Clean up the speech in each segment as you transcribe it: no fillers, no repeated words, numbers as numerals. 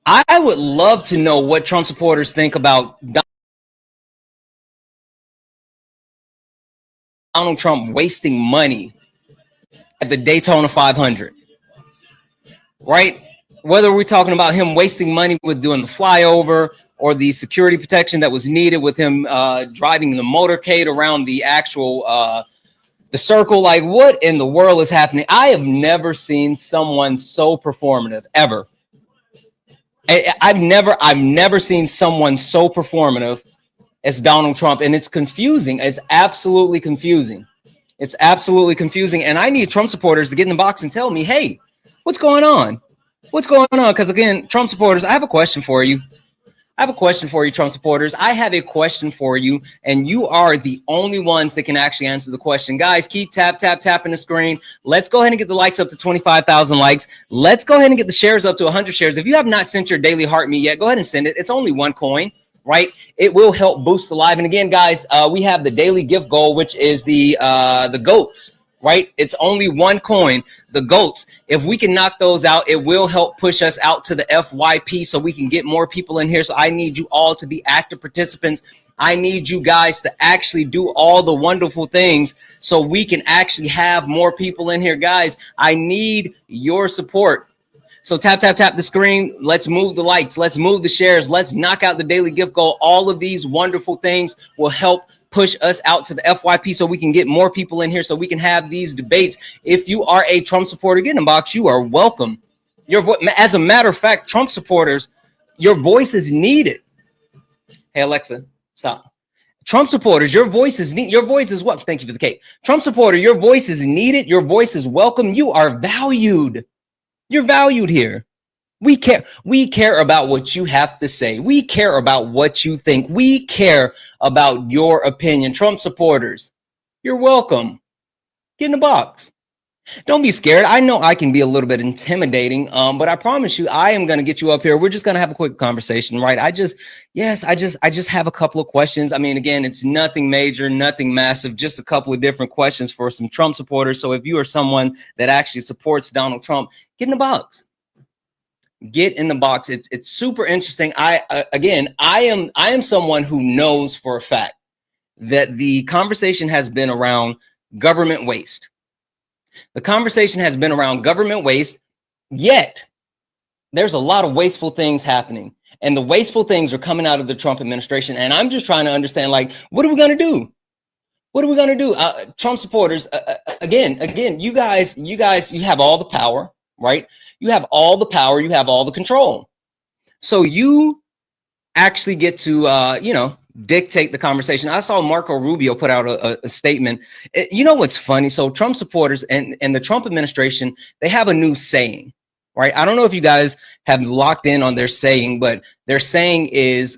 I would love to know what Trump supporters think about Donald Trump wasting money at the Daytona 500, right? Whether we're talking about him wasting money with doing the flyover or the security protection that was needed with him driving the motorcade around the actual the circle, like what in the world is happening? I have never seen someone so performative ever. I've never seen someone so performative as Donald Trump, and it's confusing. It's absolutely confusing. It's absolutely confusing, and I need Trump supporters to get in the box and tell me, hey, what's going on? What's going on? Because again, Trump supporters, I have a question for you. Trump supporters. I have a question for you, and you are the only ones that can actually answer the question. Guys, keep tapping the screen. Let's go ahead and get the likes up to 25,000 likes. Let's go ahead and get the shares up to 100 shares. If you have not sent your daily heart meet yet, go ahead and send it. It's only one coin, right? It will help boost the live. And again, guys, we have the daily gift goal, which is the goats. Right? It's only one coin, the goats. If we can knock those out, it will help push us out to the FYP so we can get more people in here. So I need you all to be active participants. I need you guys to actually do all the wonderful things so we can actually have more people in here. Guys, I need your support. So tap the screen. Let's move the likes. Let's move the shares. Let's knock out the daily gift goal. All of these wonderful things will help push us out to the FYP so we can get more people in here so we can have these debates. If you are a Trump supporter, get in the box. You are welcome. As a matter of fact, Trump supporters, your voice is needed. Hey, Alexa, stop. Trump supporters, your voice is needed. Your voice is what? Thank you for the cake. Trump supporter, your voice is needed. Your voice is welcome. You are valued. You're valued here. We care about what you have to say. We care about what you think. We care about your opinion. Trump supporters, you're welcome. Get in the box. Don't be scared. I know I can be a little bit intimidating, but I promise you, I am going to get you up here. We're just going to have a quick conversation, right? I just have a couple of questions. I mean, again, it's nothing major, nothing massive, just a couple of different questions for some Trump supporters. So if you are someone that actually supports Donald Trump, get in the box. Get in the box. It's super interesting. I am someone who knows for a fact that the conversation has been around government waste. The conversation has been around government waste, yet there's a lot of wasteful things happening, and the wasteful things are coming out of the Trump administration. And I'm just trying to understand, like, what are we going to do? What are we going to do? Trump supporters, again, you guys, you have all the power, right? You have all the power. You have all the control. So you actually get to, dictate the conversation. I saw Marco Rubio put out a statement. You know what's funny? So Trump supporters and the Trump administration, they have a new saying, right? I don't know if you guys have locked in on their saying, but their saying is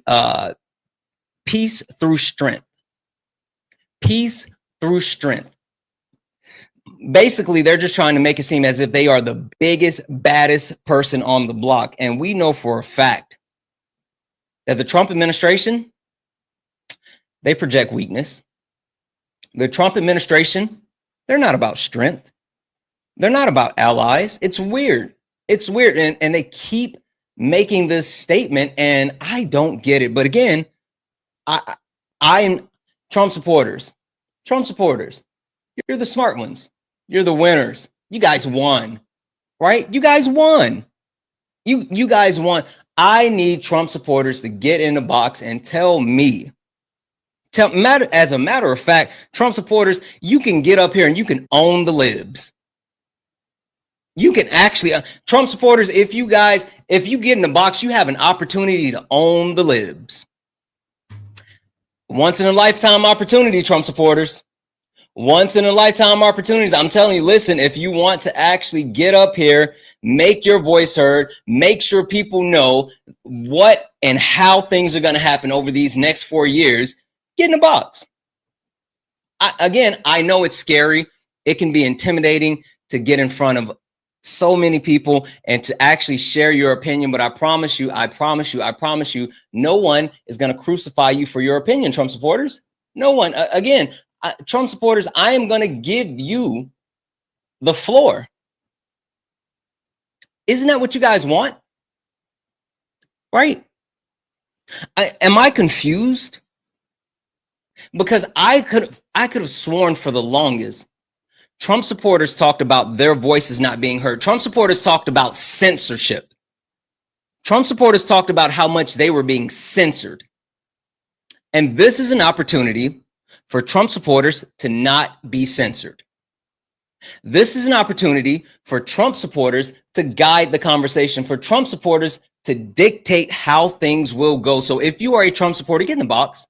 peace through strength. Peace through strength. Basically, they're just trying to make it seem as if they are the biggest, baddest person on the block. And we know for a fact that the Trump administration, they project weakness. The Trump administration, they're not about strength. They're not about allies. It's weird. It's weird. And they keep making this statement, and I don't get it. But again, I'm Trump supporters. Trump supporters, you're the smart ones. You're the winners. You guys won, right? You guys won. You guys won. I need Trump supporters to get in the box and tell me. As a matter of fact, Trump supporters, you can get up here and you can own the libs. You can actually, Trump supporters, if you get in the box, you have an opportunity to own the libs. Once in a lifetime opportunity, Trump supporters. Once in a lifetime opportunities. I'm telling you, listen, if you want to actually get up here, make your voice heard, make sure people know what and how things are going to happen over these next 4 years, get in the box. I know it's scary. It can be intimidating to get in front of so many people and to actually share your opinion. But I promise you, no one is going to crucify you for your opinion, Trump supporters. No one. Trump supporters, I am going to give you the floor. Isn't that what you guys want? Right? Am I confused? Because I could have sworn for the longest Trump supporters talked about their voices not being heard. Trump supporters talked about censorship. Trump supporters talked about how much they were being censored. And this is an opportunity for Trump supporters to not be censored. This is an opportunity for Trump supporters to guide the conversation, for Trump supporters to dictate how things will go. So if you are a Trump supporter, get in the box.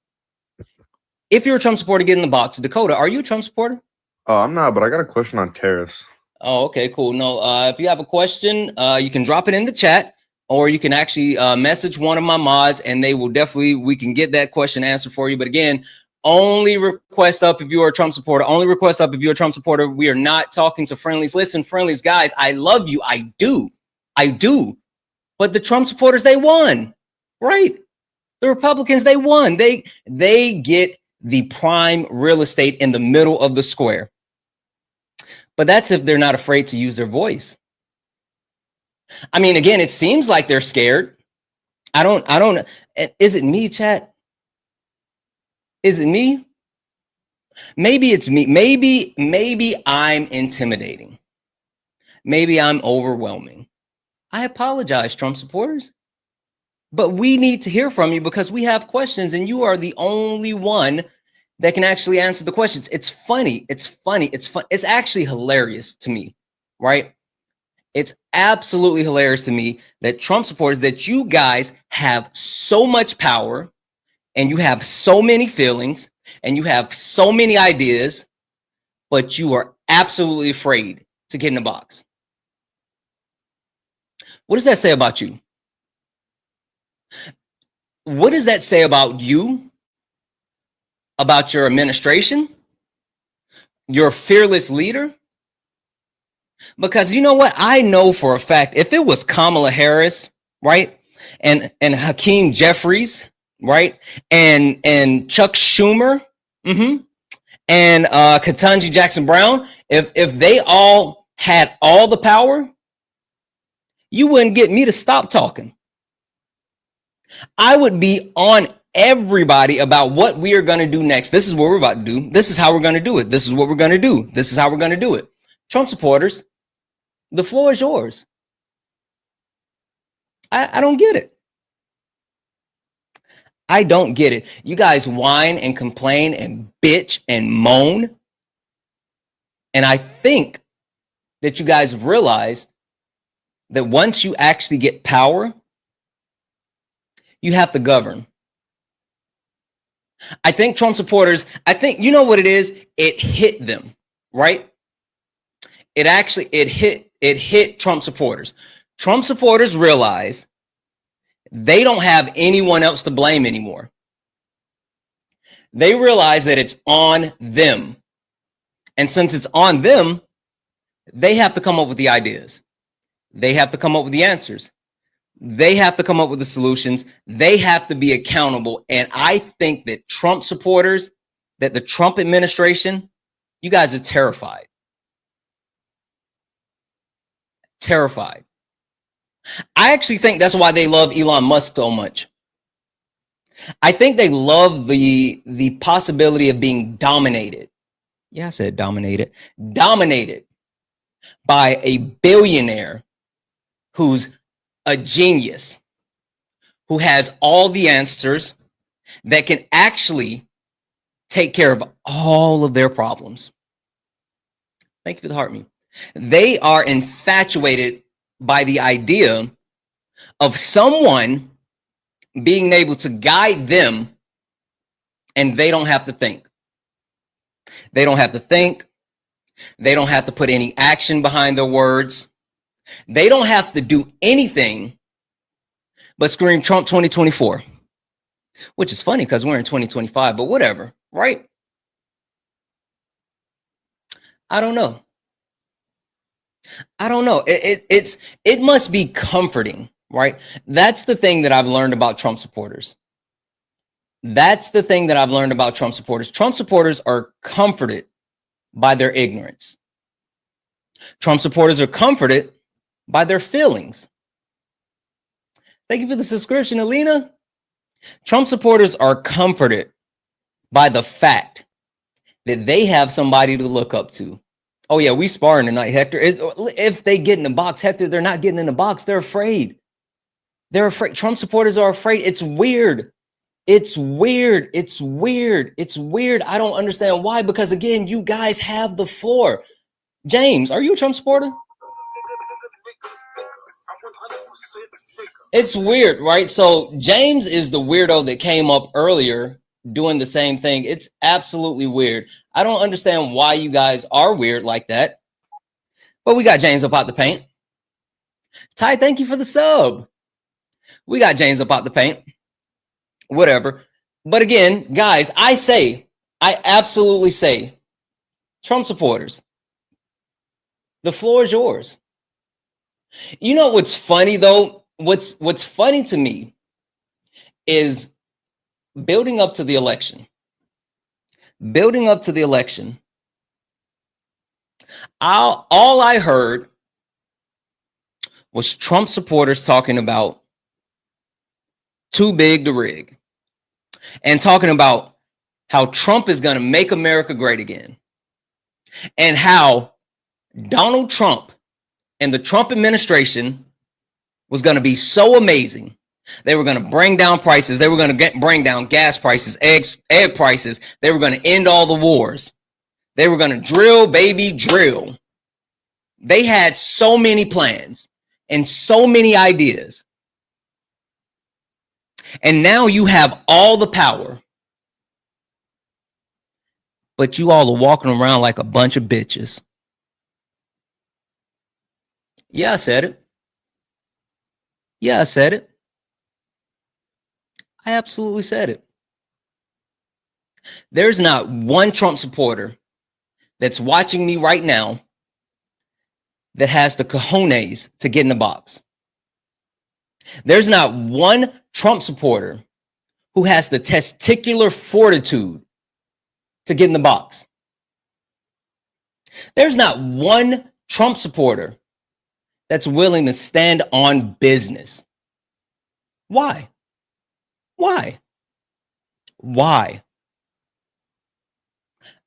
If you're a Trump supporter, get in the box. Dakota, are you a Trump supporter? Oh, I'm not, but I got a question on tariffs. Oh, okay, cool. No, if you have a question, you can drop it in the chat, or you can actually message one of my mods, and they will we can get that question answered for you. But again, only request up if you are a Trump supporter. Only request up if you're a Trump supporter. We are not talking to friendlies. Listen, friendlies, guys, I love you. I do. But the Trump supporters, they won, right? The Republicans, they won. They get the prime real estate in the middle of the square. But that's if they're not afraid to use their voice. I mean, again, it seems like they're scared. I don't. Is it me, chat? Is it me? Maybe it's me. Maybe I'm intimidating. Maybe I'm overwhelming. I apologize, Trump supporters. But we need to hear from you because we have questions, and you are the only one that can actually answer the questions. It's funny. It's fun. It's actually hilarious to me, right? It's absolutely hilarious to me that Trump supporters, that you guys have so much power and you have so many feelings and you have so many ideas, but you are absolutely afraid to get in the box. What does that say about you? What does that say about you? About your administration? Your fearless leader? Because you know what? I know for a fact, if it was Kamala Harris, right, and Hakeem Jeffries, right, and Chuck Schumer, and Ketanji Jackson Brown, if they all had all the power, you wouldn't get me to stop talking. I would be on everybody about what we are going to do next. This is what we're about to do. This is how we're going to do it. This is what we're going to do. This is how we're going to do it. Trump supporters, the floor is yours. I don't get it. I don't get it. You guys whine and complain and bitch and moan. And I think that you guys have realized that once you actually get power, you have to govern. I think Trump supporters, you know what it is? It hit them, right? It hit Trump supporters. Trump supporters realize they don't have anyone else to blame anymore. They realize that it's on them. And since it's on them, they have to come up with the ideas. They have to come up with the answers. They have to come up with the solutions. They have to be accountable. And I think that Trump supporters, that the Trump administration, you guys are terrified. Terrified. I actually think that's why they love Elon Musk so much. I think they love the possibility of being dominated. Yeah, I said dominated. Dominated by a billionaire who's a genius, who has all the answers, that can actually take care of all of their problems. Thank you for the heart me. They are infatuated by the idea of someone being able to guide them, and they don't have to think. They don't have to think. They don't have to put any action behind their words. They don't have to do anything but scream Trump 2024, which is funny because we're in 2025, but whatever, right? I don't know. It must be comforting, right? That's the thing that I've learned about Trump supporters. Trump supporters are comforted by their ignorance. Trump supporters are comforted by their feelings. Thank you for the subscription, Alina. Trump supporters are comforted by the fact that they have somebody to look up to. Oh, yeah, we sparring tonight, Hector. If they get in the box, Hector, they're not getting in the box. They're afraid. They're afraid. Trump supporters are afraid. It's weird. It's weird. It's weird. It's weird. I don't understand why, because, again, you guys have the floor. James, are you a Trump supporter? It's weird, right? So James is the weirdo that came up earlier doing the same thing. It's absolutely weird. I don't understand why you guys are weird like that. But we got James up out the paint. Ty, thank you for the sub. We got James up out the paint. Whatever. But again, guys, I absolutely say, Trump supporters, the floor is yours. You know what's funny, though? What's funny to me is building up to the election. All I heard was Trump supporters talking about too big to rig and talking about how Trump is going to make America great again and how Donald Trump and the Trump administration was going to be so amazing. They were going to bring down prices. They were going to bring down gas prices, egg prices. They were going to end all the wars. They were going to drill, baby, drill. They had so many plans and so many ideas. And now you have all the power. But you all are walking around like a bunch of bitches. Yeah, I said it. Yeah, I said it. I absolutely said it. There's not one Trump supporter that's watching me right now that has the cojones to get in the box. There's not one Trump supporter who has the testicular fortitude to get in the box. There's not one Trump supporter that's willing to stand on business. Why?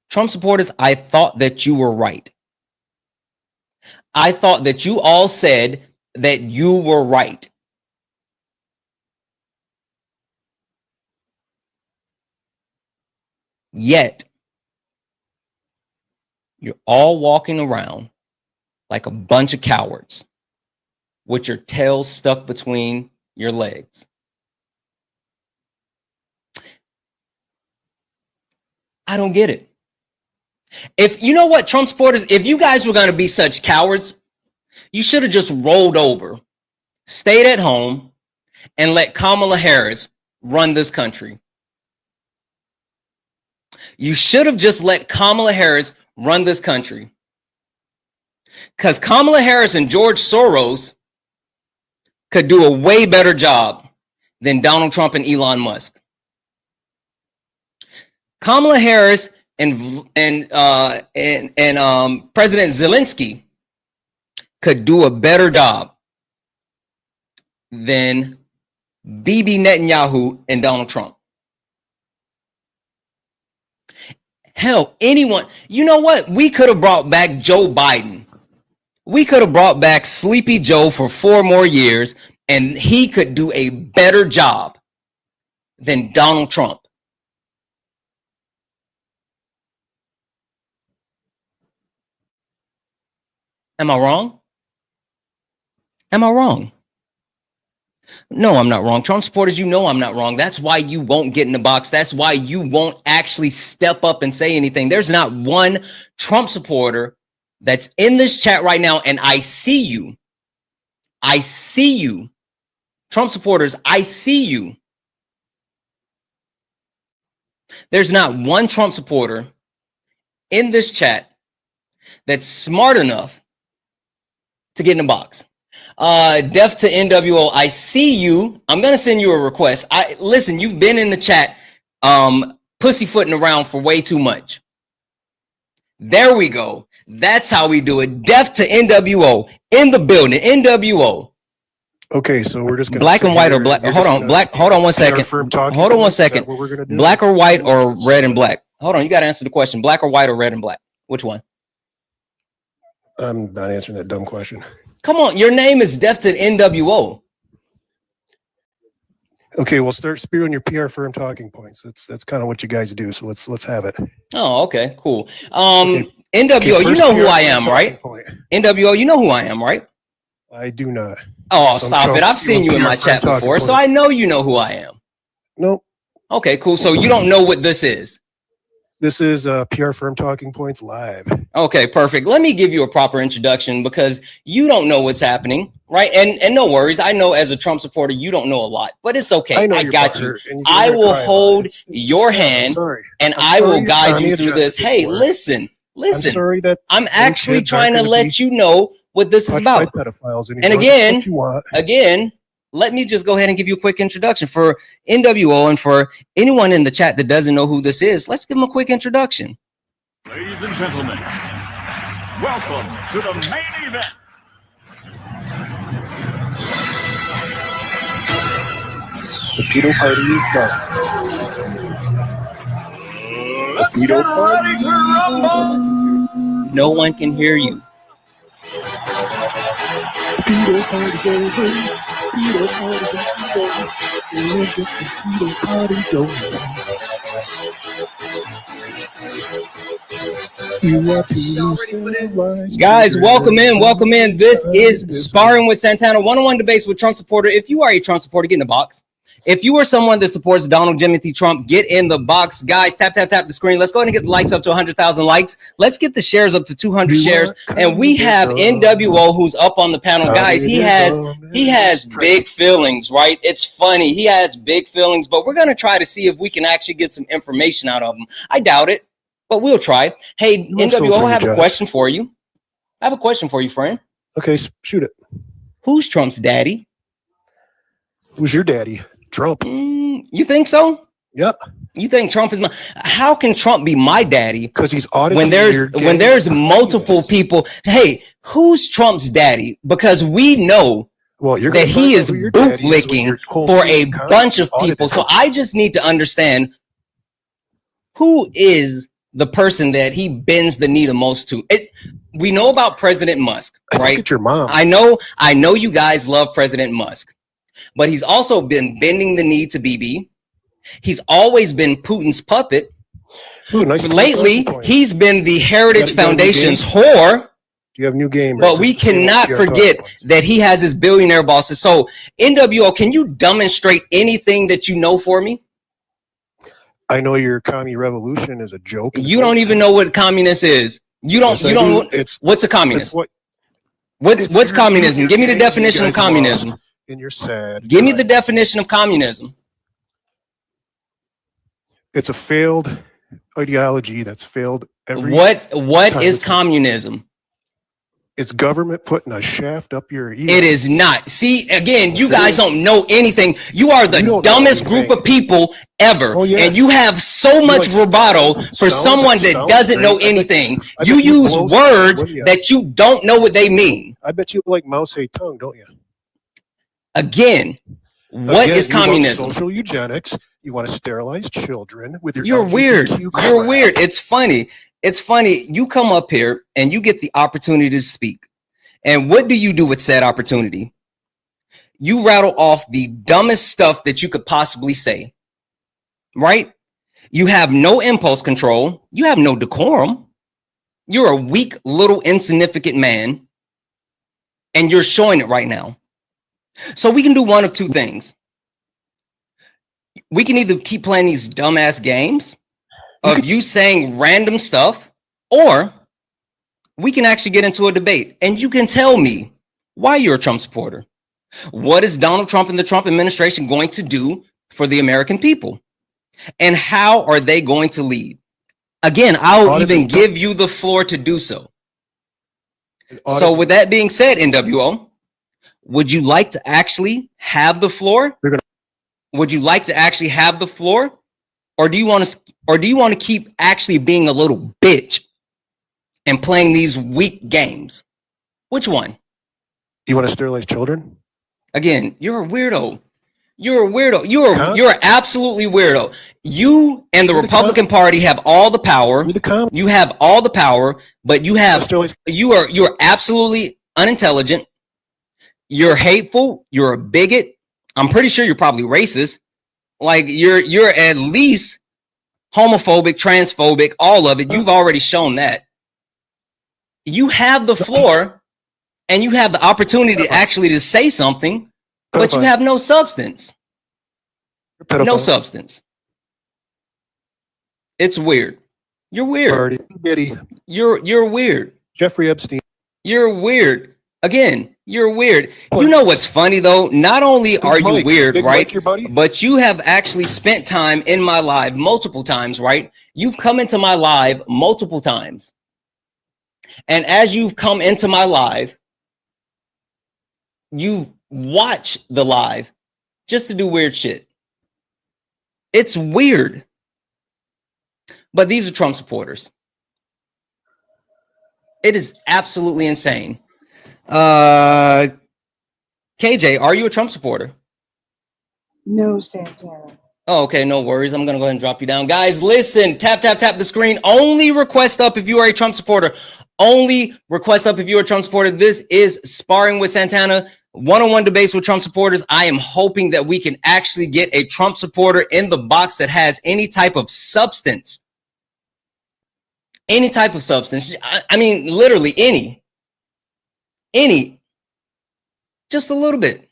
Trump supporters, I thought that you were right. I thought that you all said that you were right. Yet, you're all walking around like a bunch of cowards with your tails stuck between your legs. I don't get it. If you know what, Trump supporters, if you guys were going to be such cowards, you should have just rolled over, stayed at home, and let Kamala Harris run this country. You should have just let Kamala Harris run this country. Because Kamala Harris and George Soros could do a way better job than Donald Trump and Elon Musk. Kamala Harris and President Zelensky could do a better job than Bibi Netanyahu and Donald Trump. Hell, anyone, you know what? We could have brought back Joe Biden. We could have brought back Sleepy Joe for 4 more years, and he could do a better job than Donald Trump. Am I wrong? Am I wrong? No, I'm not wrong. Trump supporters, you know I'm not wrong. That's why you won't get in the box. That's why you won't actually step up and say anything. There's not one Trump supporter that's in this chat right now, and I see you. I see you. Trump supporters, I see you. There's not one Trump supporter in this chat that's smart enough to get in the box. Def to NWO, I see you. I'm gonna send you a request. Listen, you've been in the chat pussyfooting around for way too much. There we go. That's how we do it. Deaf to NWO in the building. NWO. Okay, so we're just gonna black and white or black. Hold on, black. Hold on 1 second. Hold on 1 second. Black or white or red and black. Hold on, you got to answer the question. Black or white or red and black. Which one? I'm not answering that dumb question. Come on, your name is Deaf to NWO. Okay, we'll start spewing your PR firm talking points. That's kind of what you guys do. So let's have it. Oh, okay, cool. Okay. NWO, you know who I am, right? NWO, you know who I am, right? I do not. Oh, stop it. I've seen you in my chat before, so I know you know who I am. Nope. Okay, cool. So you don't know what this is? This is PR Firm Talking Points Live. Okay, perfect. Let me give you a proper introduction because you don't know what's happening, right? And no worries. I know as a Trump supporter, you don't know a lot, but it's okay. I got you. I will hold your hand and I will guide you through this. Hey, listen. I'm sorry that I'm actually trying to let you know what this is about. And again, let me just go ahead and give you a quick introduction for NWO, and for anyone in the chat that doesn't know who this is, let's give them a quick introduction. Ladies and gentlemen, welcome to the main event. The pedo party is done. The pedo party is rumble. No one can hear you. The pedo party's over. Pedo party's over. We'll get to pedo party going. Guys, welcome in. This is Sparring with Santana, one-on-one debates with Trump supporter. If you are a Trump supporter, get in the box. If you are someone that supports Donald Timothy Trump, get in the box. Guys, tap the screen. Let's go ahead and get the likes up to 100,000 likes. Let's get the shares up to 200 shares. And we have NWO who's up on the panel. Guys, he has big feelings, right? It's funny. He has big feelings, but we're going to try to see if we can actually get some information out of him. I doubt it, but we'll try. Hey, NWO, I have a question for you. I have a question for you, friend. Okay, shoot it. Who's Trump's daddy? Who's your daddy? Trump. You think so? Yep. You think Trump is my? How can Trump be my daddy? Because he's auditing when there's multiple people. Hey, who's Trump's daddy? Because we know that he is bootlicking for a bunch of people. So I just need to understand who is the person that he bends the knee the most to. We know about President Musk, right? Look at your mom. I know you guys love President Musk. But he's also been bending the knee to BB. He's always been Putin's puppet. Ooh, nice. Lately, he's been the Heritage Foundation's whore. Do you have new game? But we cannot forget that he has his billionaire bosses. So, NWO, can you demonstrate anything that you know for me? I know your commie revolution is a joke. You don't even know what communist is. You don't. What's a communist? What's communism? Give me the definition of communism. And you're sad. Give me the definition of communism. It's a failed ideology that's failed every. What is communism? It's government putting a shaft up your ear. It is not. See, again, you guys don't know anything. You are the dumbest group of people ever. Oh, yeah. And you have so much bravado for someone that doesn't know anything. You use words that you don't know what they mean. I bet you like Mao Zedong, don't you? Again, what is communism? Social eugenics. You want to sterilize children with your. You're weird. You're weird. It's funny. It's funny. You come up here and you get the opportunity to speak. And what do you do with said opportunity? You rattle off the dumbest stuff that you could possibly say. Right? You have no impulse control. You have no decorum. You're a weak, little, insignificant man. And you're showing it right now. So we can do one of two things. We can either keep playing these dumbass games of you saying random stuff, or we can actually get into a debate and you can tell me why you're a Trump supporter. What is Donald Trump and the Trump administration going to do for the American people? And how are they going to lead? Again, I'll even give you the floor to do so. So with that being said, NWO, would you like to actually have the floor? Would you like to actually have the floor? Or do you want to keep actually being a little bitch and playing these weak games? Which one? You want to sterilize children? Again, you're a weirdo. You're a weirdo. You're absolutely weirdo. You and the Republican Party have all the power. You have all the power, but you are absolutely unintelligent. You're hateful. You're a bigot. I'm pretty sure you're probably racist. Like you're at least homophobic, transphobic, all of it. You've already shown that. You have the floor and you have the opportunity actually to say something, but you have no substance. No substance. It's weird. You're weird. You're weird. Jeffrey Epstein. You're weird. Again, you're weird. You know what's funny though? Not only are you weird, right? But you have actually spent time in my live multiple times, right? You've come into my live multiple times. And as you've come into my live, you watch the live just to do weird shit. It's weird. But these are Trump supporters. It is absolutely insane. KJ, are you a Trump supporter? No, Santana. Oh, okay, no worries. I'm gonna go ahead and drop you down. Guys, listen, tap the screen. Only request up if you are a Trump supporter. Only request up if you're a Trump supporter. This is Sparring with Santana. One-on-one debates with Trump supporters. I am hoping that we can actually get a Trump supporter in the box that has any type of substance. Any type of substance. I mean, literally any. Just a little bit.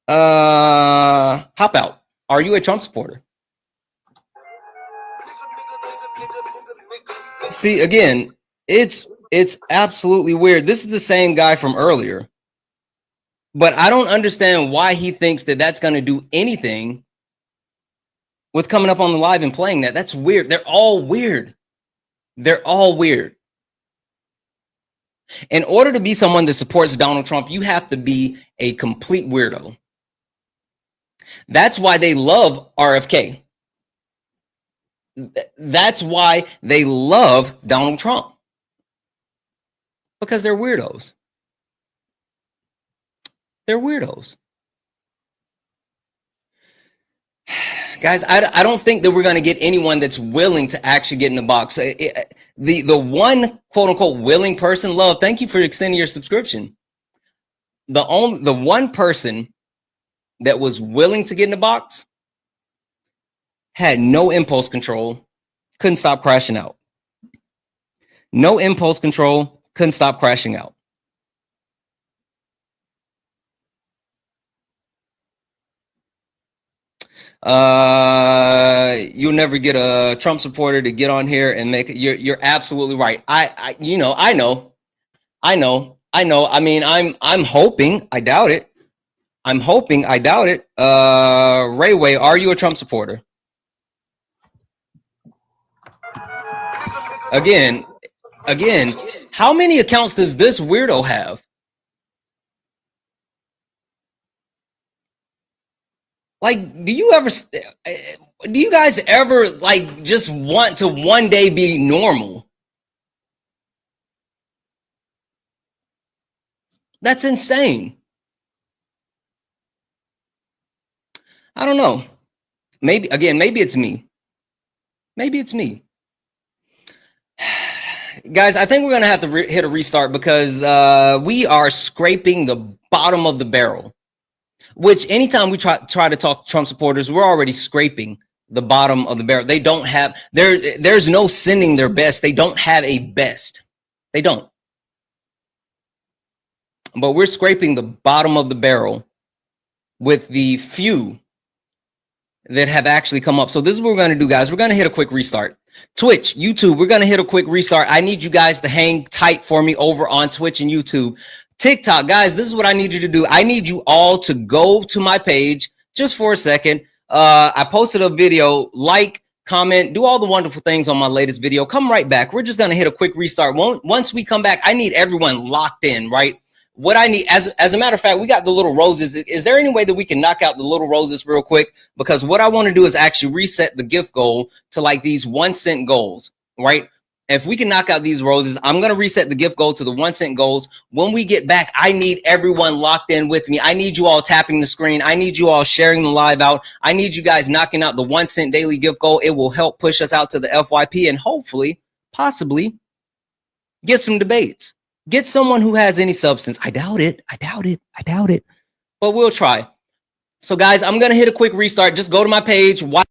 Hop out. Are you a Trump supporter? See, again, it's absolutely weird. This is the same guy from earlier. But I don't understand why he thinks that that's going to do anything with coming up on the live and playing that. That's weird. They're all weird. They're all weird. In order to be someone that supports Donald Trump, you have to be a complete weirdo. That's why they love RFK. That's why they love Donald Trump. Because they're weirdos. They're weirdos. Guys, I don't think that we're going to get anyone that's willing to actually get in the box. The one quote unquote willing person, Love, thank you for extending your subscription. The one person that was willing to get in the box had no impulse control, couldn't stop crashing out. No impulse control, couldn't stop crashing out. You'll never get a Trump supporter to get on here and make it. You're absolutely right. I know. I mean, I'm hoping. I doubt it. I'm hoping. I doubt it. Rayway, are you a Trump supporter? Again, how many accounts does this weirdo have? Like, do you guys ever like just want to one day be normal? That's insane. I don't know. Maybe it's me. Maybe it's me. Guys, I think we're going to have to hit a restart because we are scraping the bottom of the barrel. Which anytime we try to talk to Trump supporters, we're already scraping the bottom of the barrel. They don't have there's no sending their best. They don't have a best. They don't. But we're scraping the bottom of the barrel with the few that have actually come up. So this is what we're going to do, guys. We're going to hit a quick restart. Twitch, YouTube, we're going to hit a quick restart. I need you guys to hang tight for me over on Twitch and YouTube. TikTok, guys, this is what I need you to do. I need you all to go to my page just for a second. I posted a video, like, comment, do all the wonderful things on my latest video. Come right back. We're just going to hit a quick restart. Once we come back, I need everyone locked in, right? What I need, as a matter of fact, we got the little roses. Is there any way that we can knock out the little roses real quick? Because what I want to do is actually reset the gift goal to like these 1 cent goals, right? If we can knock out these roses, I'm going to reset the gift goal to the 1 cent goals. When we get back, I need everyone locked in with me. I need you all tapping the screen. I need you all sharing the live out. I need you guys knocking out the 1 cent daily gift goal. It will help push us out to the FYP and hopefully, possibly, get some debates. Get someone who has any substance. I doubt it. I doubt it. I doubt it. But we'll try. So, guys, I'm going to hit a quick restart. Just go to my page. Watch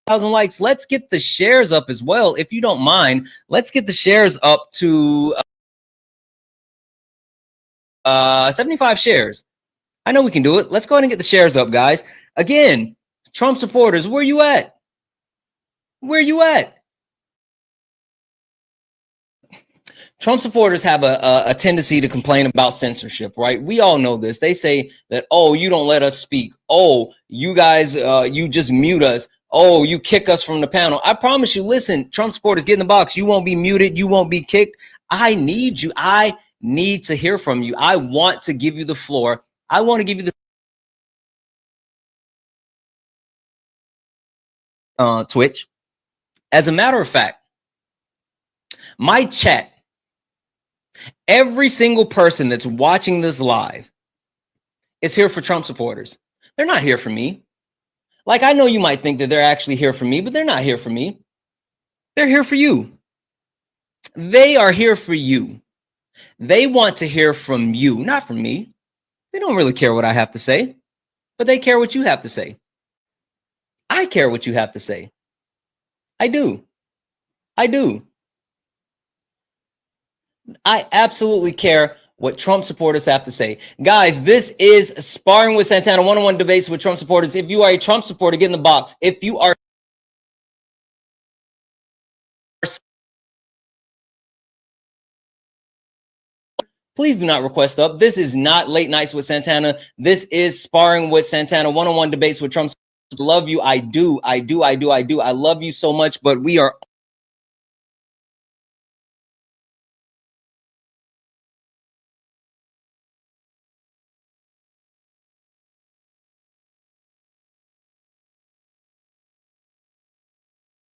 likes. Let's get the shares up as well. If you don't mind, let's get the shares up to 75 shares. I know we can do it. Let's go ahead and get the shares up, guys. Again, Trump supporters, where you at? Where you at? Trump supporters have a tendency to complain about censorship, right? We all know this. They say that, oh, you don't let us speak. Oh, you guys, you just mute us. Oh, you kick us from the panel. I promise you, listen, Trump supporters, get in the box. You won't be muted. You won't be kicked. I need you. I need to hear from you. I want to give you the floor. I want to give you the Twitch. As a matter of fact, my chat, every single person that's watching this live is here for Trump supporters. They're not here for me. Like, I know you might think that they're actually here for me, but they're not here for me. They're here for you. They are here for you. They want to hear from you, not from me. They don't really care what I have to say, but they care what you have to say. I care what you have to say. I do. I do. I absolutely care what Trump supporters have to say. Guys, this is Sparring with Santana, one-on-one debates with Trump supporters. If you are a Trump supporter, get in the box. If you are please do not request up. This is not Late Nights with Santana. This is Sparring with Santana, one-on-one debates with Trump. Love you. I do. I love you so much, but we are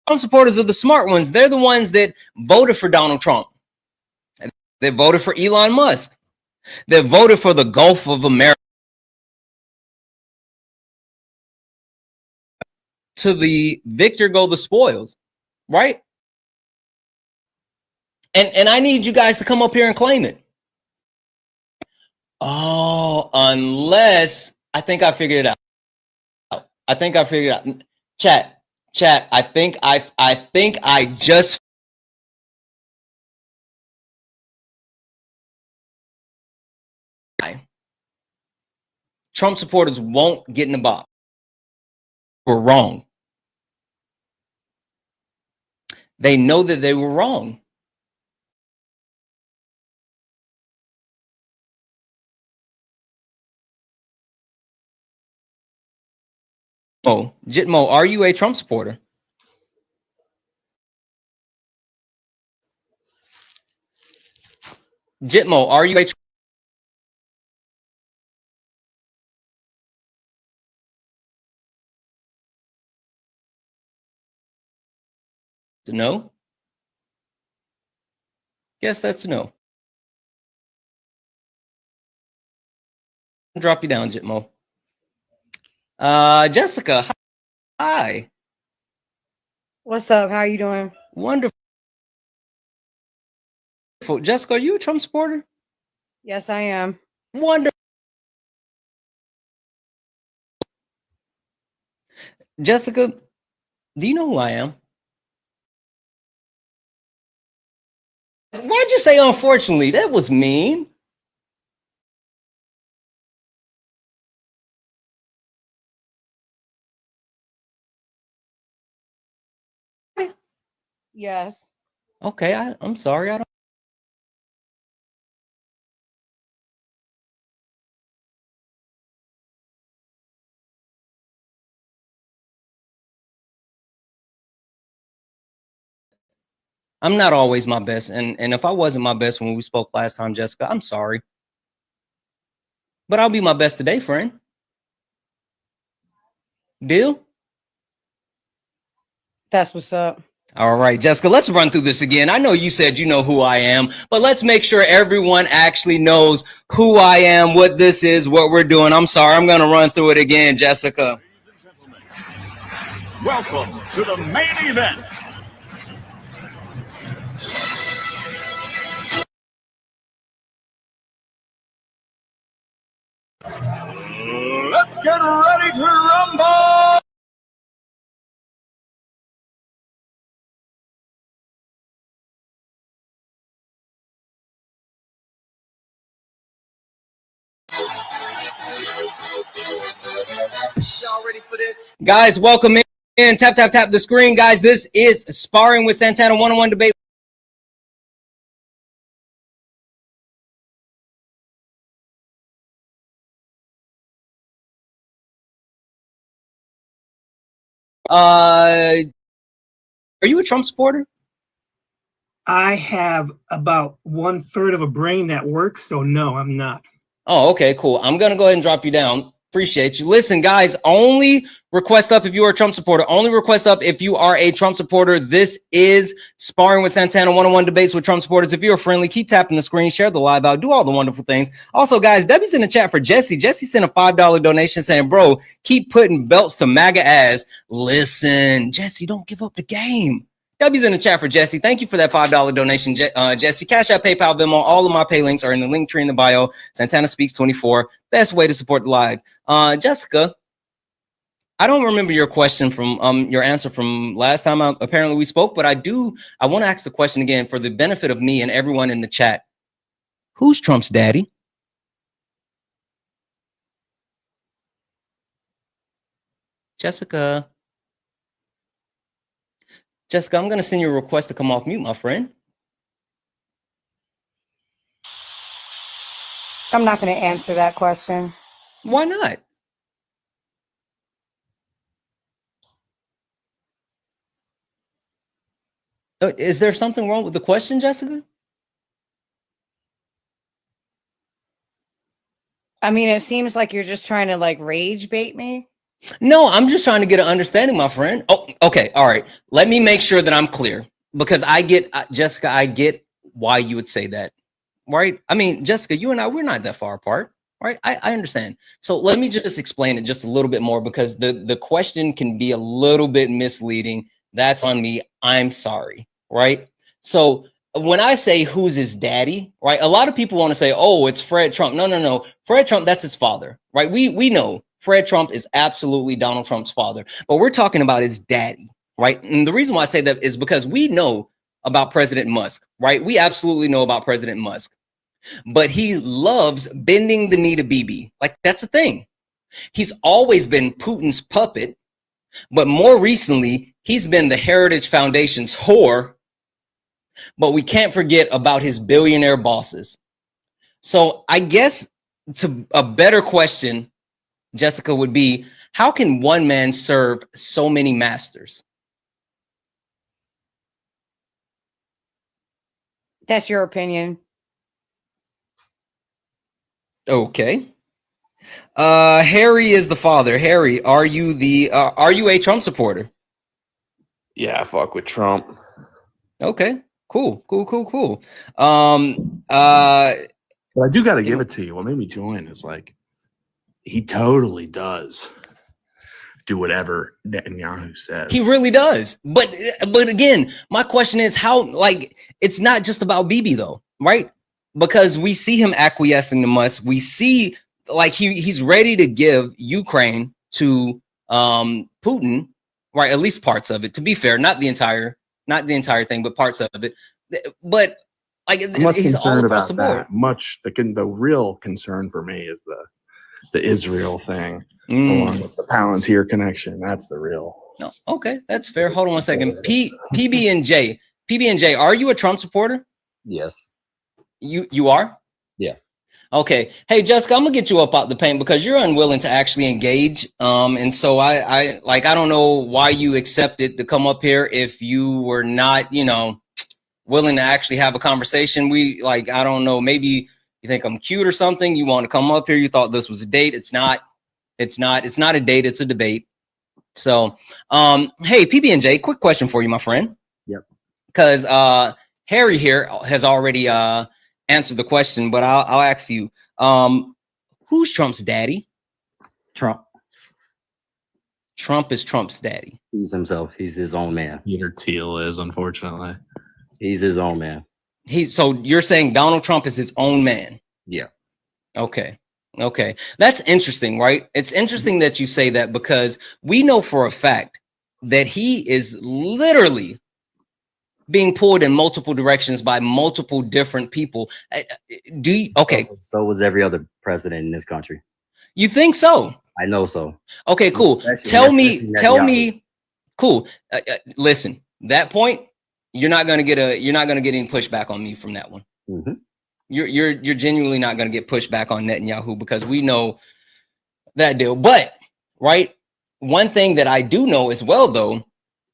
Trump supporters are the smart ones. They're the ones that voted for Donald Trump. They voted for Elon Musk. They voted for the Gulf of America. To the victor go the spoils, right? And I need you guys to come up here and claim it. Oh, unless I think I figured it out. I think I figured it out. Chat. I think I just Trump supporters won't get in the box. We're wrong. They know that they were wrong. Oh, Jitmo, are you a Trump supporter? Jitmo, are you a no? Guess that's a no. Drop you down, Jitmo. Jessica, hi. What's up? How are you doing? Wonderful. Jessica, are you a Trump supporter? Yes, I am. Wonderful. Jessica, do you know who I am? Why'd you say unfortunately? That was mean. Yes. Okay, I'm sorry. I don't. I'm not always my best, and if I wasn't my best when we spoke last time, Jessica, I'm sorry. But I'll be my best today, friend. Deal? That's what's up. All right, Jessica, let's run through this again. I know you said you know who I am, but let's make sure everyone actually knows who I am, what this is, what we're doing. I'm sorry, I'm going to run through it again, Jessica. Welcome to the main event. Let's get ready to rumble! Guys, welcome in. Tap, tap, tap the screen. Guys, this is Sparring with Santana one-on-one debate. Are you a Trump supporter? I have about 1/3 of a brain that works, so no, I'm not. Oh, okay, cool. I'm going to go ahead and drop you down. Appreciate you. Listen, guys, only request up if you are a Trump supporter. Only request up if you are a Trump supporter. This is Sparring with Santana one-on-one debates with Trump supporters. If you're friendly, keep tapping the screen, share the live out, do all the wonderful things. Also, guys, Debbie's in the chat for Jesse. Jesse sent a $5 donation saying, bro, keep putting belts to MAGA ass. Listen, Jesse, don't give up the game. W's in the chat for Jesse. Thank you for that $5 donation, Jesse. Cash App, PayPal, Venmo. All of my pay links are in the link tree in the bio. Santana Speaks 24. Best way to support the live. Jessica, I don't remember your question from your answer from last time apparently we spoke, but I want to ask the question again for the benefit of me and everyone in the chat. Who's Trump's daddy? Jessica, I'm going to send you a request to come off mute, my friend. I'm not going to answer that question. Why not? Is there something wrong with the question, Jessica? I mean, it seems like you're just trying to like rage bait me. No, I'm just trying to get an understanding, my friend. Oh, okay. All right. Let me make sure that I'm clear because I get, Jessica, I get why you would say that, right? I mean, Jessica, you and I, we're not that far apart, right? I understand. So let me just explain it just a little bit more because the question can be a little bit misleading. That's on me. I'm sorry, right? So when I say who's his daddy, right? A lot of people want to say, oh, it's Fred Trump. No. Fred Trump, that's his father, right? We know Fred Trump is absolutely Donald Trump's father, but we're talking about his daddy, right? And the reason why I say that is because we know about President Musk, right? We absolutely know about President Musk, but he loves bending the knee to Bibi. Like that's a thing. He's always been Putin's puppet, but more recently, he's been the Heritage Foundation's whore, but we can't forget about his billionaire bosses. So I guess to a better question, Jessica, would be, how can one man serve so many masters? That's your opinion. Okay. Harry is the father. Harry, are you a Trump supporter? Yeah, I fuck with Trump. Okay, cool. But I do got to give it to you. What made me join is like, he totally does do whatever Netanyahu says. He really does. But again, my question is how, like, it's not just about Bibi though, right? Because we see him acquiescing to Musk. We see like he's ready to give Ukraine to Putin, right? At least parts of it. To be fair, not the entire thing, but parts of it. But like, I'm less he's all concerned across about the board. that. The real concern for me is the Israel thing, along with the Palantir connection. That's the real. No, okay, that's fair. Hold on one second. PB&J, are you a Trump supporter? Yes. You are? Yeah. Okay. Hey, Jessica, I'm gonna get you up out the paint because you're unwilling to actually engage. And so I don't know why you accepted to come up here if you were not, willing to actually have a conversation. I don't know, maybe you think I'm cute or something. You want to come up here. You thought this was a date. It's not a date. It's a debate. So, hey, PB&J, quick question for you, my friend. Yep. Because Harry here has already answered the question, but I'll ask you, who's Trump's daddy? Trump. Trump is Trump's daddy. He's himself. He's his own man. Peter Thiel is, unfortunately. He's his own man. So you're saying Donald Trump is his own man? Yeah. Okay. That's interesting, right? It's interesting that you say that because we know for a fact that he is literally being pulled in multiple directions by multiple different people. Okay. So was every other president in this country. You think so? I know so. Okay, cool. Especially Tell me, Netanyahu. cool. Listen, that point, you're not gonna get any pushback on me from that one. Mhm. You're genuinely not gonna get pushback on Netanyahu because we know that deal. But right, one thing that I do know as well though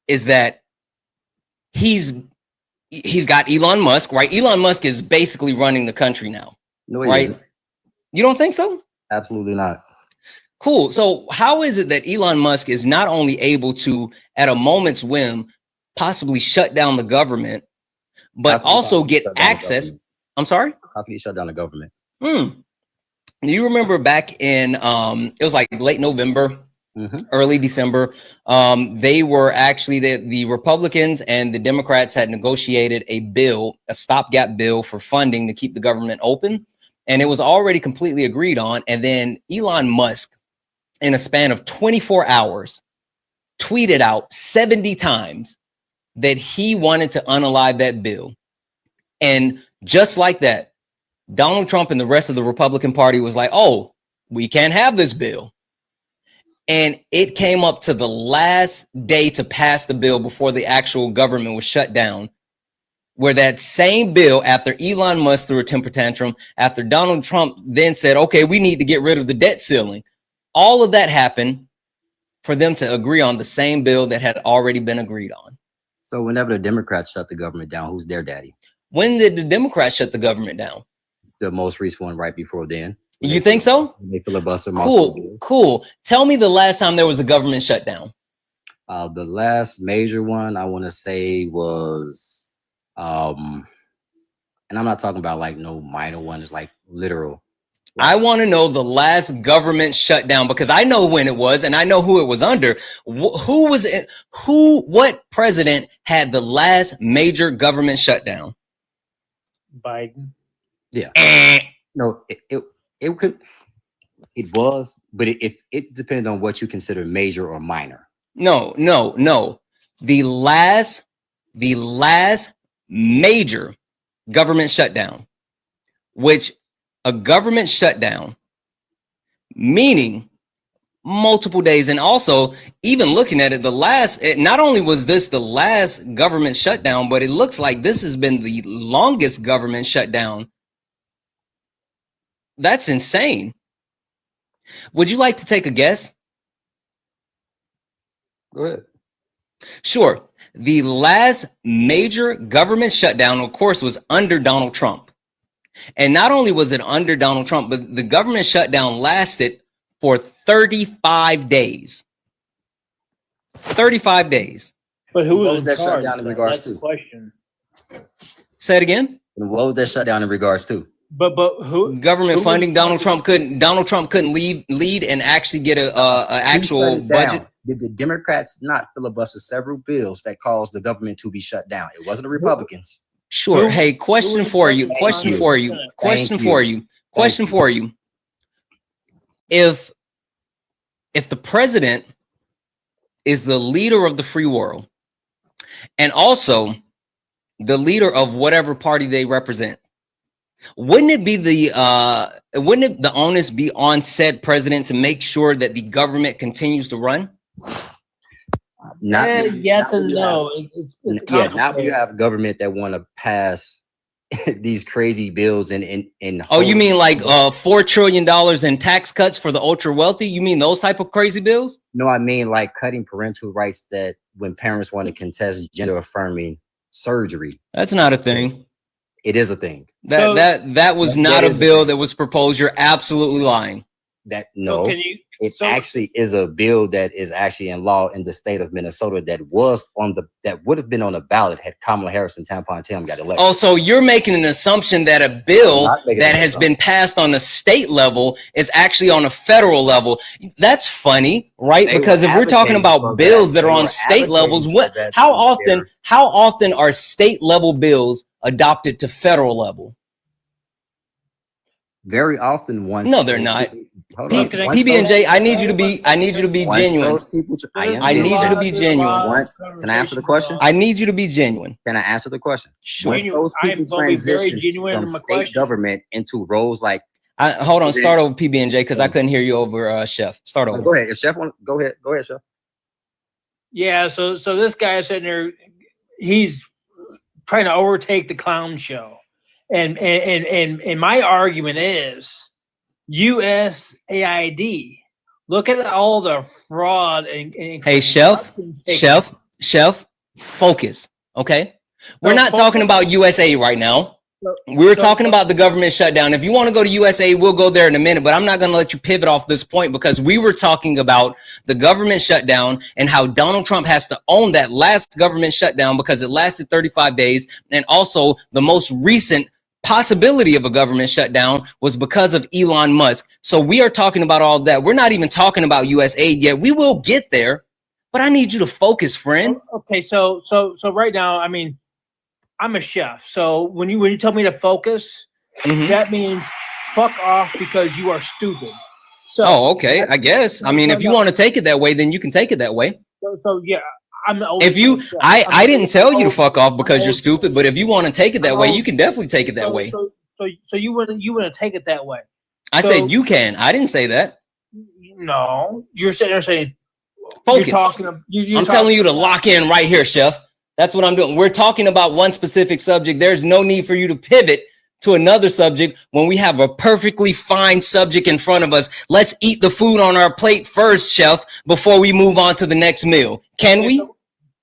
is that he's got Elon Musk, right? Elon Musk is basically running the country now, No, he right? isn't. You don't think so? Absolutely not. Cool. So how is it that Elon Musk is not only able to, at a moment's whim, possibly shut down the government, but also get access? I'm sorry? How can you shut down the government? Do you remember back in it was like late November, early December, they were actually the Republicans and the Democrats had negotiated a bill, a stopgap bill for funding to keep the government open, and it was already completely agreed on. And then Elon Musk, in a span of 24 hours, tweeted out 70 times that he wanted to unalive that bill. And just like that, Donald Trump and the rest of the Republican Party was like, oh, we can't have this bill. And it came up to the last day to pass the bill before the actual government was shut down, where that same bill, after Elon Musk threw a temper tantrum, after Donald Trump then said, okay, we need to get rid of the debt ceiling, all of that happened for them to agree on the same bill that had already been agreed on. So whenever the Democrats shut the government down, who's their daddy? When did the Democrats shut the government down? The most recent one right before then. You think so? They filibuster. Cool. Tell me the last time there was a government shutdown. The last major one I want to say was, and I'm not talking about like no minor ones, like literal. I want to know the last government shutdown because I know when it was and I know who it was under. Who was it? What president had the last major government shutdown? Biden. Yeah. No, it was, but it depends on what you consider major or minor. No. The last major government shutdown, which a government shutdown, meaning multiple days. And also, even looking at it, not only was this the last government shutdown, but it looks like this has been the longest government shutdown. That's insane. Would you like to take a guess? Go ahead. Sure. The last major government shutdown, of course, was under Donald Trump. And not only was it under Donald Trump, but the government shutdown lasted for 35 days. 35 days. But who was in that charge? shutdown in regards That's the to? question. Say it again. And what was that shutdown in regards to? But who? Government funding. Donald Trump couldn't lead and actually get a actual budget. Did the Democrats not filibuster several bills that caused the government to be shut down? It wasn't the Republicans. Sure. Hey, question for you. If the president is the leader of the free world and also the leader of whatever party they represent, wouldn't the onus be on said president to make sure that the government continues to run? Yes and no. It's not when you have government that want to pass these crazy bills and oh, you mean like $4 trillion in tax cuts for the ultra wealthy? You mean those type of crazy bills? No, I mean like cutting parental rights that when parents want to contest gender affirming surgery. That's not a thing. It is a thing. That was not a bill that was proposed. You're absolutely lying. It actually is a bill that is actually in law in the state of Minnesota that would have been on the ballot had Kamala Harris and Tampon Tim got elected. Oh, so you're making an assumption that a bill that has been passed on the state level is actually on a federal level. That's funny, right? Because if we're talking about bills that are on state levels, how often are state level bills adopted to federal level? Very often. No, they're not. PB&J, I need you to be genuine. I need you to be genuine. Can I answer the question? I need you to be genuine. Can I answer the question? Sure. Once those people transition from state government into roles like Hold on. Start over PB&J because I couldn't hear you over Chef. Start over. Go ahead. If Chef want, go ahead. Go ahead, Chef. Yeah, so this guy is sitting there, he's trying to overtake the clown show. And my argument is USAID. Look at all the fraud and Hey, Chef, focus. Okay. We're not talking about USA right now. We're talking about the government shutdown. If you want to go to USA, we'll go there in a minute, but I'm not going to let you pivot off this point because we were talking about the government shutdown and how Donald Trump has to own that last government shutdown because it lasted 35 days. And also the most recent possibility of a government shutdown was because of Elon Musk. So we are talking about all that. We're not even talking about USA yet. We will get there, but I need you to focus, friend. Okay. So right now, I mean, I'm a chef, so when you tell me to focus, that means fuck off because you are stupid. So, okay, I guess. I mean, if you want to take it that way, then you can take it that way. So yeah, I'm. If you, I didn't tell you to fuck off because you're stupid, but if you want to take it that way, you can definitely take it that way. So you want to take it that way? I said you can. I didn't say that. No, you're sitting there saying focus. I'm telling you to lock in right here, Chef. That's what I'm doing. We're talking about one specific subject. There's no need for you to pivot to another subject when we have a perfectly fine subject in front of us. Let's eat the food on our plate first, Chef, before we move on to the next meal. Can we?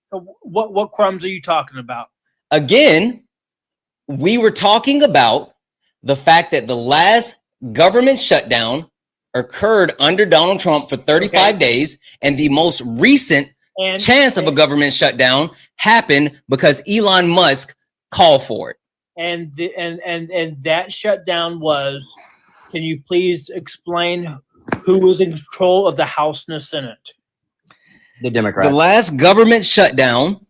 So what crumbs are you talking about? Again, we were talking about the fact that the last government shutdown occurred under Donald Trump for 35 days, and the most recent chance of a government shutdown happened because Elon Musk called for it. And that shutdown was, can you please explain who was in control of the House and the Senate? The Democrats. The last government shutdown,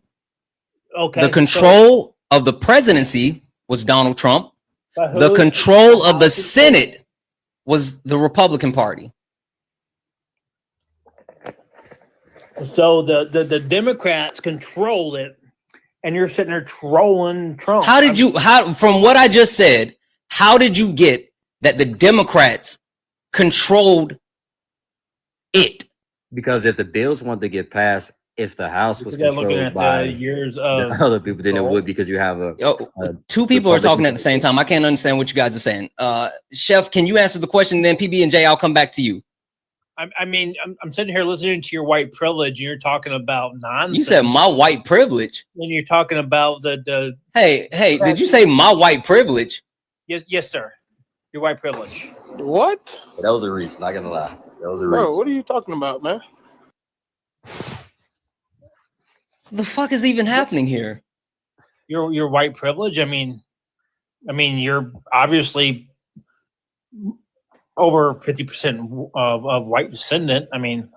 the control of the presidency was Donald Trump. The control of the Senate was the Republican Party. So the Democrats control it, and you're sitting there trolling Trump. From what I just said, how did you get that the Democrats controlled it? Because if the bills wanted to get passed, if the House was controlled by years of the other people, then it would, because you have two people are talking at the same time. I can't understand what you guys are saying. Chef, can you answer the question? Then PB&J, I'll come back to you. I mean, I'm sitting here listening to your white privilege, and you're talking about nonsense. You said my white privilege. And you're talking about the. Hey, did you say my white privilege? Yes, sir. Your white privilege. What? That was a reach. Not gonna lie. That was a reach. Bro, what are you talking about, man? The fuck is even happening here? Your white privilege. I mean, you're obviously over 50% of white descendant. I mean,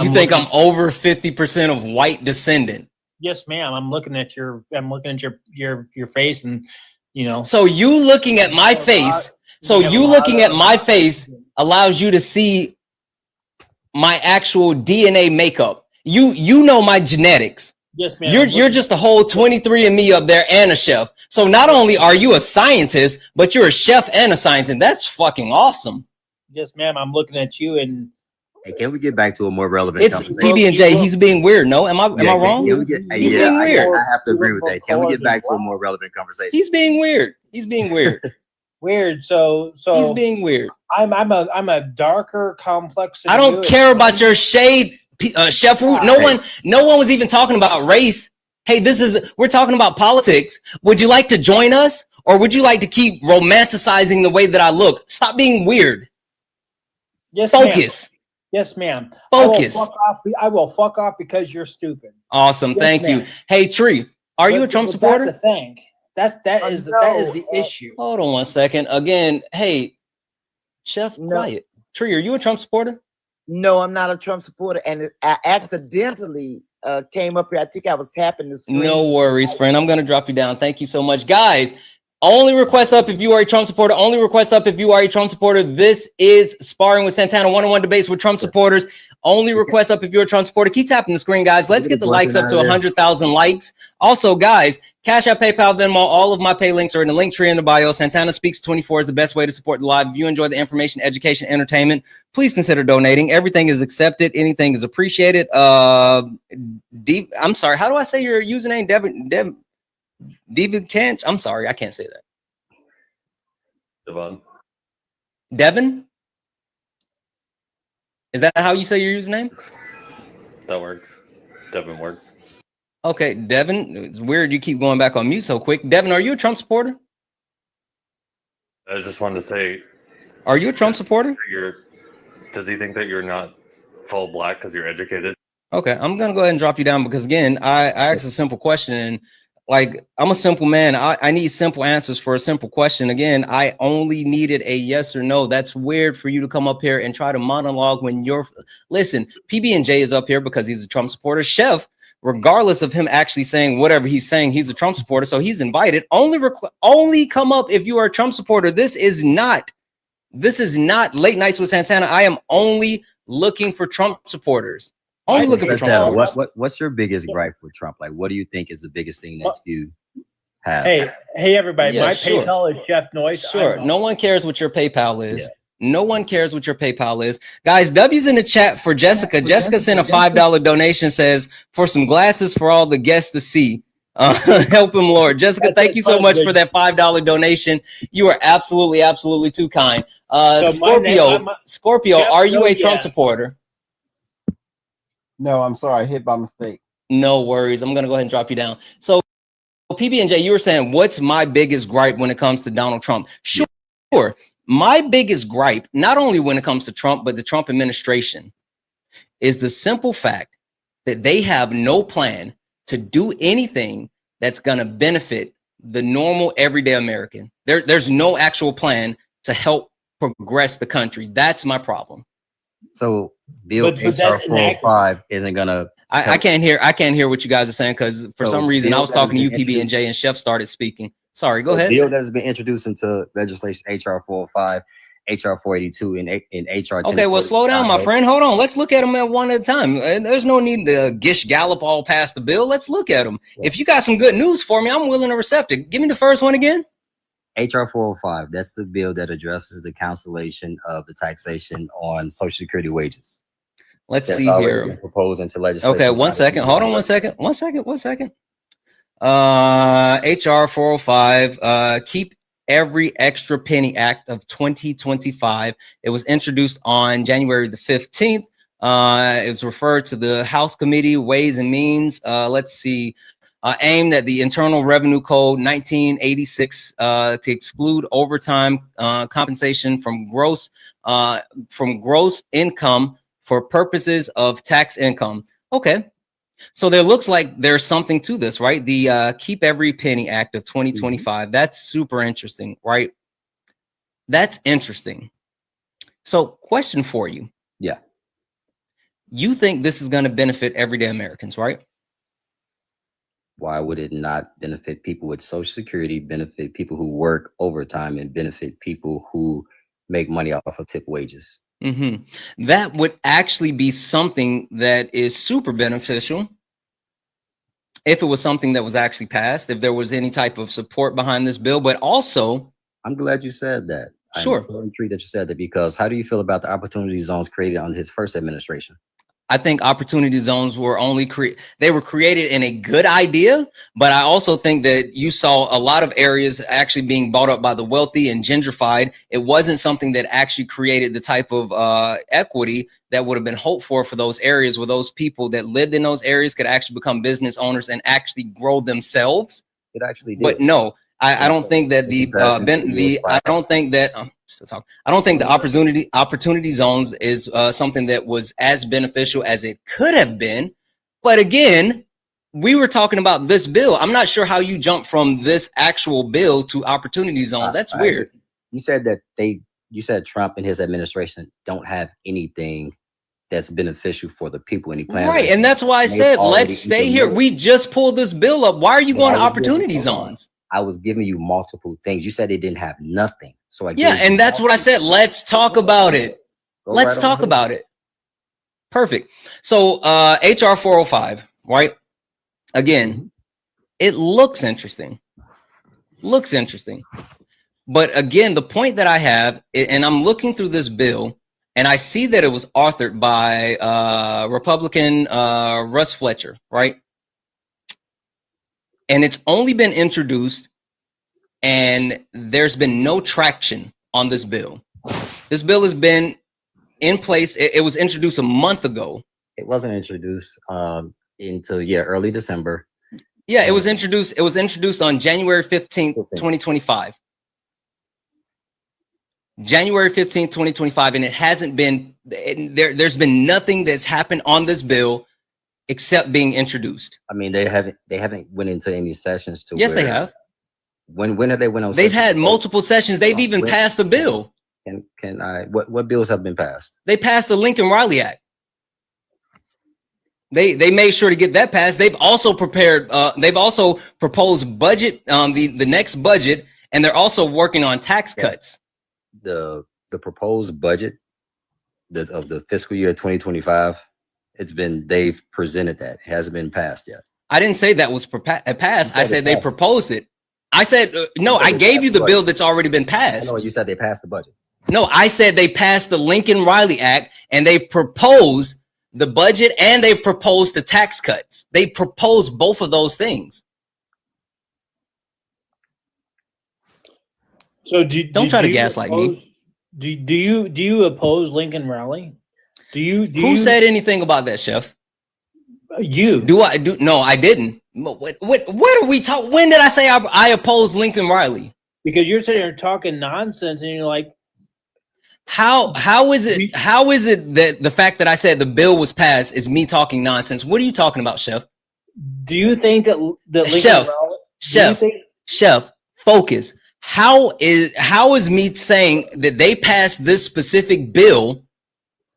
you think I'm over 50% of white descendant? Yes, ma'am. I'm looking at your face, and you know. So you looking at my face. So you looking at my face allows you to see my actual DNA makeup. You know my genetics. Yes, ma'am. You're just a whole 23andMe up there and a chef. So not only are you a scientist, but you're a chef and a scientist. That's fucking awesome. Yes, ma'am. I'm looking at you, and hey, can we get back to a more relevant it's conversation? PB&J. He's being weird. No, am I wrong? Can we get, he's being weird. I have to agree with that. Can we get back to a more relevant conversation? He's being weird. He's being weird. Weird. So he's being weird. I'm a darker complex. I don't care about your shade, Chef. No one was even talking about race. Hey, we're talking about politics. Would you like to join us, or would you like to keep romanticizing the way that I look? Stop being weird. Yes, focus. Ma'am. Yes, ma'am. Focus. I will fuck off because you're stupid. Awesome. Thank you. Hey, Tree, are you a Trump supporter? That's the thing. That is the issue. Hold on 1 second. Again, hey, Chef, quiet. Tree, are you a Trump supporter? No, I'm not a Trump supporter, and I accidentally came up here. I think I was tapping the screen. No worries, friend. I'm gonna drop you down. Thank you so much, guys. Only request up if you are a Trump supporter. Only request up if you are a Trump supporter. This is Sparring with Santana, one-on-one debates with Trump supporters. Only request up if you're a Trump supporter. Keep tapping the screen, guys. Let's get the likes up to 100,000 likes. Also, guys, Cash App, PayPal, Venmo, all of my pay links are in the link tree in the bio. Santana Speaks 24 is the best way to support the live. If you enjoy the information, education, entertainment, please consider donating. Everything is accepted. Anything is appreciated. I'm sorry. How do I say your username? Devin Canch? I'm sorry. I can't say that. Devin? Is that how you say your username? That works. Devin works. Okay, Devin. It's weird you keep going back on mute so quick. Devin, are you a Trump supporter? I just wanted to say, are you a Trump supporter? Does he think that you're not full black because you're educated? Okay, I'm gonna go ahead and drop you down because again, I asked a simple question and like I'm a simple man. I need simple answers for a simple question. Again, I only needed a yes or no. That's weird for you to come up here and try to monologue when you're listen. PB&J is up here because he's a Trump supporter. Chef, regardless of him actually saying whatever he's saying, he's a Trump supporter, so he's invited. Only come up if you are a Trump supporter. This is not Late Nights with Santana. I am only looking for Trump supporters. Only looking for Trump supporters. What's your biggest gripe with Trump? Like, what do you think is the biggest thing that you have? Hey, everybody! Yeah, my sure. PayPal is Chef Noise. Sure. No one cares what your PayPal is. Yeah. No one cares what your PayPal is. Guys, W's in the chat for Jessica. Jessica sent a $5 donation, says, for some glasses for all the guests to see. Help him, Lord. Jessica, thank you so much for that $5 donation. You are absolutely too kind. Scorpio, are you a Trump supporter? No, I'm sorry. I hit by mistake. No worries. I'm going to go ahead and drop you down. So, PB&J, you were saying, what's my biggest gripe when it comes to Donald Trump? Sure. My biggest gripe, not only when it comes to Trump, but the Trump administration, is the simple fact that they have no plan to do anything that's going to benefit the normal everyday American. There's no actual plan to help progress the country. That's my problem. So Bill HR 405 isn't gonna. I can't hear what you guys are saying because for some reason I was talking to UPB&J and Chef started speaking. Sorry, go ahead. Bill that has been introduced into legislation HR 405, HR 482, and HR 10. Okay, well, slow down, my friend. Hold on. Let's look at them at one at a time. There's no need to gish gallop all past the bill. Let's look at them. Yeah. If you got some good news for me, I'm willing to accept it. Give me the first one again. HR 405. That's the bill that addresses the cancellation of the taxation on Social Security wages. Let's see here. Proposed into legislation. Okay, one second. Hold on one second. One second. HR 405. Keep Every Extra Penny Act of 2025. It was introduced on January the 15th. It was referred to the House Committee, Ways and Means. Let's see. Aimed at the Internal Revenue Code 1986 to exclude overtime compensation from gross income for purposes of tax income. Okay. So there looks like there's something to this, right? The Keep Every Penny Act of 2025. That's super interesting, right? That's interesting. So question for you. Yeah. You think this is going to benefit everyday Americans, right? Why would it not benefit people with Social Security, benefit people who work overtime, and benefit people who make money off of tip wages? Mm-hmm. That would actually be something that is super beneficial if it was something that was actually passed, if there was any type of support behind this bill. But also, I'm glad you said that. Sure. I'm intrigued that you said that, because how do you feel about the opportunity zones created under his first administration? I think opportunity zones were they were created in a good idea, but I also think that you saw a lot of areas actually being bought up by the wealthy and gentrified. It wasn't something that actually created the type of equity that would have been hoped for those areas, where those people that lived in those areas could actually become business owners and actually grow themselves. It actually did. But no, I don't think that I don't think the opportunity zones is something that was as beneficial as it could have been. But again, we were talking about this bill. I'm not sure how you jump from this actual bill to opportunity zones. That's weird. You said that you said Trump and his administration don't have anything that's beneficial for the people, and he plans. Right, and that's why I said let's stay here. We just pulled this bill up. Why are you going to opportunity zones? I was giving you multiple things. You said they didn't have nothing. So and that's what I said. Let's talk about it. Let's talk about it. Perfect. So HR 405, right? Again, it looks interesting. Looks interesting. But again, the point that I have, and I'm looking through this bill, and I see that it was authored by Republican Russ Fletcher, right? And it's only been introduced, and there's been no traction on this bill. This bill has been in place. It was introduced a month ago. It wasn't introduced until early December. Yeah, it was introduced. It was introduced on January 15th, 2025. January 15th, 2025, and it hasn't been there's been nothing that's happened on this bill except being introduced. I mean, they haven't went into any sessions to. Yes, they have. When have they went on? They've had multiple sessions. They've even passed a bill. Can I? What bills have been passed? They passed the Lincoln-Riley Act. They made sure to get that passed. They've also prepared. They've also proposed budget, the next budget, and they're also working on tax cuts. The proposed budget of the fiscal year 2025. They've presented that. It hasn't been passed yet. I didn't say that was passed. I said they proposed it. I said no. I gave you the bill that's already been passed. No, you said they passed the budget. No, I said they passed the Lincoln-Riley Act, and they proposed the budget, and they proposed the tax cuts. They proposed both of those things. So don't try to gaslight me. Do you oppose Lincoln-Riley? Who said anything about that, Chef? You. No, I didn't. What are we talking? When did I say I oppose Lincoln-Riley? Because you're sitting here talking nonsense, and you're like, how is it that the fact that I said the bill was passed is me talking nonsense? What are you talking about, Chef? Do you think that Lincoln-Riley? Chef, focus. How is me saying that they passed this specific bill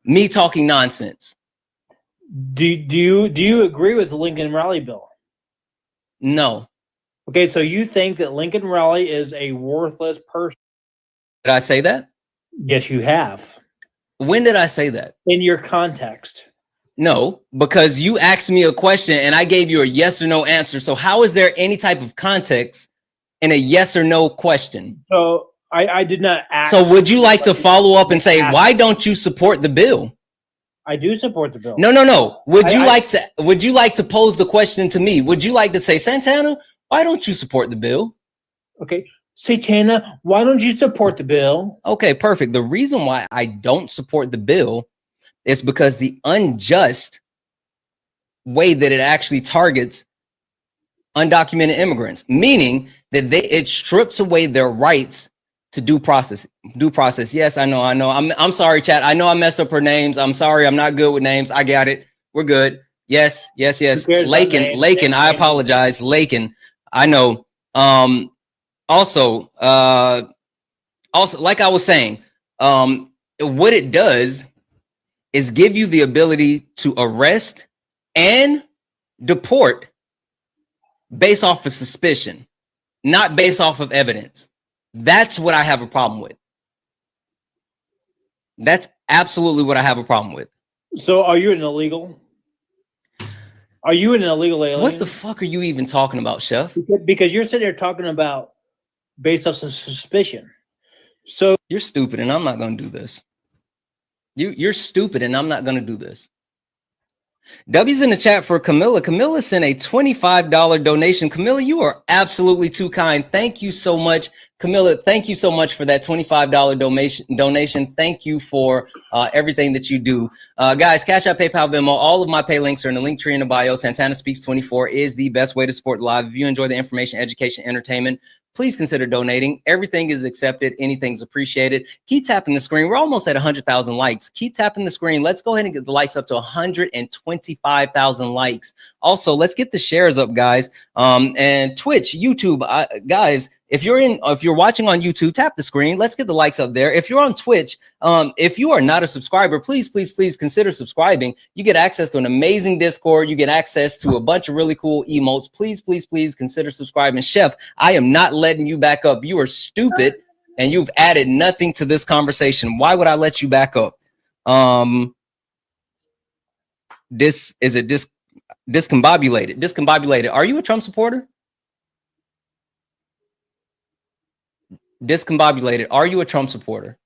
me talking nonsense? Do you agree with the Lincoln-Riley bill? No. Okay, so you think that Lincoln-Riley is a worthless person? Did I say that? Yes, you have. When did I say that? In your context. No, because you asked me a question and I gave you a yes or no answer. So how is there any type of context in a yes or no question? So I did not ask. So would you like to follow up and say, why don't you support the bill? I do support the bill. No. Would you like to pose the question to me? Would you like to say, Santana, why don't you support the bill? Okay. Santana, why don't you support the bill? Okay, perfect. The reason why I don't support the bill is because the unjust way that it actually targets undocumented immigrants, meaning that it strips away their rights to due process. Yes, I know. I'm sorry, chat. I know I messed up her names. I'm sorry. I'm not good with names. I got it. We're good. Yes. Lakin. I apologize. Lakin. I know. Also, like I was saying, what it does is give you the ability to arrest and deport based off of suspicion, not based off of evidence. That's what I have a problem with. That's absolutely what I have a problem with. So are you an illegal? Are you an illegal alien? What the fuck are you even talking about, Chef? Because you're sitting there talking about based off of suspicion. So you're stupid, and I'm not going to do this. You're stupid, and I'm not going to do this. W's in the chat for Camilla. Camilla sent a $25 donation. Camilla, you are absolutely too kind. Thank you so much, Camilla. Thank you so much for that $25 donation. Thank you for everything that you do. Guys, Cash App, PayPal, Venmo, all of my pay links are in the link tree in the bio. Santana Speaks 24 is the best way to support live. If you enjoy the information, education, entertainment, please consider donating. Everything is accepted. Anything's appreciated. Keep tapping the screen. We're almost at 100,000 likes. Keep tapping the screen. Let's go ahead and get the likes up to 125,000 likes. Also, let's get the shares up, guys. And Twitch, YouTube, guys, if you're watching on YouTube, tap the screen. Let's get the likes up there. If you're on Twitch, if you are not a subscriber, please consider subscribing. You get access to an amazing Discord. You get access to a bunch of really cool emotes. Please consider subscribing. Chef, I am not letting you back up. You are stupid and you've added nothing to this conversation. Why would I let you back up? discombobulated? Discombobulated. Are you a Trump supporter? Discombobulated. Are you a Trump supporter?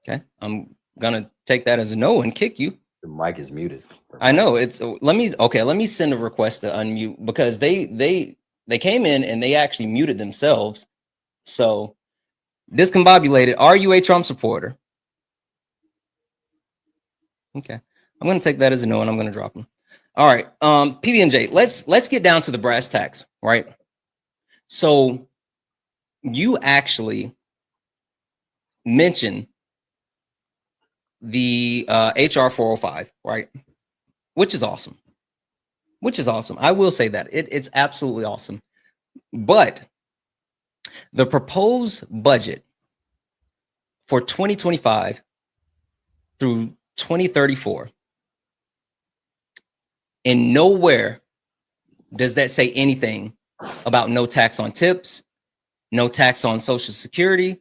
Okay, I'm gonna take that as a no and kick you. The mic is muted. I know it's. Let me send a request to unmute because they came in and they actually muted themselves. So discombobulated. Are you a Trump supporter? Okay, I'm gonna take that as a no and I'm gonna drop them. All right, PB&J. Let's get down to the brass tacks, right? So you actually mentioned the HR 405, right? Which is awesome. I will say that it's absolutely awesome. But the proposed budget for 2025 through 2034, in nowhere does that say anything about no tax on tips, no tax on Social Security.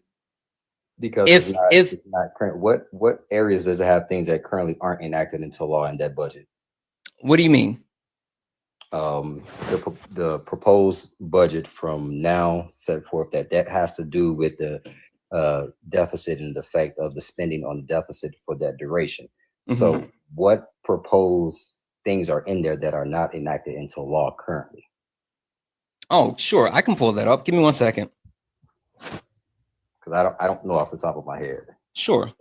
Because if it's not current, what areas does it have things that currently aren't enacted into law in that budget? What do you mean? The proposed budget from now set forth that has to do with the deficit and the effect of the spending on the deficit for that duration. So what proposed things are in there that are not enacted into law currently? Oh, sure. I can pull that up. Give me 1 second. Because I don't know off the top of my head. Sure.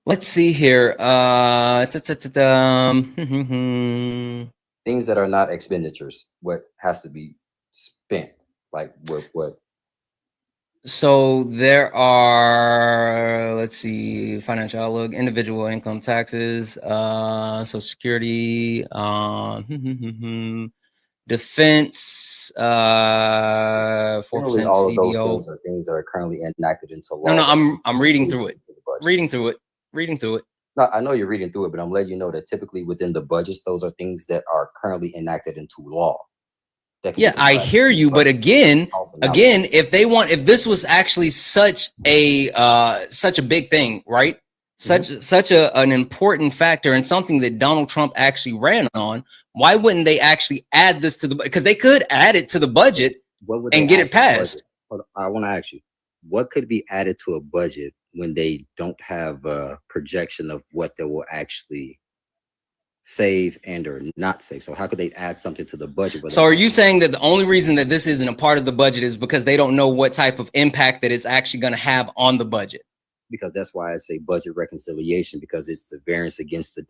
Let's see here. Things that are not expenditures. What has to be spent? Like what? So there are, let's see, financial outlook, individual income taxes, Social Security, defense, 4% all of those CBO. things are things that are currently enacted into law. No, I'm reading through it. Reading through it. No, I know you're reading through it, but I'm letting you know that typically within the budgets, those are things that are currently enacted into law. Yeah, I hear you, but again, if this was actually such a big thing, right? Such an important factor and something that Donald Trump actually ran on, why wouldn't they actually add this to the, because they could add it to the budget and get it passed? I want to ask you, what could be added to a budget when they don't have a projection of what they will actually save and or not save? So how could they add something to the budget? So are you saying that the only reason that this isn't a part of the budget is because they don't know what type of impact that it's actually going to have on the budget? Because that's why I say budget reconciliation, because it's the variance against the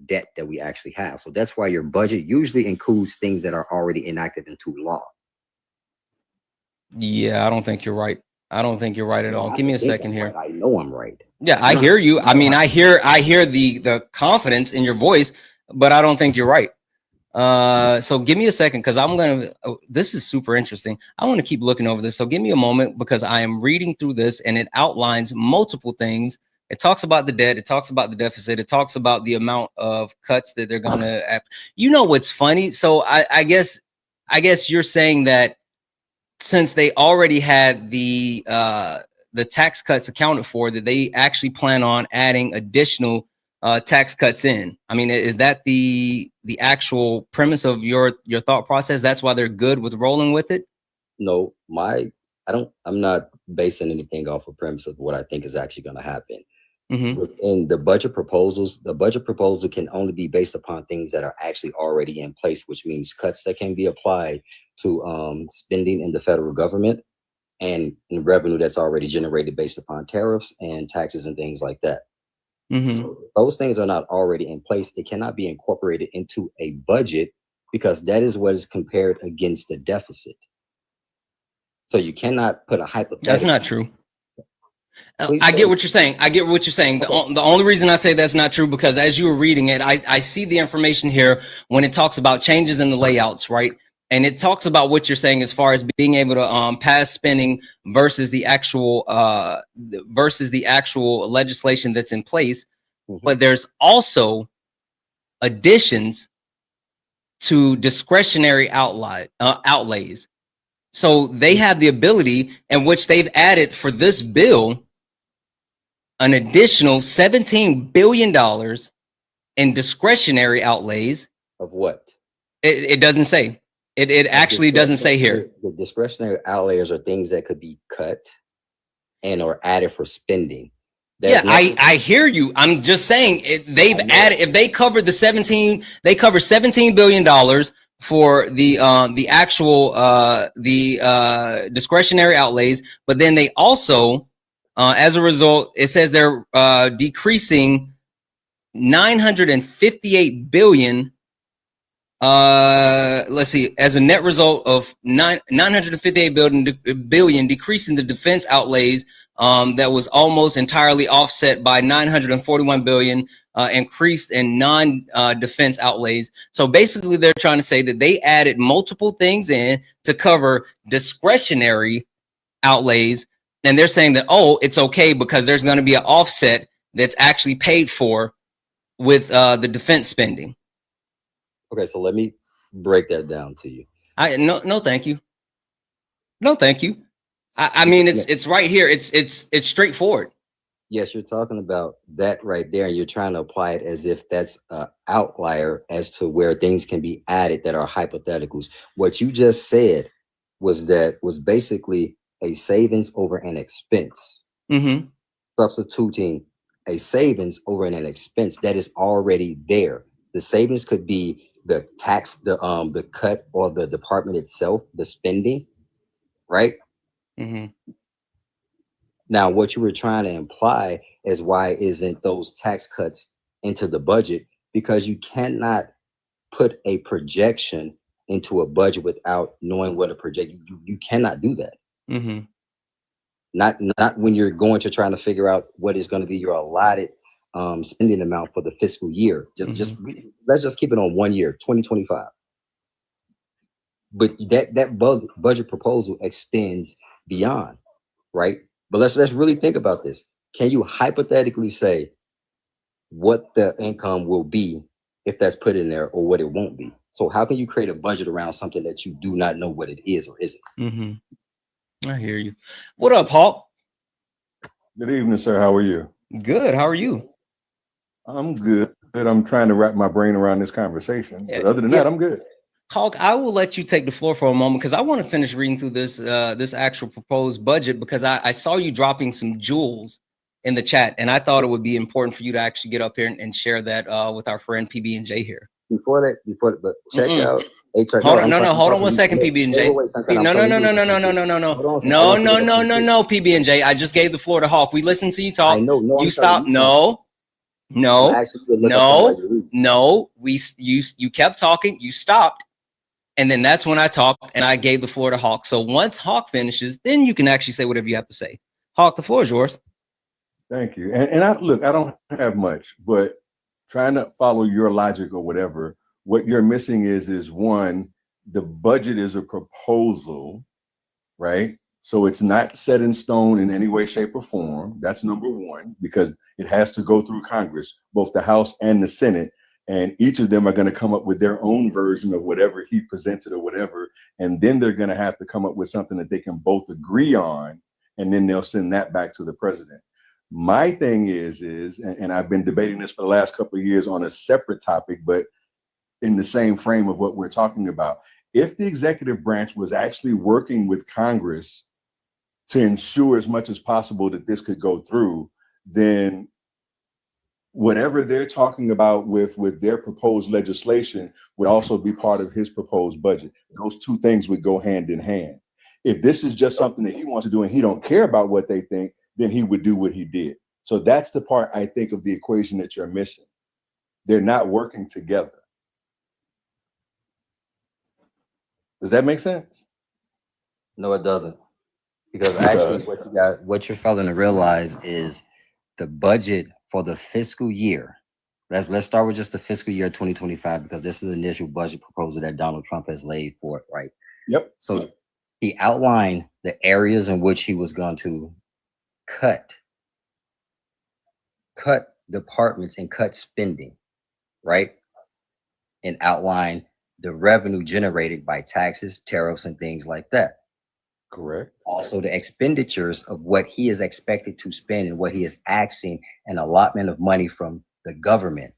debt that we actually have. So that's why your budget usually includes things that are already enacted into law. Yeah, I don't think you're right. I don't think you're right at all. Give me a second here. I know I'm right. Yeah, I hear you. I mean, I hear the confidence in your voice, but I don't think you're right. So give me a second, because this is super interesting. I want to keep looking over this. So give me a moment, because I am reading through this and it outlines multiple things. It talks about the debt. It talks about the deficit. It talks about the amount of cuts that they're going to, you know, what's funny. So I guess you're saying that since they already had the tax cuts accounted for, that they actually plan on adding additional tax cuts in. I mean, is that the actual premise of your thought process? That's why they're good with rolling with it? No, I'm not basing anything off of premise of what I think is actually going to happen. Within the budget proposals, the budget proposal can only be based upon things that are actually already in place, which means cuts that can be applied to spending in the federal government and in revenue that's already generated based upon tariffs and taxes and things like that. So those things are not already in place. It cannot be incorporated into a budget because that is what is compared against the deficit. So you cannot put a hypothetical. That's not true. I get what you're saying. The only reason I say that's not true, because as you were reading it, I see the information here when it talks about changes in the layouts, right? And it talks about what you're saying as far as being able to pass spending versus the actual legislation that's in place. But there's also additions to discretionary outlays. So they have the ability, in which they've added for this bill an additional $17 billion in discretionary outlays. Of what? It doesn't say. It actually doesn't say here. The discretionary outlayers are things that could be cut and or added for spending. Yeah, I hear you. I'm just saying they've added, if they covered they cover $17 billion for the actual discretionary outlays, but then they also as a result, it says they're decreasing 958 billion. Let's see, as a net result of 958 billion, decreasing the defense outlays that was almost entirely offset by 941 billion increased in non-defense outlays. So basically, they're trying to say that they added multiple things in to cover discretionary outlays, and they're saying that, oh, it's okay because there's going to be an offset that's actually paid for with the defense spending. Okay, so let me break that down to you. No, thank you. No, thank you. I mean, it's right here. It's straightforward. Yes, you're talking about that right there, and you're trying to apply it as if that's an outlier as to where things can be added that are hypotheticals. What you just said was basically a savings over an expense. Mm-hmm. Substituting a savings over an expense that is already there. The savings could be the tax, the cut, or the department itself, the spending, right? Mm-hmm. Now, what you were trying to imply is why isn't those tax cuts into the budget? Because you cannot put a projection into a budget without knowing what a project. You cannot do that. Mm-hmm. Not when you're going to trying to figure out what is going to be your allotted spending amount for the fiscal year. Let's just keep it on 1 year, 2025. But that budget proposal extends beyond, right? But let's really think about this. Can you hypothetically say what the income will be if that's put in there, or what it won't be? So how can you create a budget around something that you do not know what it is or isn't? Mm-hmm. I hear you. What up, Hawk? Good evening, sir. How are you? Good. How are you? I'm good. I'm trying to wrap my brain around this conversation. But other than that, I'm good. Hawk, I will let you take the floor for a moment because I want to finish reading through this actual proposed budget, because I saw you dropping some jewels in the chat, and I thought it would be important for you to actually get up here and share that with our friend PB and J here. But check out. Hold on 1 second, PB and J. No, PB and J. I just gave the floor to Hawk. We listened to you talk. You stop. You kept talking. You stopped. And then that's when I talked and I gave the floor to Hawk. So once Hawk finishes, then you can actually say whatever you have to say. Hawk, the floor is yours. Thank you. And I don't have much, but trying to follow your logic or whatever, what you're missing is one, the budget is a proposal, right? So it's not set in stone in any way, shape, or form. That's number one, because it has to go through Congress, both the House and the Senate. And each of them are going to come up with their own version of whatever he presented or whatever. And then they're going to have to come up with something that they can both agree on. And then they'll send that back to the president. My thing is, and I've been debating this for the last couple of years on a separate topic, but in the same frame of what we're talking about. If the executive branch was actually working with Congress to ensure as much as possible that this could go through, then whatever they're talking about with their proposed legislation would also be part of his proposed budget. Those two things would go hand in hand. If this is just something that he wants to do and he don't care about what they think, then he would do what he did. So that's the part, I think, of the equation that you're missing. They're not working together. Does that make sense? No, it doesn't. Because actually what you're failing to realize is the budget for the fiscal year. Let's start with just the fiscal year 2025, because this is the initial budget proposal that Donald Trump has laid forth, right? Yep. So he outlined the areas in which he was going to cut departments and cut spending, right? And outline the revenue generated by taxes, tariffs, and things like that. Correct. Also, the expenditures of what he is expected to spend and what he is asking an allotment of money from the government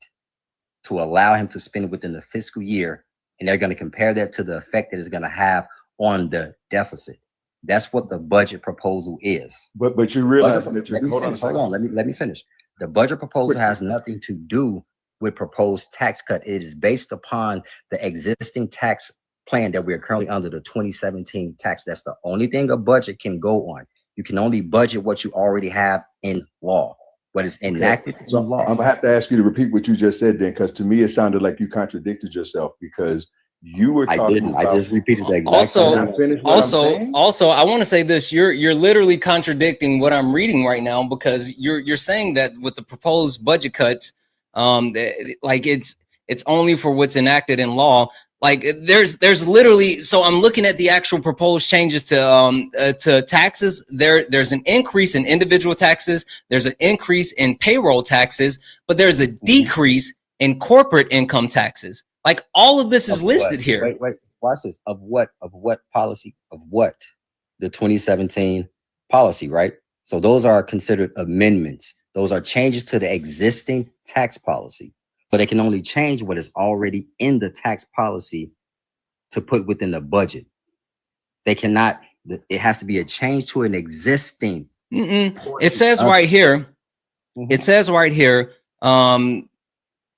to allow him to spend within the fiscal year. And they're going to compare that to the effect that it's going to have on the deficit. That's what the budget proposal is. But you realize that you're hold on, let me finish. The budget proposal has nothing to do with proposed tax cut. It is based upon the existing tax plan that we are currently under, the 2017 tax. That's the only thing a budget can go on. You can only budget what you already have in law, what is enacted in law. I'm gonna have to ask you to repeat what you just said then, because to me it sounded like you contradicted yourself, because you were talking I didn't. about, I just repeated the exact same thing. Also, I want to say this: you're literally contradicting what I'm reading right now, because you're saying that with the proposed budget cuts, like it's only for what's enacted in law. Like there's literally, so I'm looking at the actual proposed changes to taxes. There's an increase in individual taxes. There's an increase in payroll taxes, but there's a decrease in corporate income taxes. Like all of this is listed here. Wait, watch this. Of what policy? Of what? The 2017 policy, right? So those are considered amendments. Those are changes to the existing tax policy. So they can only change what is already in the tax policy to put within the budget. They cannot, it has to be a change to an existing. It says right here,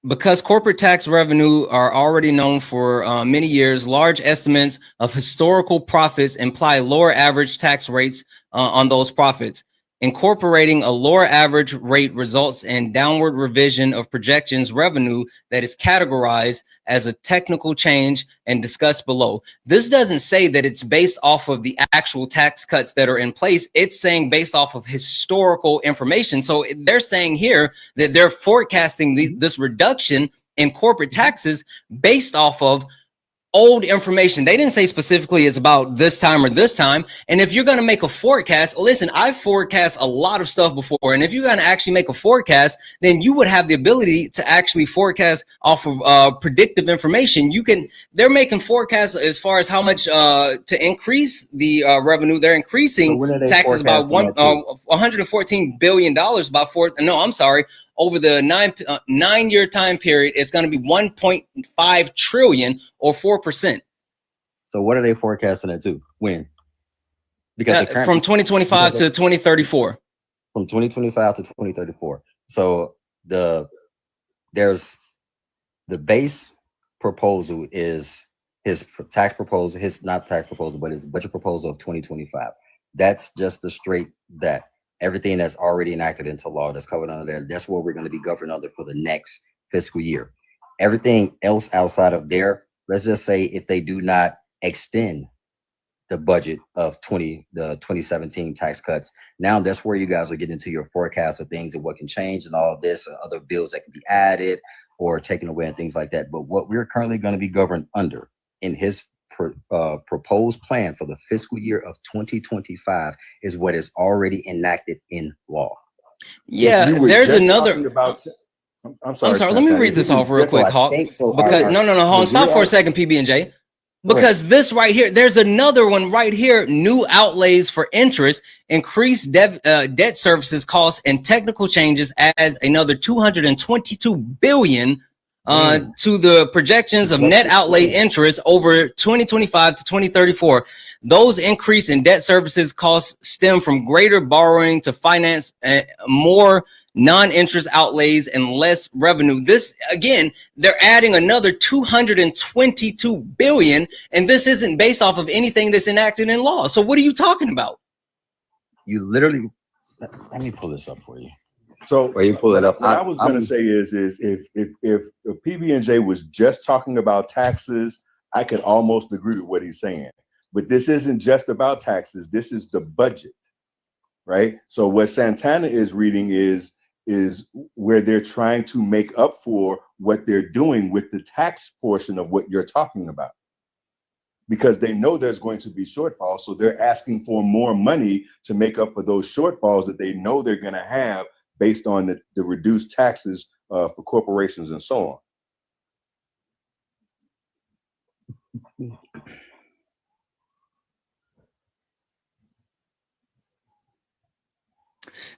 because corporate tax revenue are already known for many years, large estimates of historical profits imply lower average tax rates on those profits. Incorporating a lower average rate results in downward revision of projections revenue that is categorized as a technical change and discussed below. This doesn't say that it's based off of the actual tax cuts that are in place. It's saying based off of historical information. So they're saying here that they're forecasting this reduction in corporate taxes based off of old information. They didn't say specifically it's about this time or this time. And if you're going to make a forecast, listen, I've forecast a lot of stuff before. And if you're going to actually make a forecast, then you would have the ability to actually forecast off of predictive information. They're making forecasts as far as how much to increase the revenue. They're increasing taxes by $114 billion over the 9-year time period. It's going to be 1.5 trillion or 4%. So what are they forecasting it to? When? Because from 2025 to 2034. From 2025 to 2034. So there's the base proposal is his tax proposal, his not tax proposal, but his budget proposal of 2025. That's just the straight that. Everything that's already enacted into law that's covered under there, that's what we're going to be governed under for the next fiscal year. Everything else outside of there, let's just say if they do not extend the budget of the 2017 tax cuts, now that's where you guys are getting into your forecast of things and what can change and all of this, and other bills that can be added or taken away and things like that. But what we're currently going to be governed under in his proposed plan for the fiscal year of 2025 is what is already enacted in law. Yeah, there's another. I'm sorry. Let me read this off real quick, Hawk. Because no, hold on. Stop for a second, PB&J. Because this right here, there's another one right here. New outlays for interest, increased debt services costs, and technical changes adds another 222 billion to the projections of net outlay interest over 2025 to 2034. Those increase in debt services costs stem from greater borrowing to finance more non-interest outlays and less revenue. This, again, they're adding another 222 billion, and this isn't based off of anything that's enacted in law. So what are you talking about? You literally, let me pull this up for you. So or you pull it up. What I was going to say is if PB&J was just talking about taxes, I could almost agree with what he's saying. But this isn't just about taxes. This is the budget, right? So what Santana is reading is where they're trying to make up for what they're doing with the tax portion of what you're talking about, because they know there's going to be shortfalls. So they're asking for more money to make up for those shortfalls that they know they're going to have based on the reduced taxes for corporations and so on.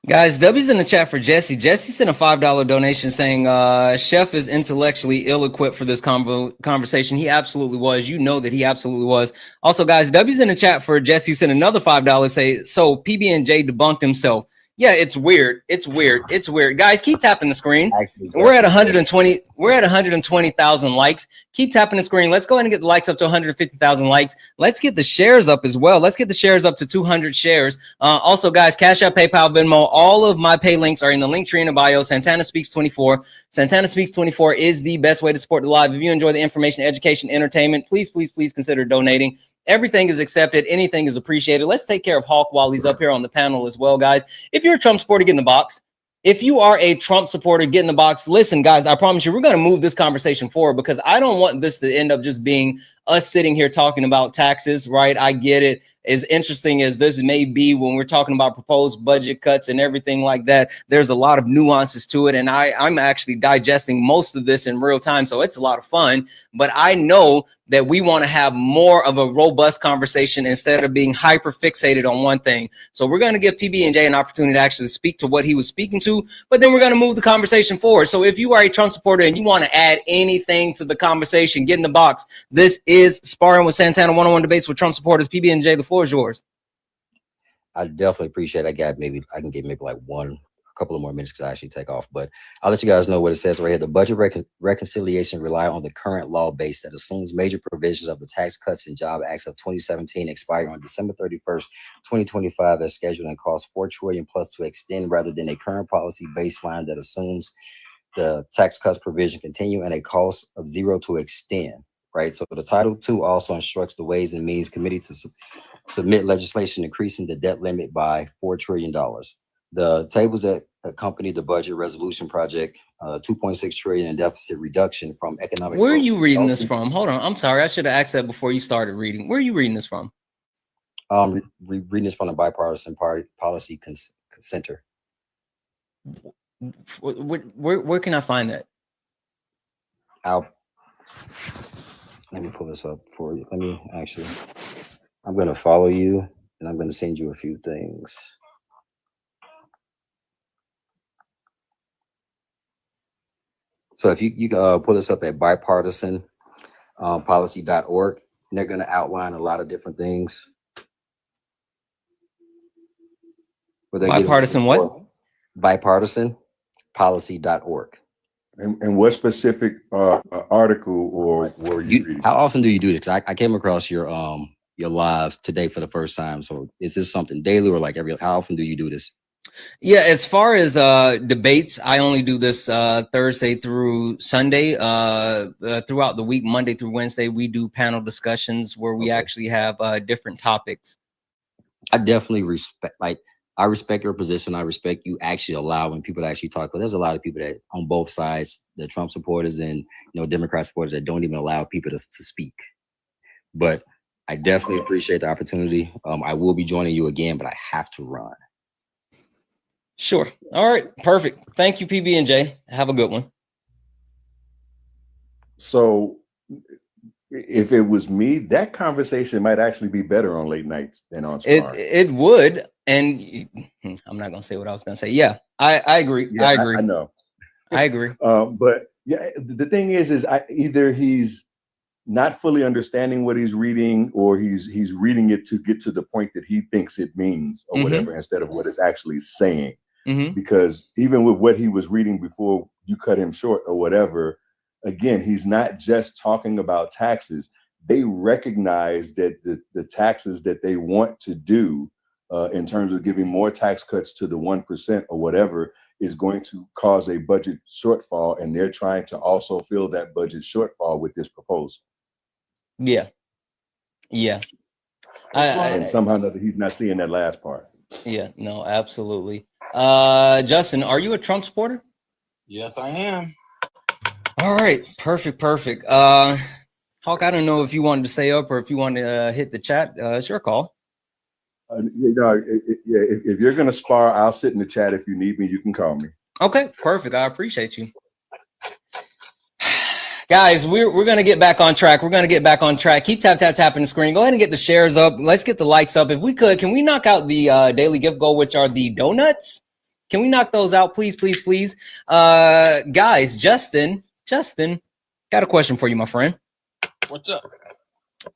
Guys, W's in the chat for Jesse. Jesse sent a $5 donation saying Chef is intellectually ill-equipped for this conversation. He absolutely was. You know that he absolutely was. Also, guys, W's in the chat for Jesse, who sent another $5 say, so PB&J debunked himself. Yeah, it's weird. It's weird. It's weird. Guys, keep tapping the screen. We're at 120. We're at 120,000 likes. Keep tapping the screen. Let's go ahead and get the likes up to 150,000 likes. Let's get the shares up as well. Let's get the shares up to 200 shares. Also, guys, Cash App, PayPal, Venmo, all of my pay links are in the link tree in the bio. Santana Speaks 24. Santana Speaks 24 is the best way to support the live. If you enjoy the information, education, entertainment, please, please, please consider donating. Everything is accepted. Anything is appreciated. Let's take care of Hawk while he's up here on the panel as well, guys. If you're a Trump supporter, get in the box. If you are a Trump supporter, get in the box. Listen, guys, I promise you, we're going to move this conversation forward because I don't want this to end up just being us sitting here talking about taxes, right? I get it. As interesting as this may be when we're talking about proposed budget cuts and everything like that, there's a lot of nuances to it. And I'm actually digesting most of this in real time. So it's a lot of fun. But I know that we want to have more of a robust conversation instead of being hyper fixated on one thing. So we're going to give PB&J an opportunity to actually speak to what he was speaking to, but then we're going to move the conversation forward. So if you are a Trump supporter and you want to add anything to the conversation, get in the box. This is Sparring with Santana, one-on-one debates with Trump supporters. PB&J, the floor is yours. I definitely appreciate it. I can get maybe like a couple of more minutes because I actually take off, but I'll let you guys know what it says right here. The budget reconciliation rely on the current law base that assumes major provisions of the Tax Cuts and Job Acts of 2017 expire on December 31st, 2025 as scheduled and cost $4 trillion plus to extend rather than a current policy baseline that assumes the tax cuts provision continue and a cost of $0 to extend, right? So the Title II also instructs the Ways and Means Committee to submit legislation increasing the debt limit by $4 trillion. The tables that accompany the budget resolution project, 2.6 trillion in deficit reduction from economic. Where are you reading this from? Hold on. I'm sorry. I should have asked that before you started reading. Where are you reading this from? Reading this from the Bipartisan Policy Center. Where can I find that? Let me pull this up for you. I'm going to follow you and I'm going to send you a few things. So if you pull this up at bipartisan policy.org, and they're going to outline a lot of different things. Bipartisan what? Bipartisan policy.org. And what specific article or were you reading? How often do you do this? I came across your lives today for the first time. So is this something daily or like how often do you do this? Yeah, as far as debates, I only do this Thursday through Sunday. Throughout the week, Monday through Wednesday, we do panel discussions where we actually have different topics. I definitely I respect your position. I respect you actually allowing people to actually talk. But there's a lot of people that on both sides, the Trump supporters and Democrat supporters, that don't even allow people to speak. But I definitely appreciate the opportunity. I will be joining you again, but I have to run. Sure. All right. Perfect. Thank you, PB&J. Have a good one. So if it was me, that conversation might actually be better on late nights than on Sparring. It would. And I'm not going to say what I was going to say. Yeah, I agree. Yeah, I agree. I know. I agree. But yeah, the thing is either he's not fully understanding what he's reading, or he's reading it to get to the point that he thinks it means or whatever, instead of what it's actually saying. Because even with what he was reading before you cut him short or whatever, again, he's not just talking about taxes. They recognize that the taxes that they want to do in terms of giving more tax cuts to the 1% or whatever is going to cause a budget shortfall. And they're trying to also fill that budget shortfall with this proposal. Yeah. Yeah. And somehow or another, he's not seeing that last part. Yeah, no, absolutely. Justin, are you a Trump supporter? Yes, I am. All right, perfect. Hawk, I don't know if you wanted to stay up or if you want to hit the chat. It's your call. If you're gonna spar, I'll sit in the chat. If you need me, you can call me. Okay, perfect. I appreciate you. Guys, we're gonna get back on track. We're gonna get back on track. Keep tapping the screen. Go ahead and get the shares up. Let's get the likes up. If we could, can we knock out the daily gift goal, which are the donuts? Can we knock those out, please, please, please? Guys, Justin, got a question for you, my friend. What's up?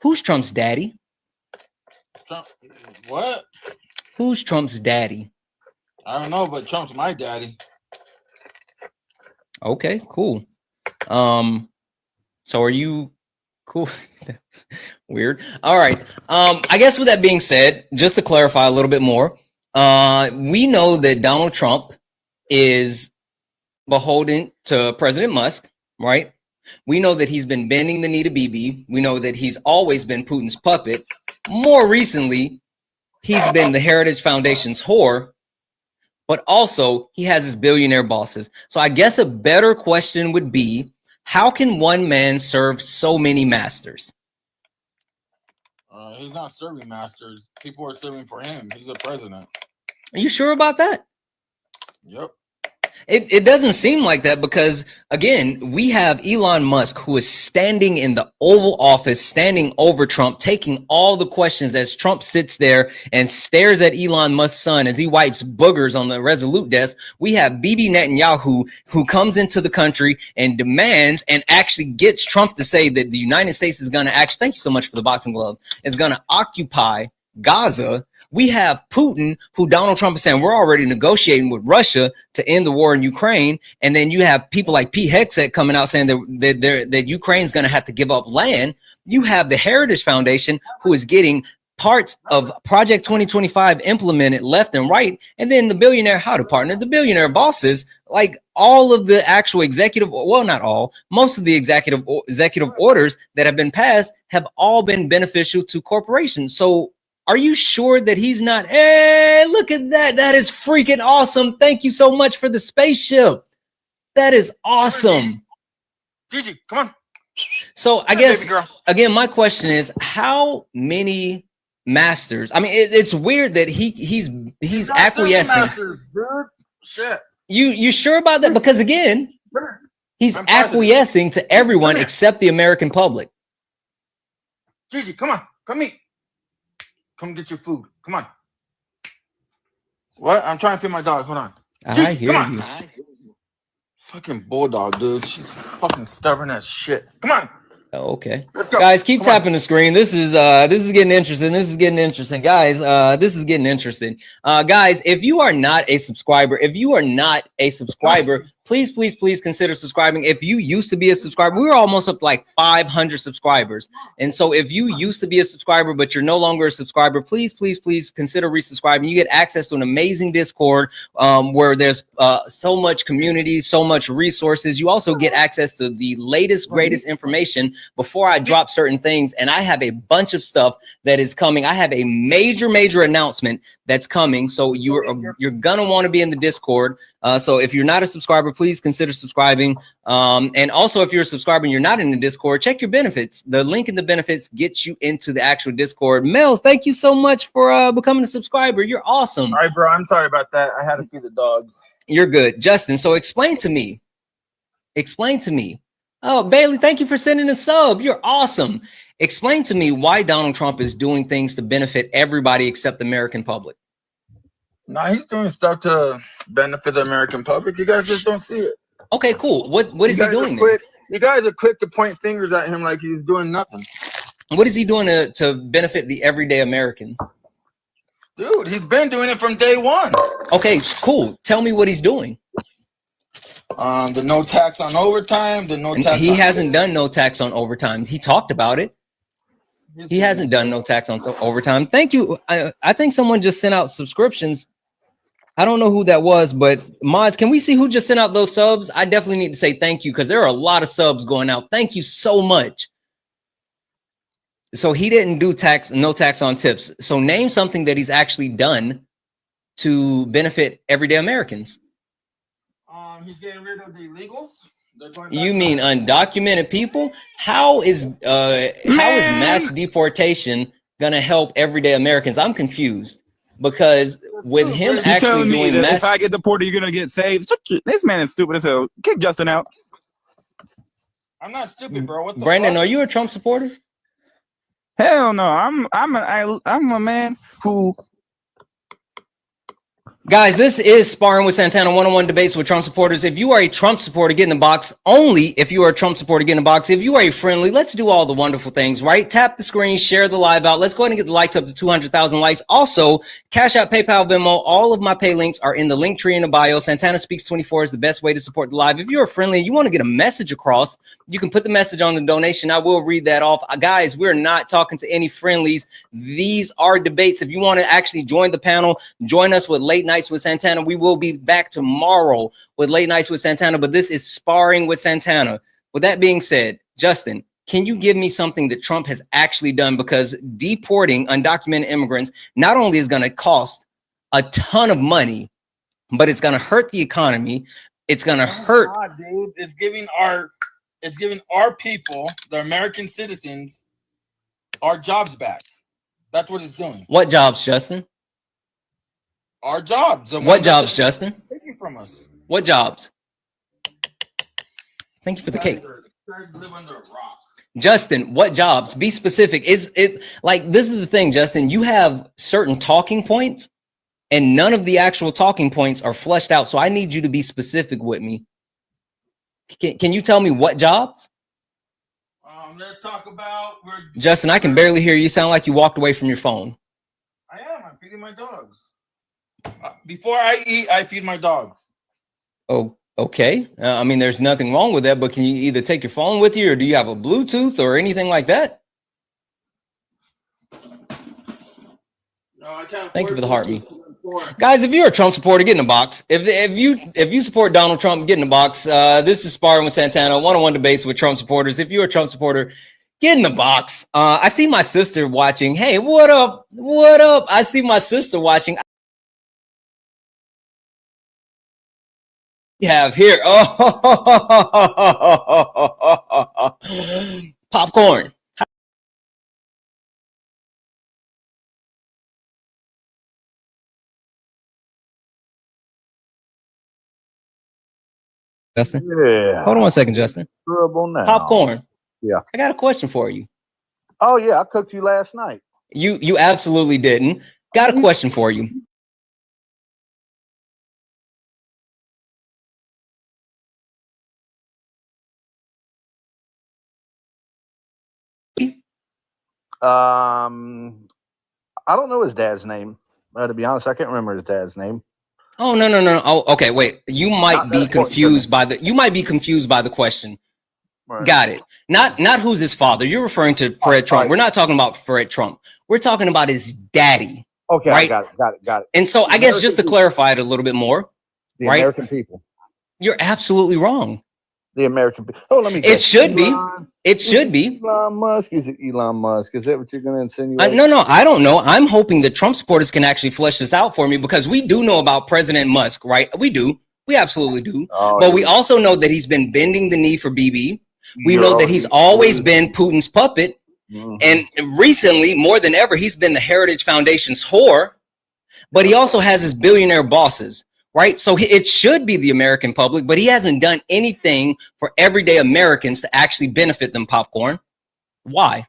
Who's Trump's daddy? Trump? What? Who's Trump's daddy? I don't know, but Trump's my daddy. Okay, cool. So are you cool? That's weird. All right. I guess with that being said, just to clarify a little bit more, we know that Donald Trump is beholden to President Musk, right? We know that he's been bending the knee to Bibi. We know that he's always been Putin's puppet. More recently, he's been the Heritage Foundation's whore, but also he has his billionaire bosses. So I guess a better question would be, how can one man serve so many masters? He's not serving masters. People are serving for him. He's a president. Are you sure about that? Yep. It doesn't seem like that because, again, we have Elon Musk who is standing in the Oval Office, standing over Trump, taking all the questions as Trump sits there and stares at Elon Musk's son as he wipes boogers on the Resolute desk. We have Bibi Netanyahu who comes into the country and demands and actually gets Trump to say that the United States is going to actually, thank you so much for the boxing glove, is going to occupy Gaza. We have Putin, who Donald Trump is saying we're already negotiating with Russia to end the war in Ukraine. And then you have people like Pete Hegseth coming out saying that Ukraine's going to have to give up land. You have the Heritage Foundation, who is getting parts of Project 2025 implemented left and right. And then the billionaire, the billionaire bosses, like all of the actual executive, well, not all, most of the executive orders that have been passed have all been beneficial to corporations. So are you sure that he's not? Hey, look at that. That is freaking awesome. Thank you so much for the spaceship. That is awesome. Gigi, come on. So I guess, again, my question is, how many masters? I mean, it's weird that he's acquiescing. Masters, dude. Shit. You sure about that? Because again, he's acquiescing to everyone except the American public. Gigi, come on. Come eat. Come get your food. Come on. What? I'm trying to feed my dog. Hold on. I hear you. Fucking bulldog, dude. She's fucking stubborn as shit. Come on. Oh, okay. Let's go. Guys, keep tapping the screen. This is getting interesting. Guys, this is getting interesting. Guys, if you are not a subscriber, please consider subscribing. If you used to be a subscriber, we were almost up to like 500 subscribers. And so if you used to be a subscriber, but you're no longer a subscriber, please consider resubscribing. You get access to an amazing Discord where there's so much community, so much resources. You also get access to the latest, greatest information before I drop certain things. And I have a bunch of stuff that is coming. I have a major announcement that's coming. So you're gonna want to be in the Discord. So if you're not a subscriber, please consider subscribing. And also, if you're a subscriber and you're not in the Discord, check your benefits. The link in the benefits gets you into the actual Discord. Mel's, thank you so much for becoming a subscriber. You're awesome. All right, bro. I'm sorry about that. I had to feed the dogs. You're good. Justin, so explain to me. Oh, Bailey, thank you for sending a sub. You're awesome. Explain to me why Donald Trump is doing things to benefit everybody except the American public. Nah, he's doing stuff to benefit the American public. You guys just don't see it. Okay, cool. What is he doing then? You guys are quick to point fingers at him like he's doing nothing. What is he doing to benefit the everyday Americans? Dude, he's been doing it from day one. Okay, cool. Tell me what he's doing. The no tax on overtime. He hasn't done no tax on overtime. He talked about it. He hasn't done no tax on overtime. Thank you. I think someone just sent out subscriptions. I don't know who that was, but mods, can we see who just sent out those subs? I definitely need to say thank you because there are a lot of subs going out. Thank you so much. So he didn't do no tax on tips. So name something that he's actually done to benefit everyday Americans. He's getting rid of the illegals. You mean undocumented people? How is mass deportation gonna help everyday Americans? I'm confused because with him actually doing mass, if I get deported, you're gonna get saved. This man is stupid as hell. Kick Justin out. I'm not stupid, bro. What the Brandon, fuck? are you a Trump supporter? Hell no. I'm a man who. Guys, this is Sparring with Santana, one-on-one debates with Trump supporters. If you are a Trump supporter, get in the box. Only if you are a Trump supporter, get in the box. If you are a friendly, let's do all the wonderful things, right? Tap the screen, share the live out. Let's go ahead and get the likes up to 200,000 likes. Also, Cash App, PayPal, Venmo, all of my pay links are in the link tree in the bio. Santana Speaks 24 is the best way to support the live. If you're a friendly and you want to get a message across, you can put the message on the donation. I will read that off. Guys, we're not talking to any friendlies. These are debates. If you want to actually join the panel, join us with Late Nights with Santana. We will be back tomorrow with Late Nights with Santana, but this is Sparring with Santana. With that being said, Justin, can you give me something that Trump has actually done? Because deporting undocumented immigrants not only is going to cost a ton of money, but it's going to hurt the economy. It's going to hurt. God, dude, it's giving our people, the American citizens, our jobs back. That's what it's doing. What jobs, Justin? Our jobs. What jobs, Justin? Taking from us. What jobs? Thank you for the cake. Live under a rock. Justin, what jobs? Be specific. Is it like this is the thing, Justin? You have certain talking points, and none of the actual talking points are fleshed out. So I need you to be specific with me. Can you tell me what jobs? Let's talk about. Justin, I can barely hear you. You sound like you walked away from your phone. I am. I'm feeding my dogs. Before I eat, I feed my dogs. Oh, okay. I mean, there's nothing wrong with that, but can you either take your phone with you or do you have a Bluetooth or anything like that? No, I can't. Thank you for the heartbeat. Guys, if you're a Trump supporter, get in the box. If you support Donald Trump, get in the box. This is Sparring with Santana, one-on-one debates with Trump supporters. If you're a Trump supporter, get in the box. I see my sister watching. Hey, what up? What up? I see my sister watching. Have here popcorn. Justin, Yeah. hold on 1 second, Justin. Terrible now. Popcorn. Yeah. I got a question for you. Oh yeah, I cooked you last night. You absolutely didn't. Got a question for you. I don't know his dad's name. To be honest, I can't remember his dad's name. Oh no. Oh, okay. Wait. You might be confused by the question. Right. Got it. Not who's his father. You're referring to Fred Trump. Right. We're not talking about Fred Trump. We're talking about his daddy. Okay, right? I got it. And so I guess just to clarify it a little bit more, the right? American people. You're absolutely wrong. The American people. Oh, let me. It should be. It should be. Elon Musk. Is it Elon Musk? Is that what you're going to insinuate? No, I don't know. I'm hoping that Trump supporters can actually flesh this out for me because we do know about President Musk, right? We do. We absolutely do. Oh, but we also know that he's been bending the knee for BB. We know that he's always been Putin's puppet. Mm-hmm. And recently, more than ever, he's been the Heritage Foundation's whore. But he also has his billionaire bosses, right? So it should be the American public, but he hasn't done anything for everyday Americans to actually benefit them, Popcorn. Why?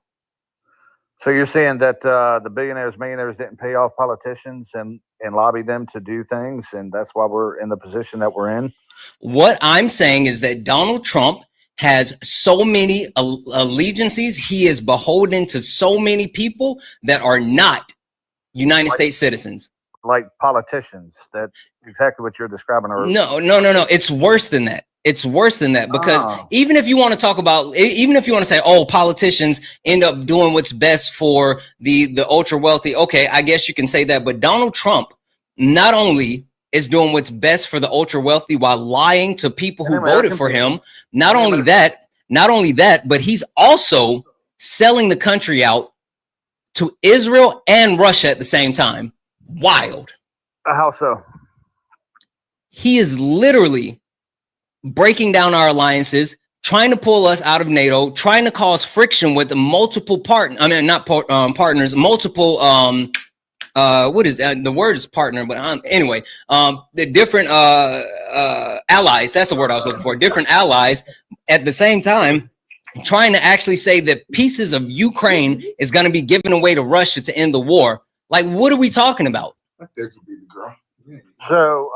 So you're saying that the billionaires, millionaires didn't pay off politicians and lobby them to do things, and that's why we're in the position that we're in? What I'm saying is that Donald Trump has so many allegiances. He is beholden to so many people that are not United States citizens. Like politicians, that exactly what you're describing. No. It's worse than that. It's worse than that because even if you want to talk about, even if you want to say, oh, politicians end up doing what's best for the ultra wealthy. Okay, I guess you can say that. But Donald Trump not only is doing what's best for the ultra wealthy while lying to people who voted for him. Not only that, but he's also selling the country out to Israel and Russia at the same time. Wild. How so? He is literally breaking down our alliances, trying to pull us out of NATO, trying to cause friction with multiple partners, multiple what is the word is partner, but anyway, the different allies. That's the word I was looking for. Different allies at the same time. trying to actually say that pieces of Ukraine is going to be given away to Russia to end the war. Like, what are we talking about? So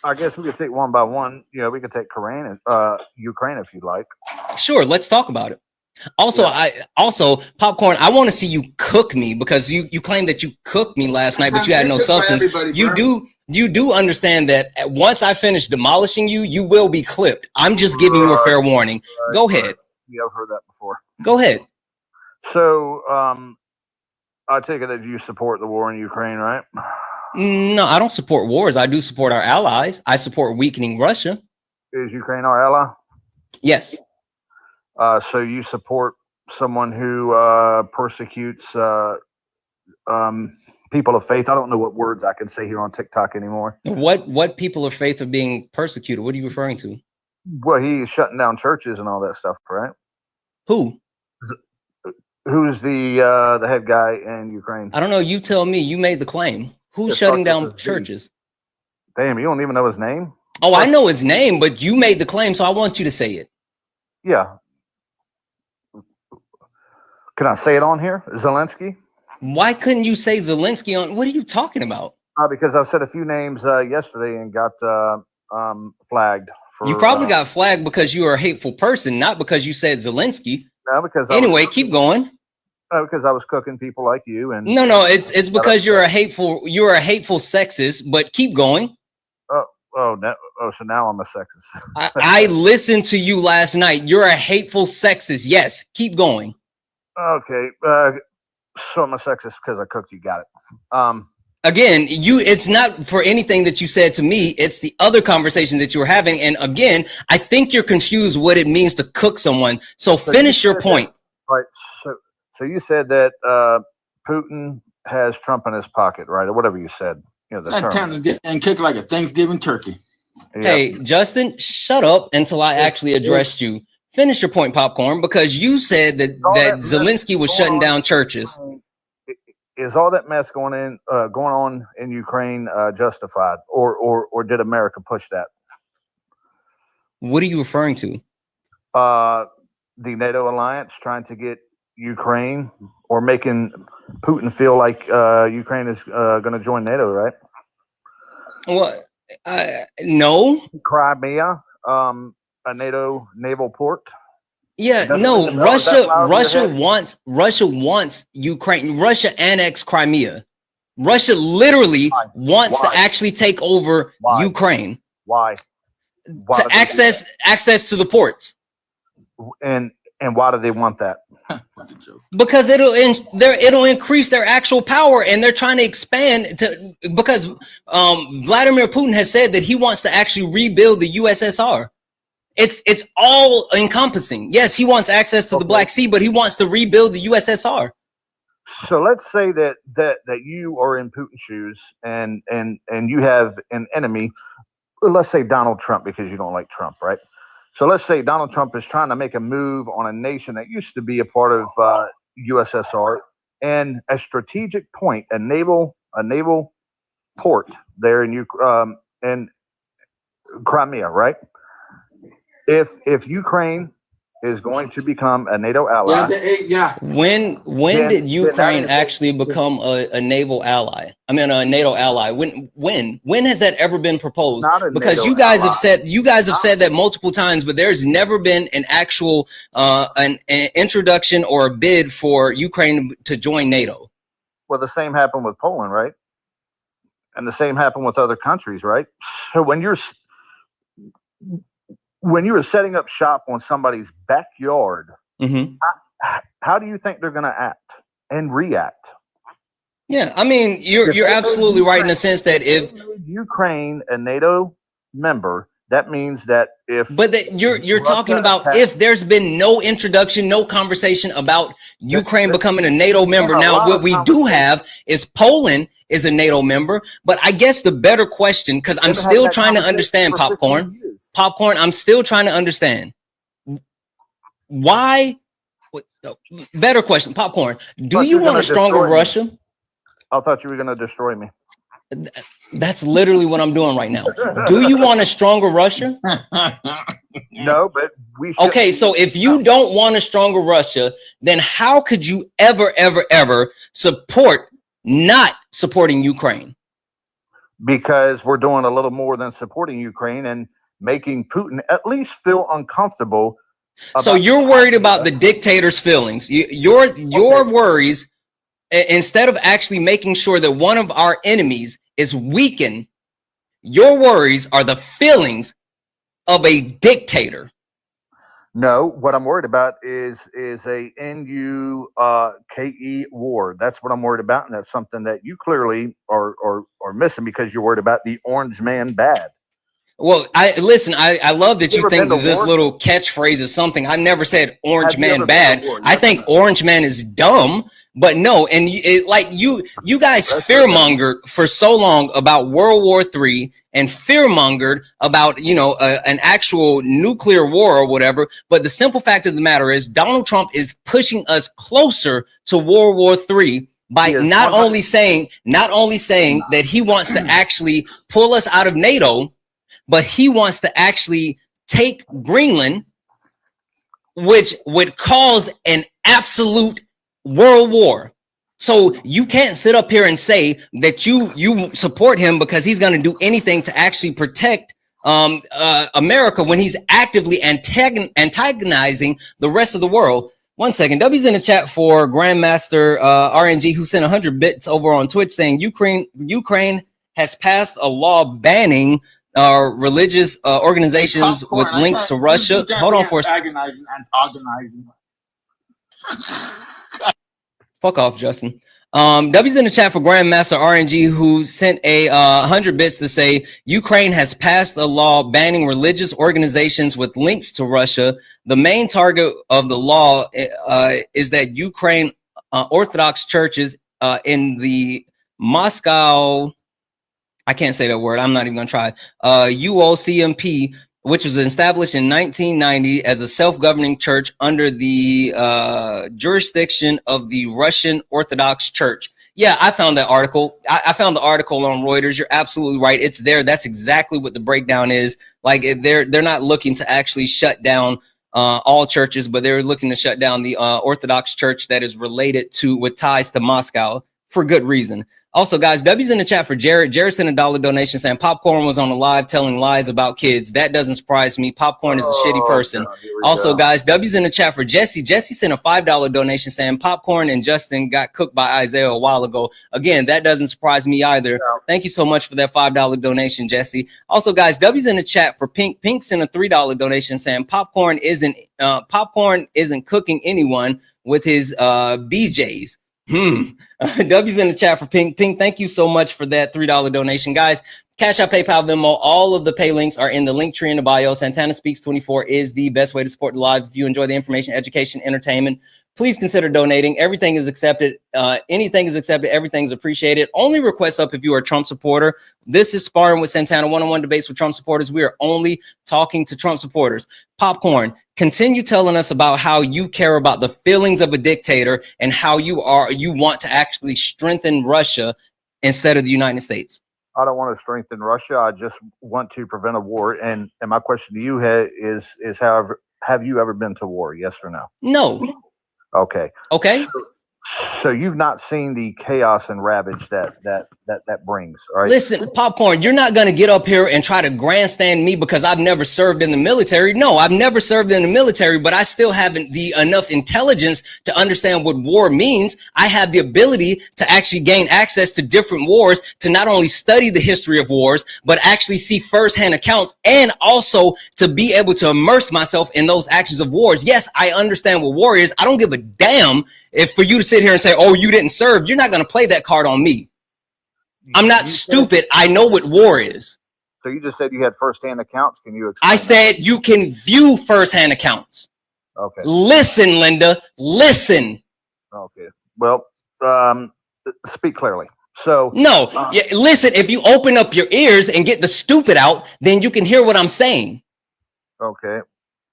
I guess we could take one by one. You know, we could take Ukraine if you'd like. Sure, let's talk about it. Also, Popcorn, I want to see you cook me, because you claimed that you cooked me last night, but you had no substance. You do understand that once I finish demolishing you, you will be clipped. I'm just giving you a fair warning. Go ahead. Yeah, I've heard that before. Go ahead. So I take it that you support the war in Ukraine, right? No, I don't support wars. I do support our allies. I support weakening Russia. Is Ukraine our ally? Yes. So you support someone who persecutes people of faith? I don't know what words I can say here on TikTok anymore. What people of faith are being persecuted? What are you referring to? Well, he's shutting down churches and all that stuff, right? Who? Who's the head guy in Ukraine? I don't know. You tell me. You made the claim. Who's shutting down churches? Damn, you don't even know his name? Oh, I know his name, but you made the claim, so I want you to say it. Yeah. Can I say it on here? Zelensky? Why couldn't you say Zelensky on? What are you talking about? Because I said a few names yesterday and got flagged. You probably got flagged because you are a hateful person, not because you said Zelensky. No, because anyway, keep going. Because I was cooking people like you, and no, it's because you're a hateful sexist. But keep going. So now I'm a sexist. I listened to you last night. You're a hateful sexist. Yes, keep going. Okay, so I'm a sexist because I cooked you. Got it. Again, it's not for anything that you said to me. It's the other conversation that you were having. And again, I think you're confused what it means to cook someone. So finish your point. Right. So you said that Putin has Trump in his pocket, right? Or whatever you said. You know, that Santana's getting cooked like a Thanksgiving turkey. Hey, Justin, shut up until I actually addressed you. Finish your point, Popcorn, because you said that Zelensky was shutting down churches. Is all that mess going on in Ukraine justified, or did America push that? What are you referring to? The NATO alliance trying to get Ukraine, or making Putin feel like Ukraine is going to join NATO, right? Well, no. Crimea, a NATO naval port. Yeah, no. Russia wants Ukraine. Russia annexed Crimea. Russia literally wants to actually take over Ukraine. Why? To access to the ports. And why do they want that? Because it'll increase their actual power, and they're trying to expand because Vladimir Putin has said that he wants to actually rebuild the USSR. It's all encompassing. Yes, he wants access to the Black Sea, but he wants to rebuild the USSR. So let's say that you are in Putin's shoes, and you have an enemy. Let's say Donald Trump, because you don't like Trump, right? So let's say Donald Trump is trying to make a move on a nation that used to be a part of USSR, and a strategic point, a naval port there in Crimea, right? If Ukraine is going to become a NATO ally, When did Ukraine actually become a naval ally? I mean, a NATO ally. When has that ever been proposed? Because you guys have said that multiple times, but there's never been an actual an introduction or a bid for Ukraine to join NATO. Well, the same happened with Poland, right? And the same happened with other countries, right? So when you're setting up shop on somebody's backyard, how do you think they're going to act and react? Yeah, I mean, you're absolutely right in the sense that if Ukraine a NATO member, that means that you're talking about if there's been no introduction, no conversation about Ukraine becoming a NATO member. Now, what we do have is Poland is a NATO member, but I guess the better question, because I'm still trying to understand, Popcorn, I'm still trying to understand why. Better question, Popcorn. Do you want a stronger Russia? I thought you were going to destroy me. That's literally what I'm doing right now. Do you want a stronger Russia? No, but we should. Okay, so if you don't want a stronger Russia, then how could you ever support not supporting Ukraine? Because we're doing a little more than supporting Ukraine and making Putin at least feel uncomfortable. So you're worried about the dictator's feelings. Your worries, instead of actually making sure that one of our enemies is weakened, your worries are the feelings of a dictator. No, what I'm worried about is a NUKE war. That's what I'm worried about, and that's something that you clearly are missing because you're worried about the orange man bad. Well, I love that you think that this little catchphrase is something. I never said orange man bad. I think orange man is dumb, but no. And you guys fearmongered for so long about World War III and fearmongered about, an actual nuclear war or whatever. But the simple fact of the matter is Donald Trump is pushing us closer to World War III by not only saying that he wants to actually pull us out of NATO, but he wants to actually take Greenland, which would cause an absolute world war. So you can't sit up here and say that you support him because he's going to do anything to actually protect America when he's actively antagonizing the rest of the world. 1 second. W's in the chat for Grandmaster RNG, who sent 100 bits over on Twitch saying Ukraine has passed a law banning religious organizations with links to Russia. Hold on for a second. Antagonizing. Fuck off, Justin. W's in the chat for Grandmaster RNG, who sent a 100 bits to say Ukraine has passed a law banning religious organizations with links to Russia. The main target of the law is that Ukraine Orthodox churches in the Moscow, I can't say that word, I'm not even gonna try, UOCMP, which was established in 1990 as a self-governing church under the jurisdiction of the Russian Orthodox Church. Yeah, I found that article. I found the article on Reuters. You're absolutely right. It's there. That's exactly what the breakdown is. Like they're not looking to actually shut down all churches, but they're looking to shut down the Orthodox Church that is related to, with ties to Moscow, for good reason. Also, guys, W's in the chat for Jared. Jared sent a $1 donation saying Popcorn was on a live telling lies about kids. That doesn't surprise me. Popcorn is a shitty person. God, also, guys, W's in the chat for Jesse. Jesse sent a $5 donation saying Popcorn and Justin got cooked by Isaiah a while ago. Again, that doesn't surprise me either. Yeah. Thank you so much for that $5 donation, Jesse. Also, guys, W's in the chat for Pink. Pink sent a $3 donation saying Popcorn isn't cooking anyone with his BJs. W's in the chat for Pink. Pink, thank you so much for that $3 donation. Guys, Cash App, PayPal, Venmo, all of the pay links are in the link tree in the bio. Santana Speaks 24 is the best way to support the live. If you enjoy the information, education, entertainment, please consider donating. Everything is accepted. Anything is accepted. Everything is appreciated. Only request up if you are a Trump supporter. This is Sparring with Santana, one-on-one debates with Trump supporters. We are only talking to Trump supporters. Popcorn, continue telling us about how you care about the feelings of a dictator and how you want to actually strengthen Russia instead of the United States. I don't want to strengthen Russia. I just want to prevent a war. And my question to you is have you ever been to war? Yes or no? No. Okay. Okay. So you've not seen the chaos and ravage that brings, all right? Listen, Popcorn, you're not going to get up here and try to grandstand me because I've never served in the military. No, I've never served in the military, but I still haven't enough intelligence to understand what war means. I have the ability to actually gain access to different wars, to not only study the history of wars, but actually see firsthand accounts, and also to be able to immerse myself in those actions of wars. Yes, I understand what war is. I don't give a damn if for you to sit here and say, oh, you didn't serve. You're not going to play that card on me. I'm not stupid. I know what war is. So you just said you had firsthand accounts. Can you explain? I said you can view firsthand accounts. Okay. Listen, Linda. Listen. Okay. Well, speak clearly. So no, listen. If you open up your ears and get the stupid out, then you can hear what I'm saying. Okay.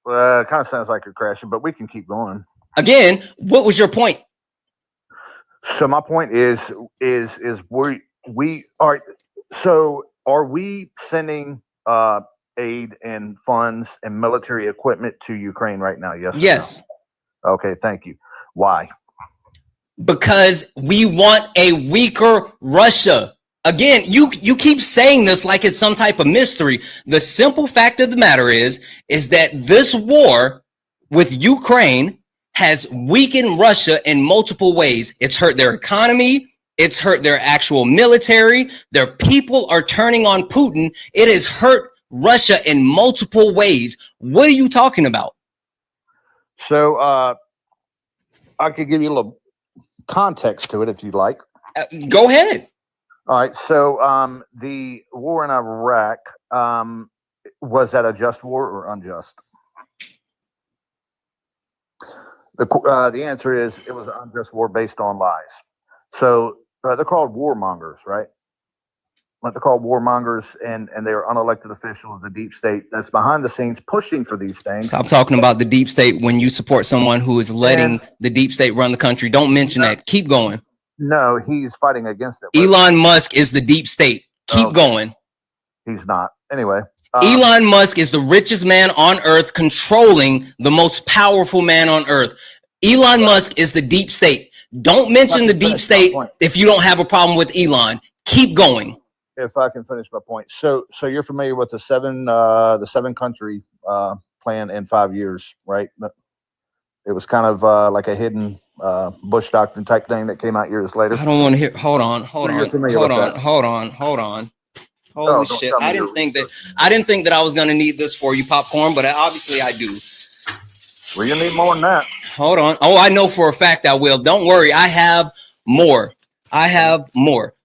Well, it kind of sounds like you're crashing, but we can keep going. Again, what was your point? So my point is we are. So are we sending aid and funds and military equipment to Ukraine right now? Yes. Yes. No? Okay. Thank you. Why? Because we want a weaker Russia. Again, you keep saying this like it's some type of mystery. The simple fact of the matter is that this war with Ukraine has weakened Russia in multiple ways. It's hurt their economy. It's hurt their actual military. Their people are turning on Putin. It has hurt Russia in multiple ways. What are you talking about? So I could give you a little context to it if you'd like. Go ahead. All right. So the war in Iraq, was that a just war or unjust? The answer is it was an unjust war based on lies. So they're called warmongers, right? What they're called warmongers, and they are unelected officials, the deep state that's behind the scenes pushing for these things. Stop talking about the deep state when you support someone who is letting the deep state run the country. Don't mention that. Keep going. No, he's fighting against it. Elon Musk is the deep state. Keep going. He's not. Anyway. Elon Musk is the richest man on earth, controlling the most powerful man on earth. Elon Musk is the deep state. Don't mention the deep state if you don't have a problem with Elon. Keep going. If I can finish my point. So you're familiar with the seven country plan in 5 years, right? It was kind of like a hidden Bush doctrine type thing that came out years later. I don't want to hear. Hold on. Holy shit. I didn't think that I was going to need this for you, popcorn, but obviously I do. Well, you need more than that. Hold on. Oh, I know for a fact I will. Don't worry. I have more.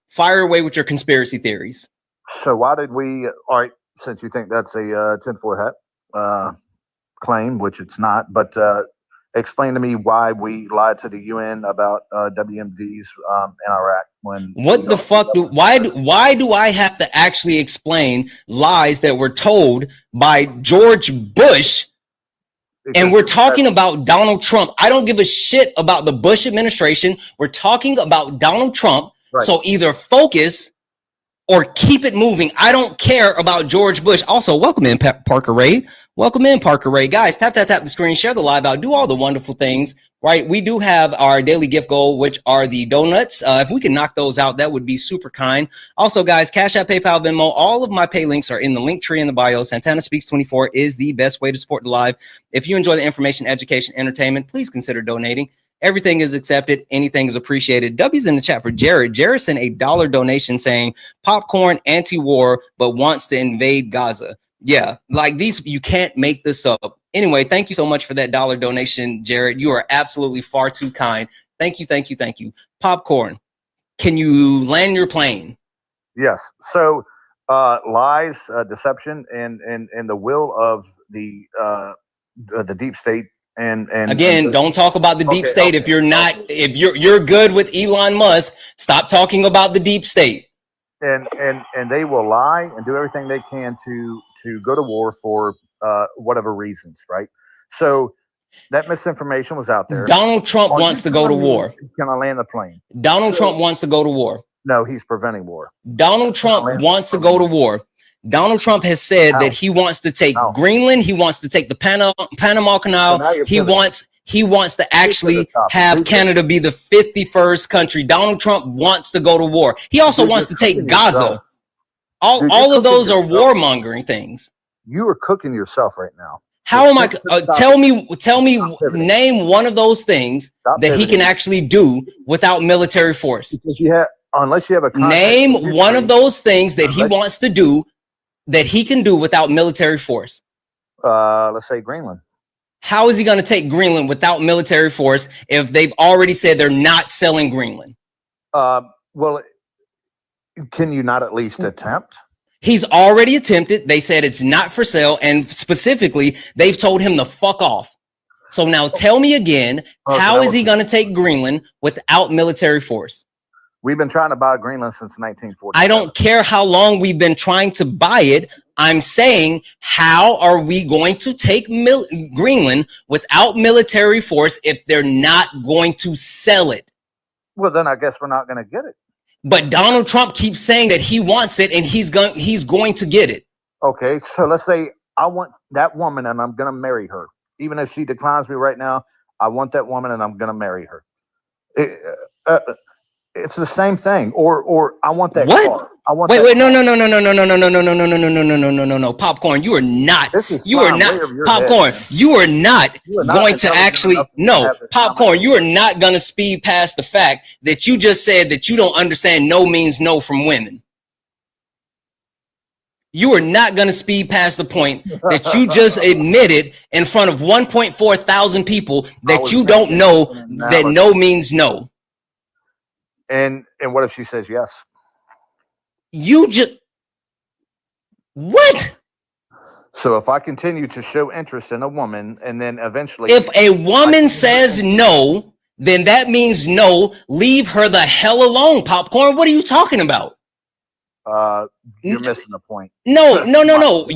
Fire away with your conspiracy theories. So why did we, all right, since you think that's a tinfoil hat claim, which it's not, but explain to me why we lied to the UN about WMDs in Iraq. Why do I have to actually explain lies that were told by George Bush? And we're talking about Donald Trump. I don't give a shit about the Bush administration. We're talking about Donald Trump. Right. So either focus or keep it moving. I don't care about George Bush. Also, welcome in, Parker Ray. Welcome in, Parker Ray. Guys, tap the screen, share the live out, do all the wonderful things, right? We do have our daily gift goal, which are the donuts. If we can knock those out, that would be super kind. Also, guys, Cash App, PayPal, Venmo, all of my pay links are in the link tree in the bio. Santana Speaks 24 is the best way to support the live. If you enjoy the information, education, entertainment, please consider donating. Everything is accepted. Anything is appreciated. W's in the chat for Jared. Jared sent a $1 donation saying popcorn anti-war, but wants to invade Gaza. Yeah, like these, you can't make this up. Anyway, thank you so much for that $1 donation, Jared. You are absolutely far too kind. Thank you. Popcorn, can you land your plane? Yes. So lies, deception, and the will of the deep state. And again, don't talk about the deep state. If you're good with Elon Musk, stop talking about the deep state. And they will lie and do everything they can to go to war for whatever reasons, right? So that misinformation was out there. Donald Trump wants to go to war. Can I land the plane? Donald Trump wants to go to war. No, he's preventing war. Donald Trump wants to go to war. Donald Trump has said that he wants to take Greenland. He wants to take the Panama Canal. So he wants to actually have Canada be the 51st country. Donald Trump wants to go to war. He also wants to take Gaza. All of those are warmongering things. You are cooking yourself right now. How am I? Tell me, name one of those things that he can actually do without military force. Because unless you have a name one of those things that he wants to do that he can do without military force. Let's say Greenland. How is he going to take Greenland without military force if they've already said they're not selling Greenland? Well, can you not at least attempt? He's already attempted. They said it's not for sale. And specifically, they've told him to fuck off. So now tell me again, how is he going to take Greenland without military force? We've been trying to buy Greenland since 1940. I don't care how long we've been trying to buy it. I'm saying, how are we going to take Greenland without military force if they're not going to sell it? Well, then I guess we're not going to get it. But Donald Trump keeps saying that he wants it and he's going to get it. Okay, so let's say I want that woman and I'm going to marry her. Even if she declines me right now, I want that woman and I'm going to marry her. It's the same thing. Or I want that car. I want no, Popcorn, you are not Popcorn, you are not going to actually Popcorn, you are not going to speed past the fact that you just said that you don't understand no means no from women. You are not going to speed past the point that you just admitted in front of 1.4 thousand people that you don't know that no means no. And what if she says yes? You just what? So if I continue to show interest in a woman and then eventually if a woman says no, then that means no. Leave her the hell alone, Popcorn. What are you talking about? You're missing the point. No.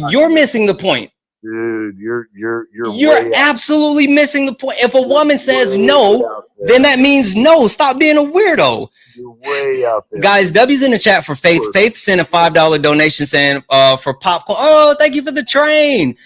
You're missing the point. Dude, you're absolutely missing the point. If a woman says no, then that means no. Stop being a weirdo. You're way out there. Guys, W's in the chat for Faith. Faith sent a $5 donation saying for Popcorn. Oh, thank you for the train.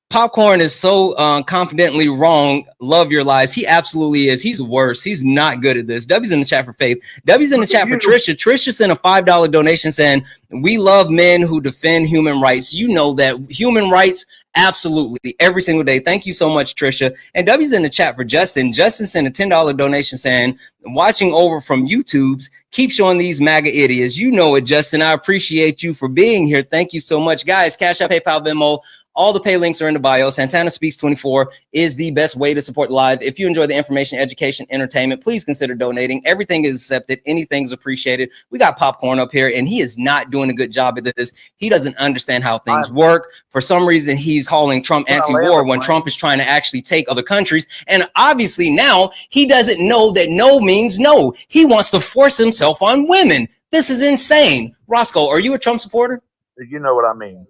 Popcorn is so confidently wrong. Love your lies. He absolutely is. He's worse. He's not good at this. W's in the chat for Faith. W's in the chat for Trisha. Trisha sent a $5 donation saying, we love men who defend human rights. You know that human rights, absolutely, every single day. Thank you so much, Trisha. And W's in the chat for Justin. Justin sent a $10 donation saying, watching over from YouTube's, keep showing these MAGA idiots. You know it, Justin. I appreciate you for being here. Thank you so much. Guys, Cash App, PayPal, Venmo, all the pay links are in the bio. Santana Speaks 24 is the best way to support live. If you enjoy the information, education, entertainment, please consider donating. Everything is accepted. Anything's appreciated. We got Popcorn up here, and he is not doing a good job at this. He doesn't understand how things work. For some reason, he's calling Trump anti-war when Trump is trying to actually take other countries. And obviously now he doesn't know that no means no. He wants to force himself on women. This is insane. Roscoe, are you a Trump supporter? You know what I mean.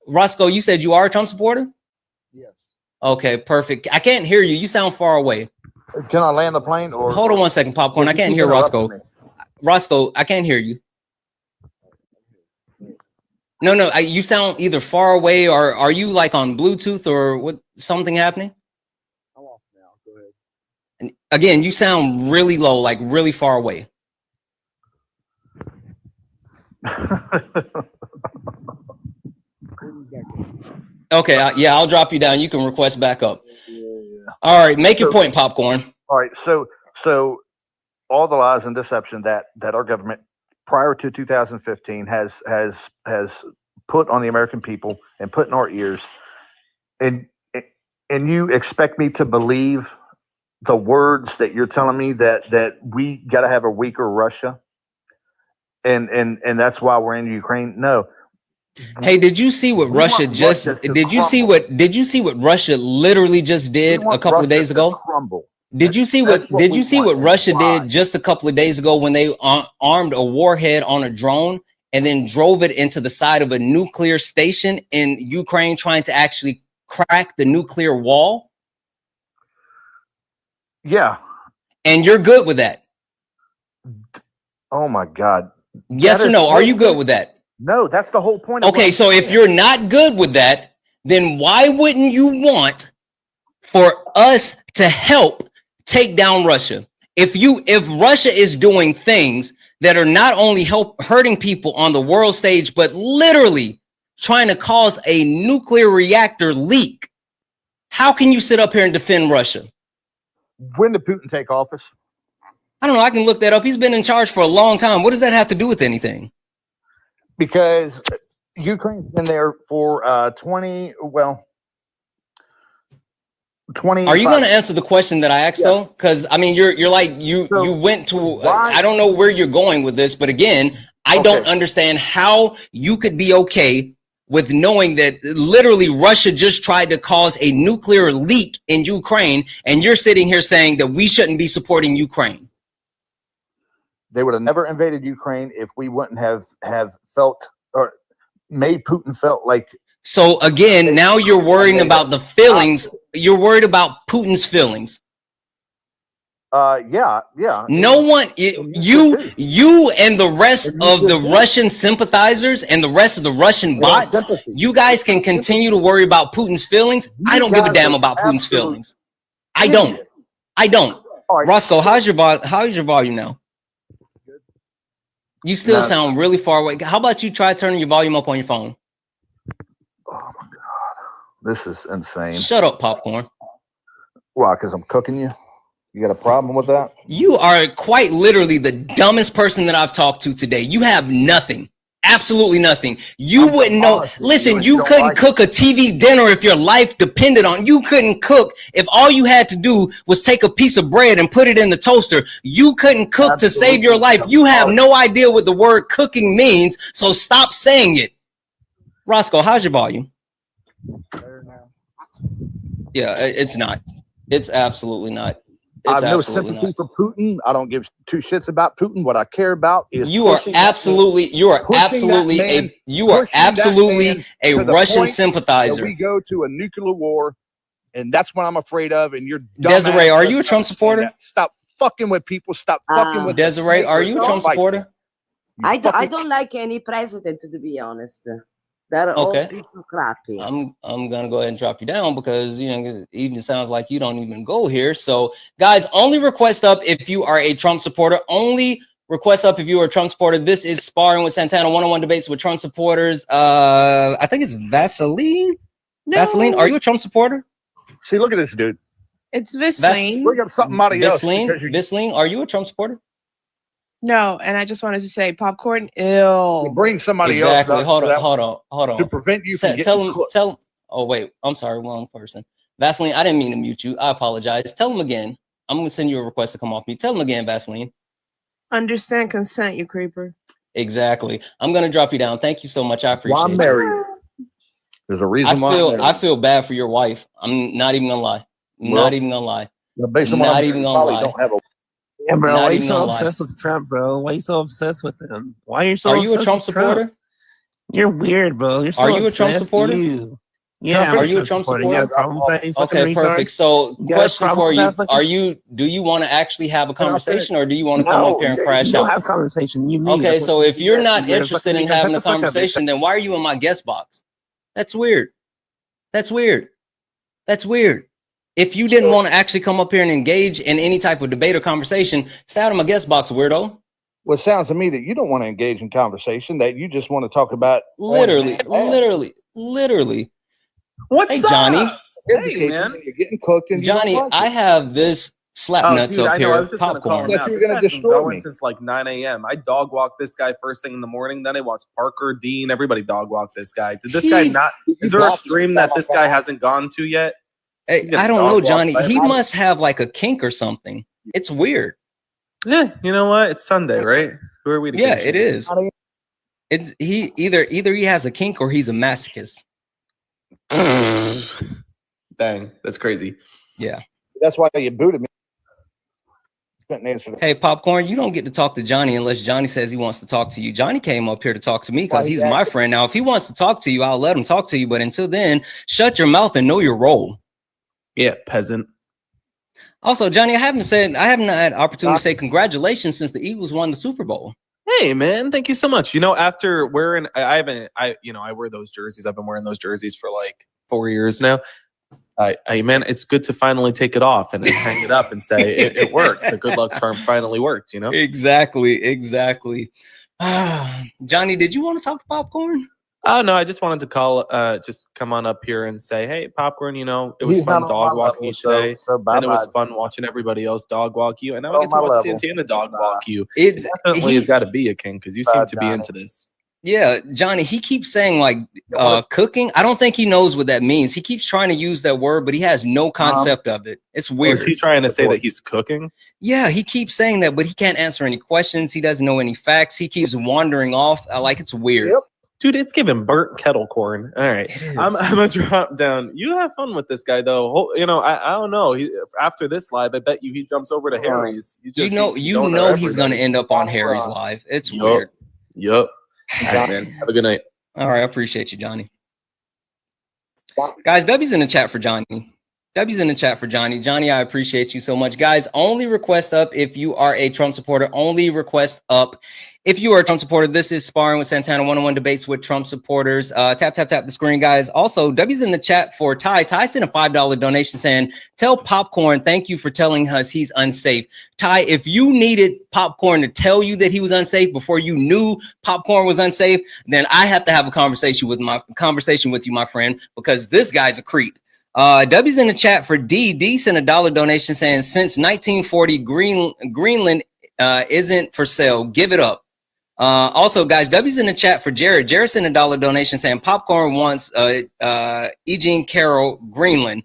Roscoe, you said you are a Trump supporter? Yes. Okay, perfect. I can't hear you. You sound far away. Can I land the plane? Or hold on one second, Popcorn. I can't hear Roscoe. Roscoe, I can't hear you. No, you sound either far away or are you like on Bluetooth or what? Something happening? I'm off now. Go ahead. And again, you sound really low, like really far away. Okay, yeah, I'll drop you down. You can request back up. All right, make your point, Popcorn. All right, so all the lies and deception that our government prior to 2015 has put on the American people and put in our ears, and you expect me to believe the words that you're telling me that we got to have a weaker Russia, and that's why we're in Ukraine? No. Hey, did you see what Russia just did you see what Russia literally just did a couple of days ago? Did you see what Russia did just a couple of days ago when they armed a warhead on a drone and then drove it into the side of a nuclear station in Ukraine, trying to actually crack the nuclear wall? Yeah. And you're good with that? Oh my God. Yes or no? Are you good with that? No, that's the whole point. Okay, so if you're not good with that, then why wouldn't you want for us to help take down Russia? If Russia is doing things that are not only hurting people on the world stage, but literally trying to cause a nuclear reactor leak, how can you sit up here and defend Russia? When did Putin take office? I don't know. I can look that up. He's been in charge for a long time. What does that have to do with anything? Because Ukraine's been there for 20. Are you going to answer the question that I asked though? Because I mean, you're like you went to. I don't know where you're going with this, but again, I don't understand how you could be okay with knowing that literally Russia just tried to cause a nuclear leak in Ukraine, and you're sitting here saying that we shouldn't be supporting Ukraine. They would have never invaded Ukraine if we wouldn't have felt or made Putin felt like. So again, now you're worrying about the feelings. You're worried about Putin's feelings. Yeah. No one, you and the rest of the Russian sympathizers and the rest of the Russian bots, you guys can continue to worry about Putin's feelings. I don't give a damn about Putin's feelings. I don't. Roscoe, how's your volume now? You still sound really far away. How about you try turning your volume up on your phone? Oh my God, this is insane. Shut up, Popcorn. Why? Because I'm cooking you. You got a problem with that? You are quite literally the dumbest person that I've talked to today. You have nothing. Absolutely nothing. You wouldn't know. Listen, you couldn't cook a TV dinner if your life depended on. You couldn't cook if all you had to do was take a piece of bread and put it in the toaster. You couldn't cook to save your life. You have no idea what the word cooking means, so stop saying it. Roscoe, how's your volume? Yeah, it's not. It's absolutely not. I have no sympathy for Putin. I don't give two shits about Putin. What I care about is you are absolutely a Russian sympathizer. We go to a nuclear war, and that's what I'm afraid of. And you're Desiree, are you a Trump supporter? Stop fucking with people. Stop fucking with Desiree. Are you a Trump supporter? I don't like any president, to be honest. They're all piece of crappy. I'm gonna go ahead and drop you down because it even sounds like you don't even go here. So guys, only request up if you are a Trump supporter. Only request up if you are a Trump supporter. This is Sparring with Santana, one-on-one debates with Trump supporters. I think it's Vaseline. No. Vaseline, are you a Trump supporter? See, look at this dude. It's Vaseline. Bring up something out of Vaseline, are you a Trump supporter? No, and I just wanted to say, Popcorn, ill. Bring somebody else. Hold on. To prevent you from tell him. Oh wait, I'm sorry, wrong person. Vaseline, I didn't mean to mute you. I apologize. Tell him again. I'm gonna send you a request to come off mute. Tell him again, Vaseline. Understand consent, you creeper. Exactly. I'm gonna drop you down. Thank you so much. I appreciate it. I'm married. There's a reason why. I feel bad for your wife. I'm not even gonna lie. Not even gonna lie. Based on not even gonna lie. Don't have a Yeah, bro, why are you so obsessed with Trump, bro? Why are you so obsessed with him? Why are you so obsessed with Trump? Are you a Trump supporter? You're weird, bro. You're so Are you a Trump supporter? Yeah, are you a Trump supporter? Okay, perfect. So, question for you: do you want to actually have a conversation, or do you want to come up here and crash out? Don't have conversation. Okay, so if you're not interested in having a conversation, then why are you in my guest box? That's weird. That's weird. That's weird. If you didn't want to actually come up here and engage in any type of debate or conversation, stay out of my guest box, weirdo. Well, it sounds to me that you don't want to engage in conversation, that you just want to talk about literally. What's up? Johnny? Hey, man. You're getting cooked. And Johnny, I have this slap nuts up here. Popcorn. You were going to destroy me. Since like 9 a.m. I dog walked this guy first thing in the morning. Then I watched Parker, Dean, everybody dog walked this guy. Did this guy not? Is there a stream that this guy hasn't gone to yet? Hey, I don't know, Johnny. He must have like a kink or something. It's weird. Yeah, you know what? It's Sunday, right? Who are we to Yeah, it is. It's either he has a kink or he's a masochist. Dang, that's crazy. Yeah. That's why you booted me. Couldn't answer that. Hey, Popcorn, you don't get to talk to Johnny unless Johnny says he wants to talk to you. Johnny came up here to talk to me because he's my friend. Now, if he wants to talk to you, I'll let him talk to you. But until then, shut your mouth and know your role. Yeah, peasant. Also, Johnny, I haven't had opportunity to say congratulations since the Eagles won the Super Bowl. Hey, man, thank you so much. After wearing, I wear those jerseys. I've been wearing those jerseys for like 4 years now. Man, it's good to finally take it off and hang it up and say it worked. The good luck charm finally worked. Exactly. Johnny, did you want to talk to Popcorn? Oh, no, I just wanted to call, just come on up here and say, hey, Popcorn, it was fun dog walking you today. And it was fun watching everybody else dog walk you. And now I get to watch Santana dog walk you. It definitely has got to be a king because you seem to be into this. Yeah, Johnny, he keeps saying like cooking. I don't think he knows what that means. He keeps trying to use that word, but he has no concept of it. It's weird. Is he trying to say that he's cooking? Yeah, he keeps saying that, but he can't answer any questions. He doesn't know any facts. He keeps wandering off. Like it's weird. Yep. Dude, it's giving burnt kettle corn. All right, I'm gonna drop down. You have fun with this guy, though. I don't know. After this live, I bet you he jumps over to Harry's. You know he's gonna end up on Harry's live. It's weird. Yup. All right, man. Have a good night. All right, I appreciate you, Johnny. Guys, W's in the chat for Johnny. W's in the chat for Johnny. Johnny, I appreciate you so much. Guys, only request up if you are a Trump supporter. Only request up if you are a Trump supporter. This is Sparring with Santana, one-on-one debates with Trump supporters. Tap the screen, guys. Also, W's in the chat for Ty. Ty sent a $5 donation saying, tell Popcorn, thank you for telling us he's unsafe. Ty, if you needed Popcorn to tell you that he was unsafe before you knew Popcorn was unsafe, then I have to have a conversation with you, my friend, because this guy's a creep. W's in the chat for D. D sent a $1 donation saying, since 1940, Greenland isn't for sale. Give it up. Also, guys, W's in the chat for Jared. Jared sent a $1 donation saying, Popcorn wants Eugene Carroll, Greenland.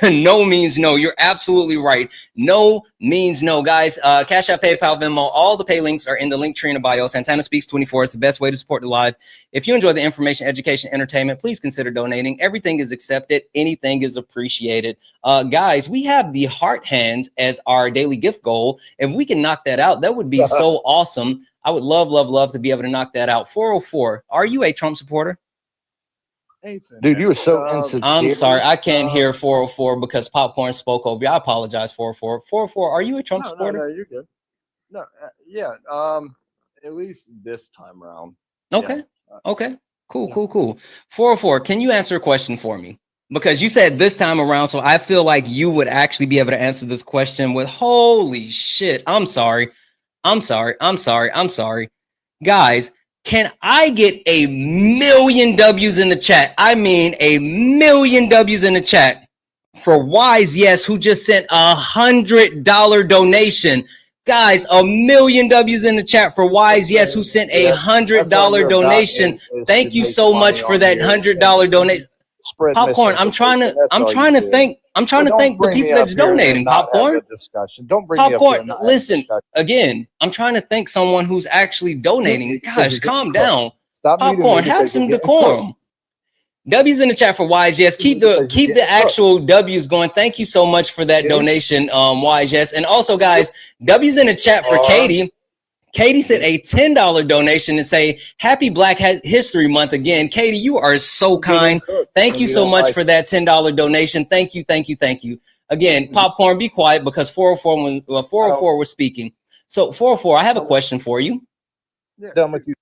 No means no. You're absolutely right. No means no, guys. Cash App, PayPal, Venmo, all the pay links are in the link tree in the bio. Santana Speaks 24 is the best way to support the live. If you enjoy the information, education, entertainment, please consider donating. Everything is accepted. Anything is appreciated. Guys, we have the heart hands as our daily gift goal. If we can knock that out, that would be so awesome. I would love to be able to knock that out. 404, are you a Trump supporter? Dude, you were so insincere. I'm sorry, I can't hear 404 because Popcorn spoke over you. I apologize, 404. 404, are you a Trump supporter? No, you're good. No, yeah. At least this time around. Okay. Yeah. Okay. Cool. 404, can you answer a question for me? Because you said this time around, so I feel like you would actually be able to answer this question with holy shit. I'm sorry. Guys, can I get a million W's in the chat? I mean, a million W's in the chat for Wise Yes, who just sent $100 donation. Guys, a million W's in the chat for Wise Yes, who sent $100 donation. Thank you so much for that $100 donation. Popcorn, I'm trying to thank the people that's donating. Popcorn, discussion. Don't bring me up Popcorn, here. listen, again, I'm trying to thank someone who's actually donating. Gosh, calm down. Popcorn, have some decorum. W's in the chat for Wise Yes. Keep the actual W's going. Thank you so much for that donation, Wise Yes. And also, guys, W's in the chat for Katie. Katie sent a $10 donation and say, Happy Black History Month again. Katie, you are so kind. Thank you so much for that $10 donation. Thank you. Again, Popcorn, be quiet because 404 was speaking. So 404, I have a question for you. Done with you.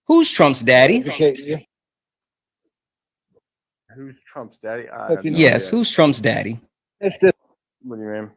Who's Trump's daddy? Who's Trump's daddy? Yes, who's Trump's daddy? What do you mean?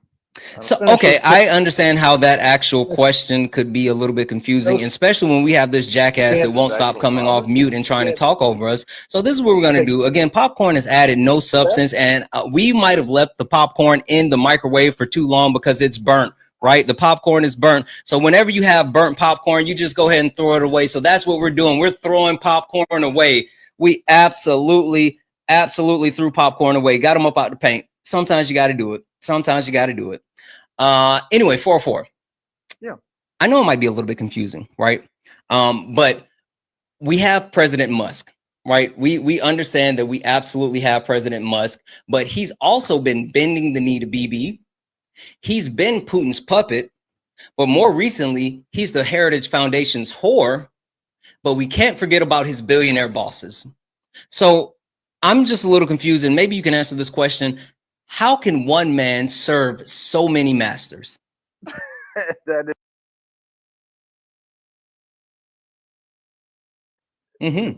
So, okay, I understand how that actual question could be a little bit confusing, especially when we have this jackass that won't stop coming off mute and trying to talk over us. So this is what we're going to do. Again, Popcorn has added no substance, and we might have left the popcorn in the microwave for too long because it's burnt, right? The popcorn is burnt. So whenever you have burnt popcorn, you just go ahead and throw it away. So that's what we're doing. We're throwing popcorn away. We absolutely threw popcorn away. Got them up out the paint. Sometimes you got to do it. Anyway, 404. Yeah. I know it might be a little bit confusing, right? But we have President Musk, right? We understand that we absolutely have President Musk, but he's also been bending the knee to BB. He's been Putin's puppet, but more recently, he's the Heritage Foundation's whore, but we can't forget about his billionaire bosses. So I'm just a little confused, and maybe you can answer this question. How can one man serve so many masters? That is.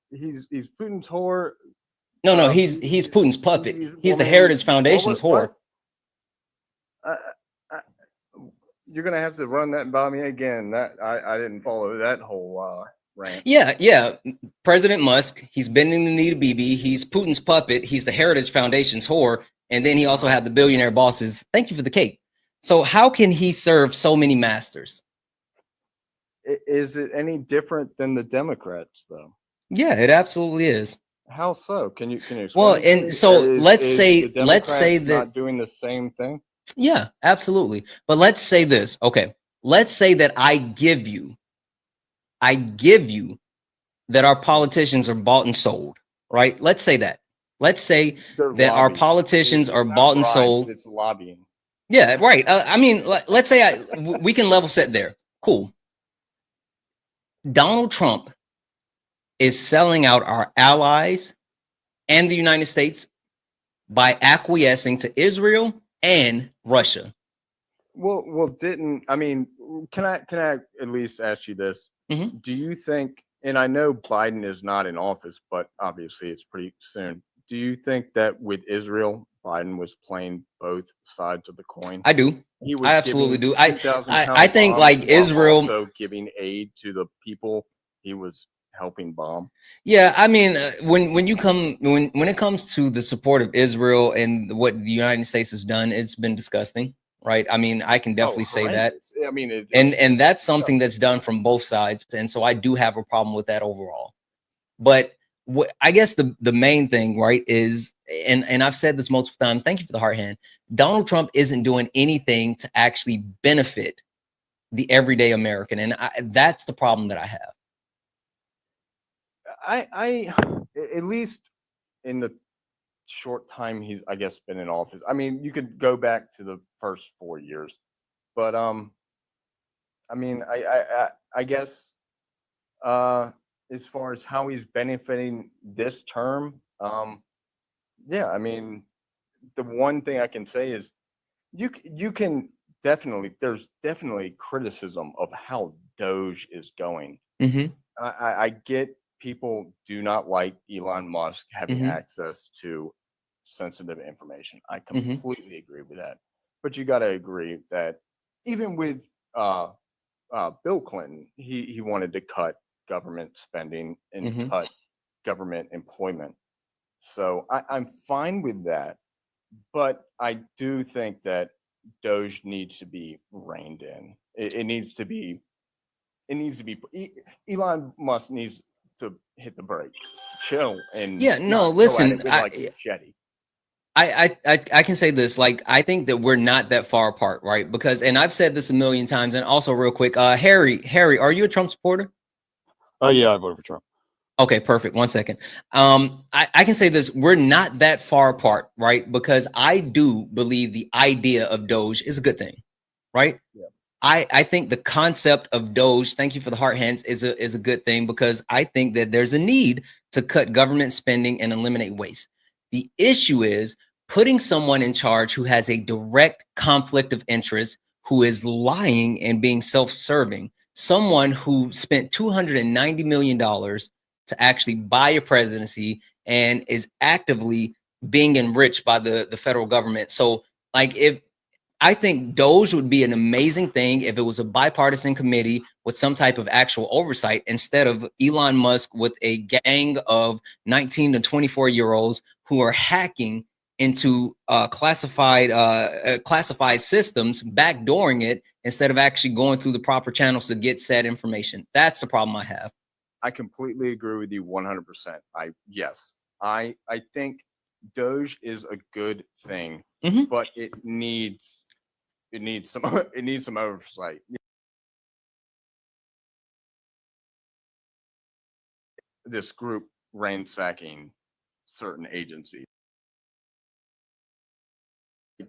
He's Putin's whore. No, he's Putin's puppet. He's the Heritage Foundation's whore. You're gonna have to run that by me again. That I didn't follow that whole rant. Yeah. President Musk, he's bending the knee to BB. He's Putin's puppet. He's the Heritage Foundation's whore. And then he also had the billionaire bosses. Thank you for the cake. So how can he serve so many masters? Is it any different than the Democrats, though? Yeah, it absolutely is. How so? Can you explain? Well, and so let's say that not doing the same thing. Yeah, absolutely. But let's say this. Okay, let's say that I give you that our politicians are bought and sold, right? Let's say that. Let's say that our politicians are bought and sold. It's lobbying. Yeah, right. I mean, let's say we can level set there. Cool. Donald Trump is selling out our allies and the United States by acquiescing to Israel and Russia. Well, didn't I mean? Can I at least ask you this? Mm-hmm. Do you think? And I know Biden is not in office, but obviously it's pretty soon. Do you think that with Israel, Biden was playing both sides of the coin? I do. He was I absolutely giving do. I 2,000-pound think bombs like while Israel also giving aid to the people he was helping bomb. Yeah, I mean, when it comes to the support of Israel and what the United States has done, it's been disgusting, right? I mean, I can definitely say that, Horrendous. I mean, and that's something that's done from both sides, and so I do have a problem with that overall. But what I guess the main thing, right, is, and I've said this multiple times. Thank you for the heart hand. Donald Trump isn't doing anything to actually benefit the everyday American, and that's the problem that I have. I at least in the short time he's, I guess, been in office. I mean, you could go back to the first 4 years, but I mean, I guess as far as how he's benefiting this term, yeah, I mean, the one thing I can say is you can definitely, there's definitely criticism of how Doge is going. Mm-hmm. I get people do not like Elon Musk having Mm-hmm. access to sensitive information. I Mm-hmm. completely agree with that. But you got to agree that even with Bill Clinton, he wanted to cut government spending and Mm-hmm. cut government employment. So I'm fine with that. But I do think that Doge needs to be reined in. It needs to be. It needs to be. Elon Musk needs to hit the brakes, chill, and Yeah, no, not go at listen, it with like a machete. I can say this, like, I think that we're not that far apart, right? Because, and I've said this a million times, and also real quick, Harry, are you a Trump supporter? Oh yeah, I voted for Trump. Okay, perfect. 1 second. I can say this, we're not that far apart, right? Because I do believe the idea of Doge is a good thing, right? Yeah. I think the concept of Doge, thank you for the heart hands, is a good thing, because I think that there's a need to cut government spending and eliminate waste. The issue is putting someone in charge who has a direct conflict of interest, who is lying and being self-serving, someone who spent $290 million to actually buy a presidency and is actively being enriched by the federal government. So, like, if I think Doge would be an amazing thing if it was a bipartisan committee with some type of actual oversight, instead of Elon Musk with a gang of 19 to 24-year-olds who are hacking into classified systems, backdooring it instead of actually going through the proper channels to get said information. That's the problem I have. I completely agree with you 100%. I think Doge is a good thing, but it needs some it needs some oversight. This group ransacking certain agencies.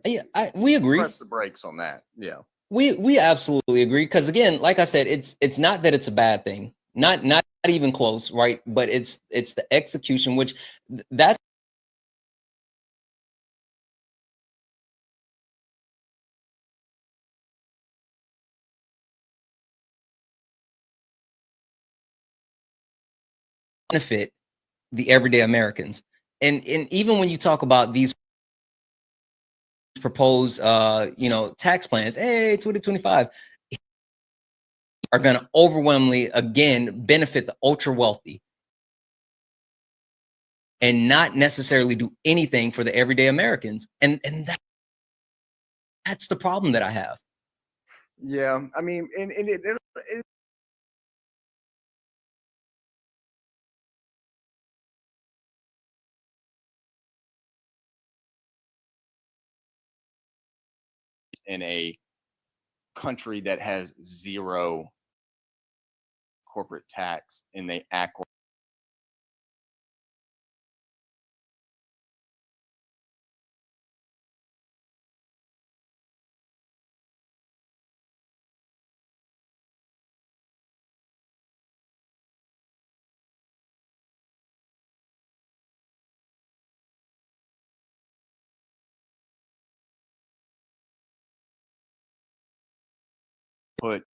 Yeah, we agree. Press the brakes on that. Yeah. We absolutely agree, because again, like I said, it's not that it's a bad thing, not even close, right? But it's the execution, which that benefit the everyday Americans. And even when you talk about these proposed tax plans, hey, 2025 are going to overwhelmingly again benefit the ultra wealthy and not necessarily do anything for the everyday Americans. And that's the problem that I have. Yeah, I mean, and it in a country that has zero corporate tax, and they act like put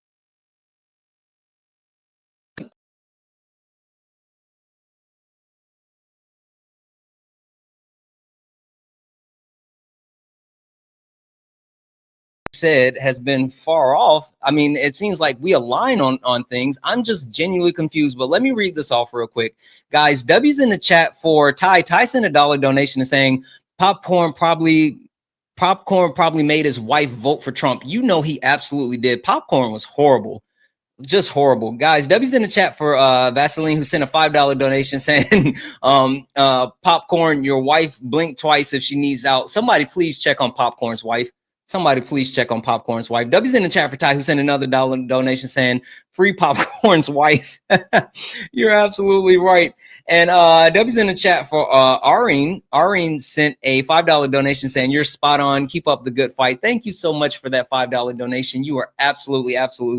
said has been far off. I mean, it seems like we align on things. I'm just genuinely confused, but let me read this off real quick. Guys, W's in the chat for Ty. Ty sent a $1 donation and saying popcorn probably made his wife vote for Trump. You know he absolutely did. Popcorn was horrible. Just horrible. Guys, W's in the chat for Vaseline, who sent a $5 donation saying popcorn, your wife blink twice if she needs out. Somebody please check on Popcorn's wife. Somebody please check on Popcorn's wife. W's in the chat for Ty, who sent another $1 donation saying free Popcorn's wife. You're absolutely right. And W's in the chat for Areen. Areen sent a $5 donation saying you're spot on. Keep up the good fight. Thank you so much for that $5 donation. You are absolutely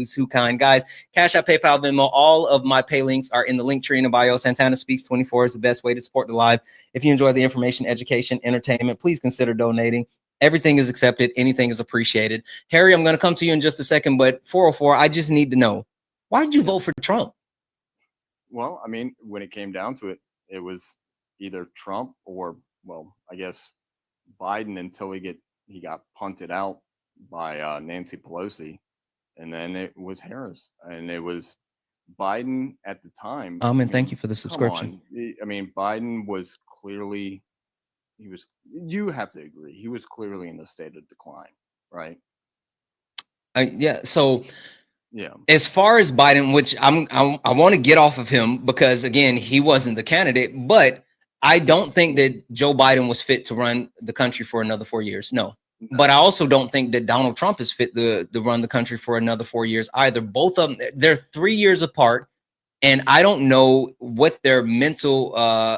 too kind. Guys, Cash App, PayPal, Venmo, all of my pay links are in the link tree in the bio. Santana Speaks 24 is the best way to support the live. If you enjoy the information, education, entertainment, please consider donating. Everything is accepted. Anything is appreciated. Harry, I'm going to come to you in just a second, but 404, I just need to know, why did you vote for Trump? Well, I mean, when it came down to it, it was either Trump or, well, I guess Biden until he got punted out by Nancy Pelosi, and then it was Harris, and it was Biden at the time. And thank you for the subscription. I mean, Biden was clearly, you have to agree, he was clearly in a state of decline, right? Yeah. So yeah, as far as Biden, which I want to get off of him because again, he wasn't the candidate, but I don't think that Joe Biden was fit to run the country for another 4 years. No. But I also don't think that Donald Trump is fit to run the country for another 4 years either. Both of them, they're 3 years apart. And I don't know what their mental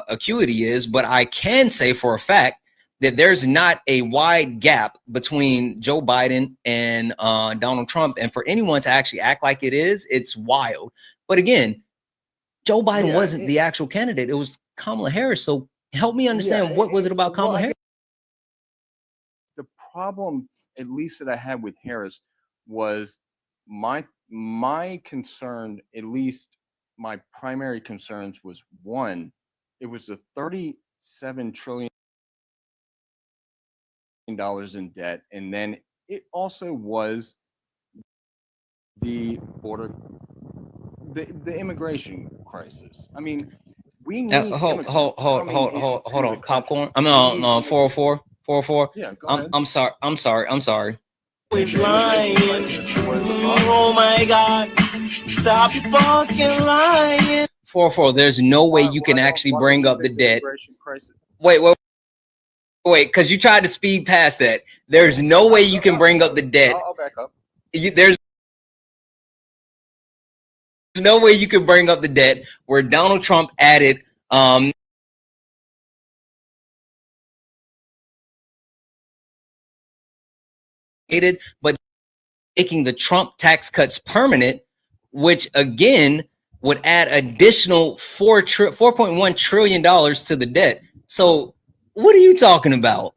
acuity is, but I can say for a fact that there's not a wide gap between Joe Biden and Donald Trump. And for anyone to actually act like it is, it's wild. But again, Joe Biden wasn't the actual candidate. It was Kamala Harris. So help me understand, what was it about Kamala Harris? The problem, at least that I had with Harris, was my concern, at least my primary concerns was, one, it was the $37 trillion in debt, and then it also was the border, the immigration crisis. I mean, we need hold on, Popcorn. I'm on 404. 404. Yeah, go ahead. I'm sorry. Lying. Oh my God. Stop fucking lying. 404. There's no way you can actually bring up the debt. Wait, because you tried to speed past that. There's no way you can bring up the debt. I'll back up. There's no way you can bring up the debt where Donald Trump added but making the Trump tax cuts permanent, which again would add additional $4.1 trillion to the debt. So what are you talking about?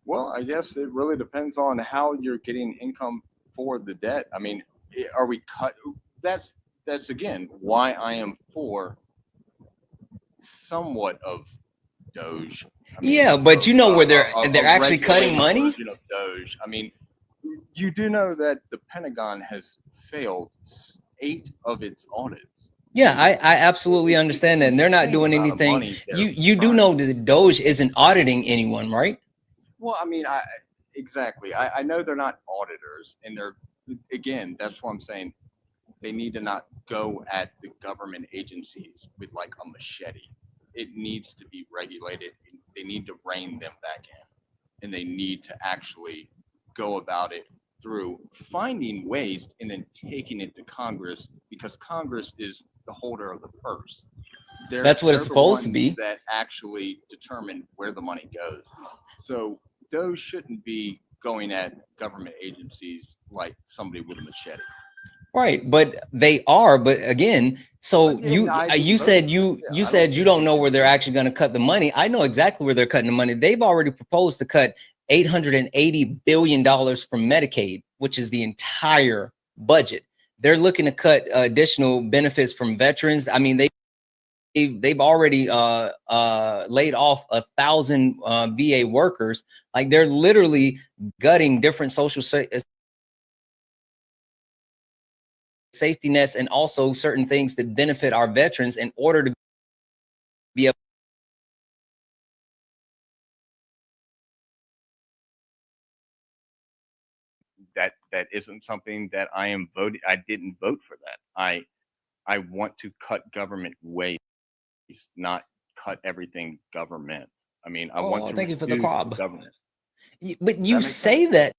Well, I guess it really depends on how you're getting income for the debt. I mean, are we cut? That's again why I am for somewhat of Doge. I mean, yeah, but you know where they're actually cutting money. Of Doge. I mean, you do know that the Pentagon has failed 8 of its audits. Yeah, I absolutely understand that. And they're not doing anything. You do know that the Doge isn't auditing anyone, right? Well, I mean, exactly. I know they're not auditors, and they're, again, that's what I'm saying. They need to not go at the government agencies with like a machete. It needs to be regulated. They need to rein them back in, and they need to actually go about it through finding ways and then taking it to Congress, because Congress is the holder of the purse. That's what it's supposed to be. That actually determine where the money goes. So those shouldn't be going at government agencies like somebody with a machete. Right, but they are. But again, so you said you don't know where they're actually going to cut the money. I know exactly where they're cutting the money. They've already proposed to cut $880 billion from Medicaid, which is the entire budget. They're looking to cut additional benefits from veterans. I mean, they've already laid off 1,000 VA workers. Like, they're literally gutting different social safety nets and also certain things that benefit our veterans in order to be able. That isn't something that I am voting. I didn't vote for that. I want to cut government waste, not cut everything government. I mean, I want to thank you for the reduce prob. government. But you say that,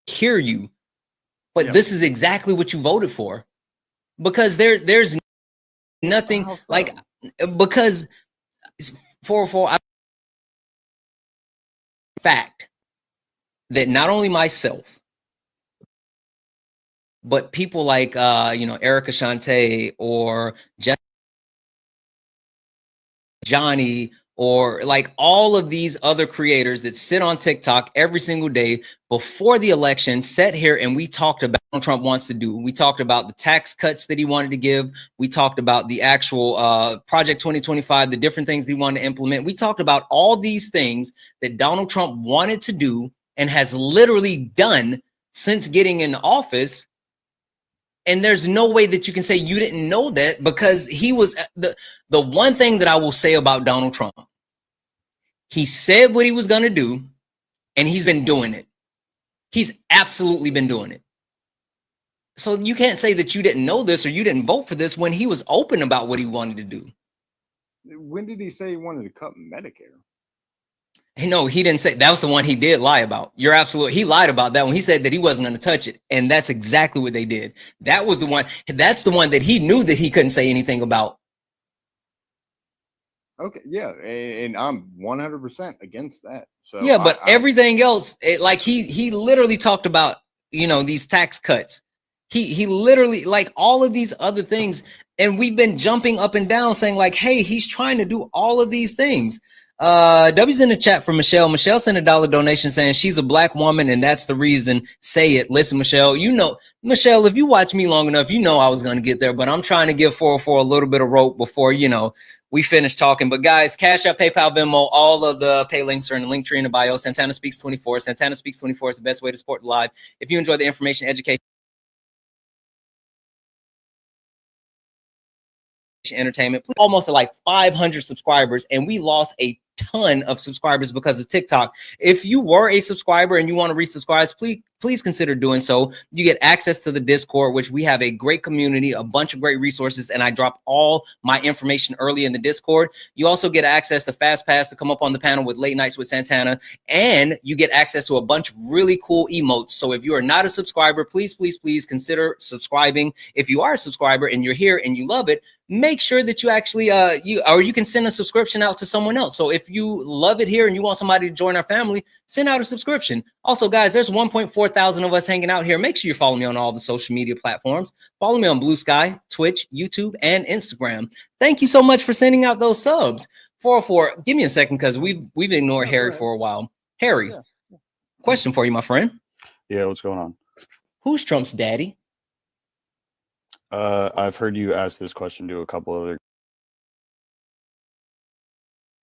hear you, but Yeah. this is exactly what you voted for, because there's nothing like, because 404 fact that not only myself, but people like Erica Shante or Johnny, or like all of these other creators that sit on TikTok every single day before the election, sat here and we talked about what Trump wants to do. We talked about the tax cuts that he wanted to give. We talked about the actual Project 2025, the different things he wanted to implement. We talked about all these things that Donald Trump wanted to do and has literally done since getting in office. And there's no way that you can say you didn't know that, because he was the one thing that I will say about Donald Trump. He said what he was going to do, and he's been doing it. He's absolutely been doing it. So you can't say that you didn't know this or you didn't vote for this when he was open about what he wanted to do. When did he say he wanted to cut Medicare? No, he didn't say. That was the one he did lie about. You're absolutely. He lied about that one. He said that he wasn't going to touch it. And that's exactly what they did. That was the one. That's the one that he knew that he couldn't say anything about. Okay, yeah, and I'm 100% against that. So yeah, but everything else, like he literally talked about, these tax cuts. He literally, like, all of these other things, and we've been jumping up and down saying like, hey, he's trying to do all of these things. W's in the chat for Michelle. Michelle sent a $1 donation saying she's a black woman and that's the reason. Say it. Listen, Michelle, Michelle, if you watch me long enough, I was going to get there, but I'm trying to give 404 a little bit of rope before, we finish talking. But guys, Cash App, PayPal, Venmo, all of the pay links are in the link tree in the bio. Santana Speaks 24. Santana Speaks 24 is the best way to support the live. If you enjoy the information, education, entertainment, almost like 500 subscribers, and we lost a ton of subscribers because of TikTok. If you were a subscriber and you want to resubscribe, please consider doing so. You get access to the Discord, which we have a great community, a bunch of great resources, and I drop all my information early in the Discord. You also get access to Fast Pass to come up on the panel with Late Nights with Santana, and you get access to a bunch of really cool emotes. So if you are not a subscriber, please consider subscribing. If you are a subscriber and you're here and you love it, make sure that you actually you can send a subscription out to someone else. So if you love it here and you want somebody to join our family, send out a subscription. Also, guys, there's 1.4 thousand of us hanging out here. Make sure you follow me on all the social media platforms. Follow me on Blue Sky, Twitch, YouTube, and Instagram. Thank you so much for sending out those subs. 404, give me a second, because we've ignored Harry for a while. Harry, question for you, my friend. Yeah, what's going on? Who's Trump's daddy? I've heard you ask this question to a couple other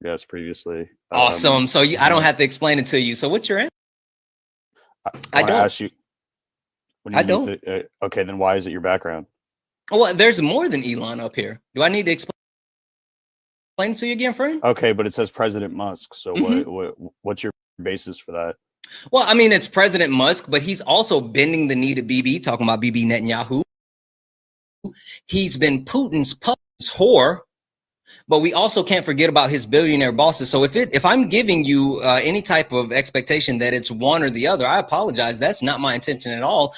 guests previously. Awesome. So I don't have to explain it to you. So what's your answer? I don't. Ask you, I don't. Okay, then why is it your background? Well, there's more than Elon up here. Do I need to explain it to you again, friend? Okay, but it says President Musk. So what's your basis for that? Well, I mean, it's President Musk, but he's also bending the knee to Bibi, talking about Bibi Netanyahu. He's been Putin's whore, but we also can't forget about his billionaire bosses. So if I'm giving you any type of expectation that it's one or the other, I apologize. That's not my intention at all.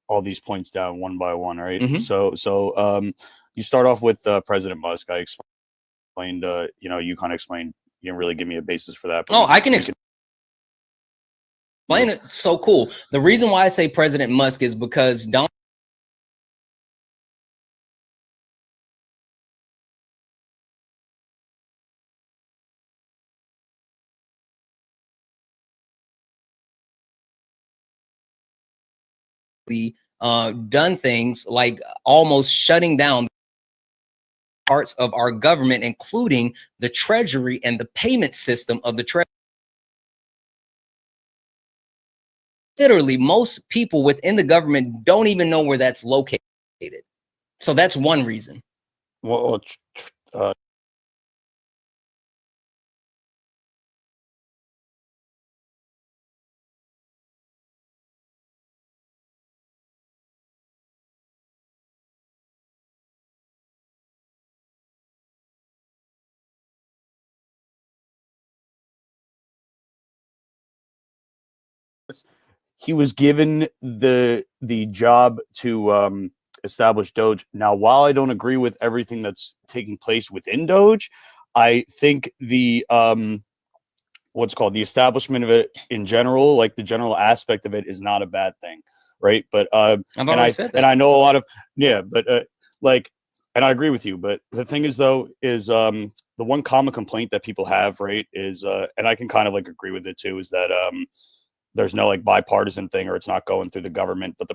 All these points down one by one, right? So you start off with President Musk. I explained, you kind of explained. You didn't really give me a basis for that. But I can explain it. So cool. The reason why I say President Musk is because Donald done things like almost shutting down parts of our government, including the treasury and the payment system of the treasury. Literally, most people within the government don't even know where that's located. So that's one reason. Well, he was given the job to establish Doge. Now, while I don't agree with everything that's taking place within Doge, I think the what's called the establishment of it in general, like the general aspect of it, is not a bad thing, right? But I've already said that. and I know a lot of like, and I agree with you. But the thing is, though, is the one common complaint that people have, right, is and I can kind of like agree with it too, is that there's no like bipartisan thing, or it's not going through the government. But the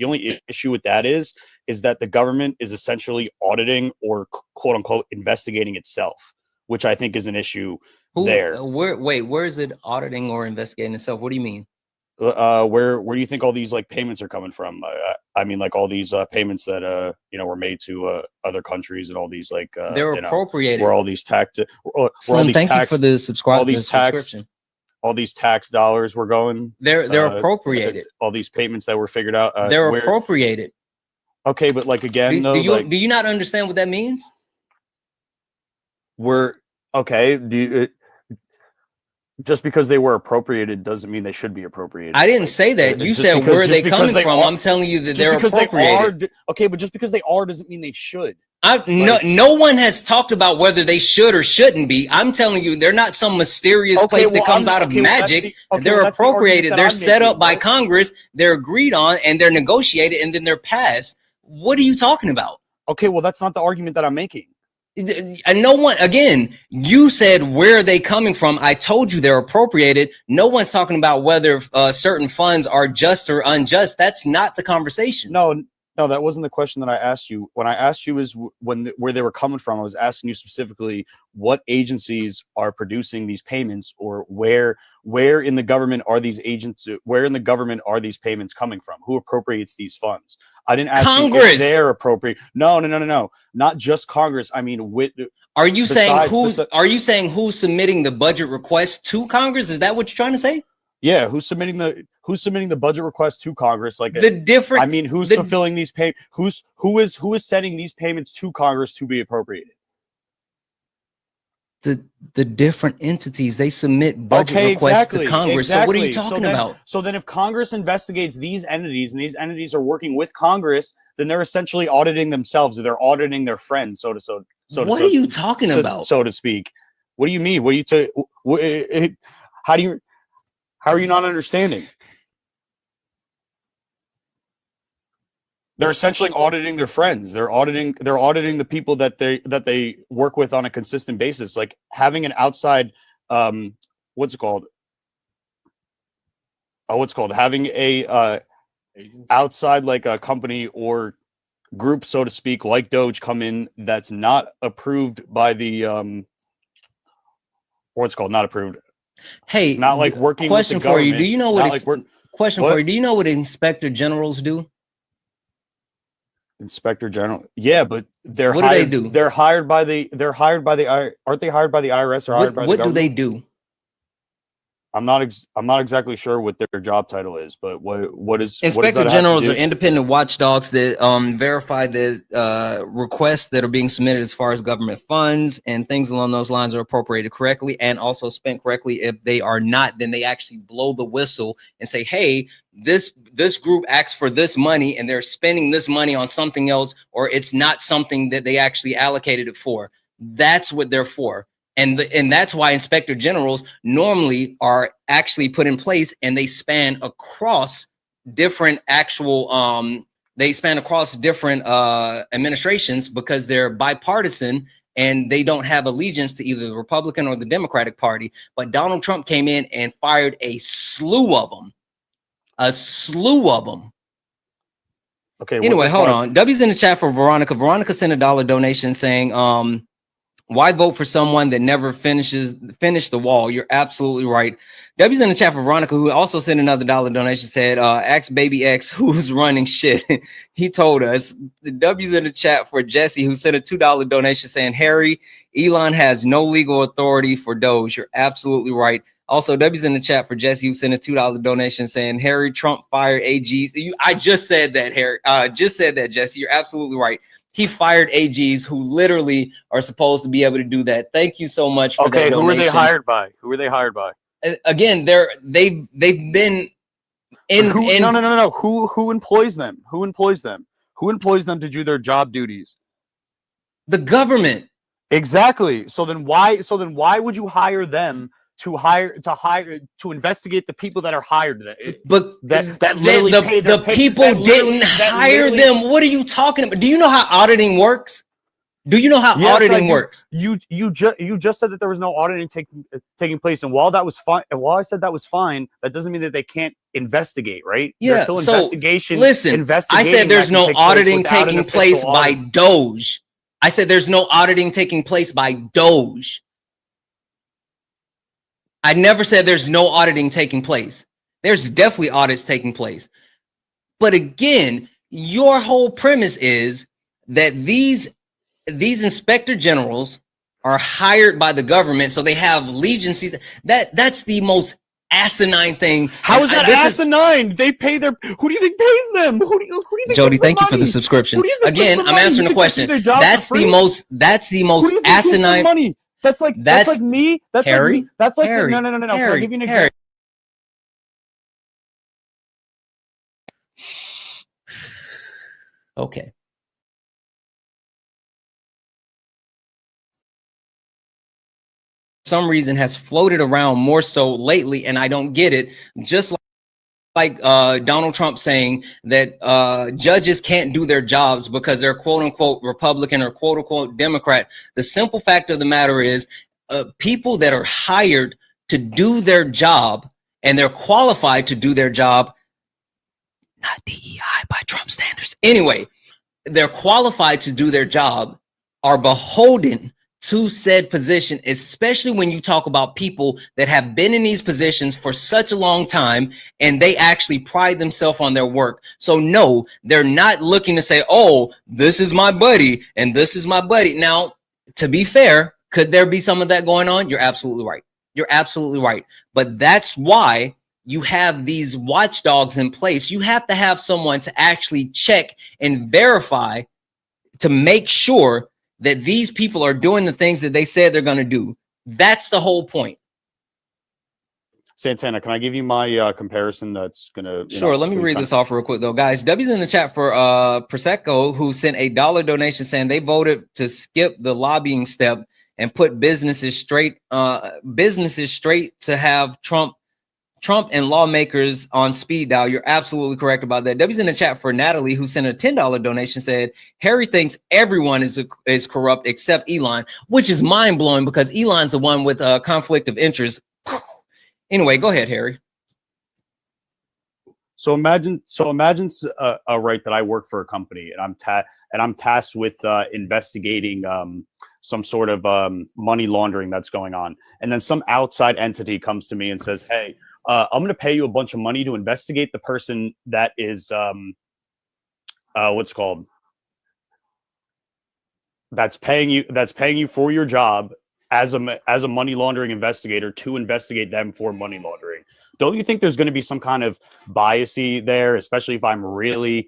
only issue with that is that the government is essentially auditing or quote unquote investigating itself, which I think is an issue there. Where is it auditing or investigating itself? What do you mean? Where do you think all these like payments are coming from? I mean, like all these payments that were made to other countries, and all these like they're appropriated. Where all these tax, Slim, thank you for the subscription. All these tax dollars were going. They're appropriated. All these payments that were figured out. They're appropriated. Okay, but like again, do you not understand what that means? Just because they were appropriated doesn't mean they should be appropriated. I didn't say that. You said where are they coming from? I'm telling you that they're appropriated. Okay, but just because they are doesn't mean they should. No one has talked about whether they should or shouldn't be. I'm telling you, they're not some mysterious place that comes out of magic. They're appropriated. They're set up by Congress. They're agreed on, and they're negotiated, and then they're passed. What are you talking about? Okay, well, that's not the argument that I'm making. And no one, again, you said where are they coming from? I told you they're appropriated. No one's talking about whether certain funds are just or unjust. That's not the conversation. No, that wasn't the question that I asked you. When I asked you is where they were coming from, I was asking you specifically what agencies are producing these payments, or where in the government are these payments coming from? Who appropriates these funds? I didn't ask Congress. You if they're appropriate. No. Not just Congress. I mean, are you saying who's submitting the budget request to Congress? Is that what you're trying to say? Yeah, who's submitting the budget request to Congress? Like who's fulfilling these payments? Who is sending these payments to Congress to be appropriated? The different entities, they submit budget requests to Congress. So what are you talking about? So then if Congress investigates these entities, and these entities are working with Congress, then they're essentially auditing themselves, or they're auditing their friends. What are you talking about? So to speak. What do you mean? How are you not understanding? They're essentially auditing their friends. They're auditing the people that they work with on a consistent basis. Like having an outside, having a outside, like a company or group, so to speak, like Doge, come in that's not approved by the not approved. Hey, not like working. Question with the for you: do you know what? For you: do you know what inspector generals do? Inspector general, yeah, but they're what hired, do they do? They're hired by the. Aren't they hired by the IRS or hired by the government? What do they do? I'm not exactly sure what their job title is, but what is inspector generals are independent watchdogs that verify the requests that are being submitted as far as government funds and things along those lines are appropriated correctly and also spent correctly. If they are not, then they actually blow the whistle and say, hey, this group asked for this money and they're spending this money on something else, or it's not something that they actually allocated it for. That's what they're for. And that's why inspector generals normally are actually put in place, and they span across different administrations, because they're bipartisan and they don't have allegiance to either the Republican or the Democratic Party. But Donald Trump came in and fired a slew of them. a slew of them. Okay. Anyway, hold on. W's in the chat for Veronica. Veronica sent $1 donation saying, why vote for someone that never finish the wall? You're absolutely right. W's in the chat for Veronica, who also sent another $1 donation, said, ask Baby X who's running shit. He told us. The W's in the chat for Jesse, who sent a $2 donation saying, Harry, Elon has no legal authority for Doge. You're absolutely right. Also, W's in the chat for Jesse, who sent a $2 donation saying, Harry, Trump fired AGs. I just said that, Harry. Just said that, Jesse. You're absolutely right. He fired AGs who literally are supposed to be able to do that. Thank you so much for that donation. Who were they hired by? Who were they hired by? Again, they've been in No. Who employs them? Who employs them? Who employs them to do their job duties? The government. Exactly. So then why would you hire them to investigate the people that are hired? But the people didn't hire them. What are you talking about? Do you know how auditing works? Do you know how auditing works? You just said that there was no auditing taking place, and while that was fine, and while I said that was fine, that doesn't mean that they can't investigate, right? Yeah. There's still investigation. Listen, I said there's no auditing taking place by Doge. I said there's no auditing taking place by Doge. I never said there's no auditing taking place. There's definitely audits taking place. But again, your whole premise is that these inspector generals are hired by the government, so they have legiancies. That's the most asinine thing. How is that asinine? They pay their. Who do you think pays them? Who do you think? Jody, thank you for the subscription. Again, I'm answering the question. That's the most asinine money. That's like me. That's Harry. like me. That's like Harry, no. Harry, Can I give you an example? Okay. Some reason has floated around more so lately, and I don't get it. Just like Donald Trump saying that judges can't do their jobs because they're quote unquote Republican or quote unquote Democrat. The simple fact of the matter is people that are hired to do their job and they're qualified to do their job, not DEI by Trump standards. Anyway, they're qualified to do their job, are beholden to said position, especially when you talk about people that have been in these positions for such a long time and they actually pride themselves on their work. So no, they're not looking to say, oh, this is my buddy and this is my buddy. Now, to be fair, could there be some of that going on? You're absolutely right. You're absolutely right. But that's why you have these watchdogs in place. You have to have someone to actually check and verify to make sure that these people are doing the things that they said they're going to do. That's the whole point. Santana, can I give you my comparison that's going to... Sure, let me read this off real quick, though. Guys, W's in the chat for Prosecco, who sent a $1 donation saying they voted to skip the lobbying step and put businesses straight to have Trump and lawmakers on speed dial. You're absolutely correct about that. W's in the chat for Natalie, who sent a $10 donation, said Harry thinks everyone is corrupt except Elon, which is mind blowing because Elon's the one with a conflict of interest. Anyway, go ahead, Harry. So imagine right that I work for a company and I'm tasked with investigating some sort of money laundering that's going on, and then some outside entity comes to me and says, "Hey, I'm going to pay you a bunch of money to investigate the person that is what's called that's paying you for your job as a money laundering investigator to investigate them for money laundering." Don't you think there's going to be some kind of biasy there, especially if I'm really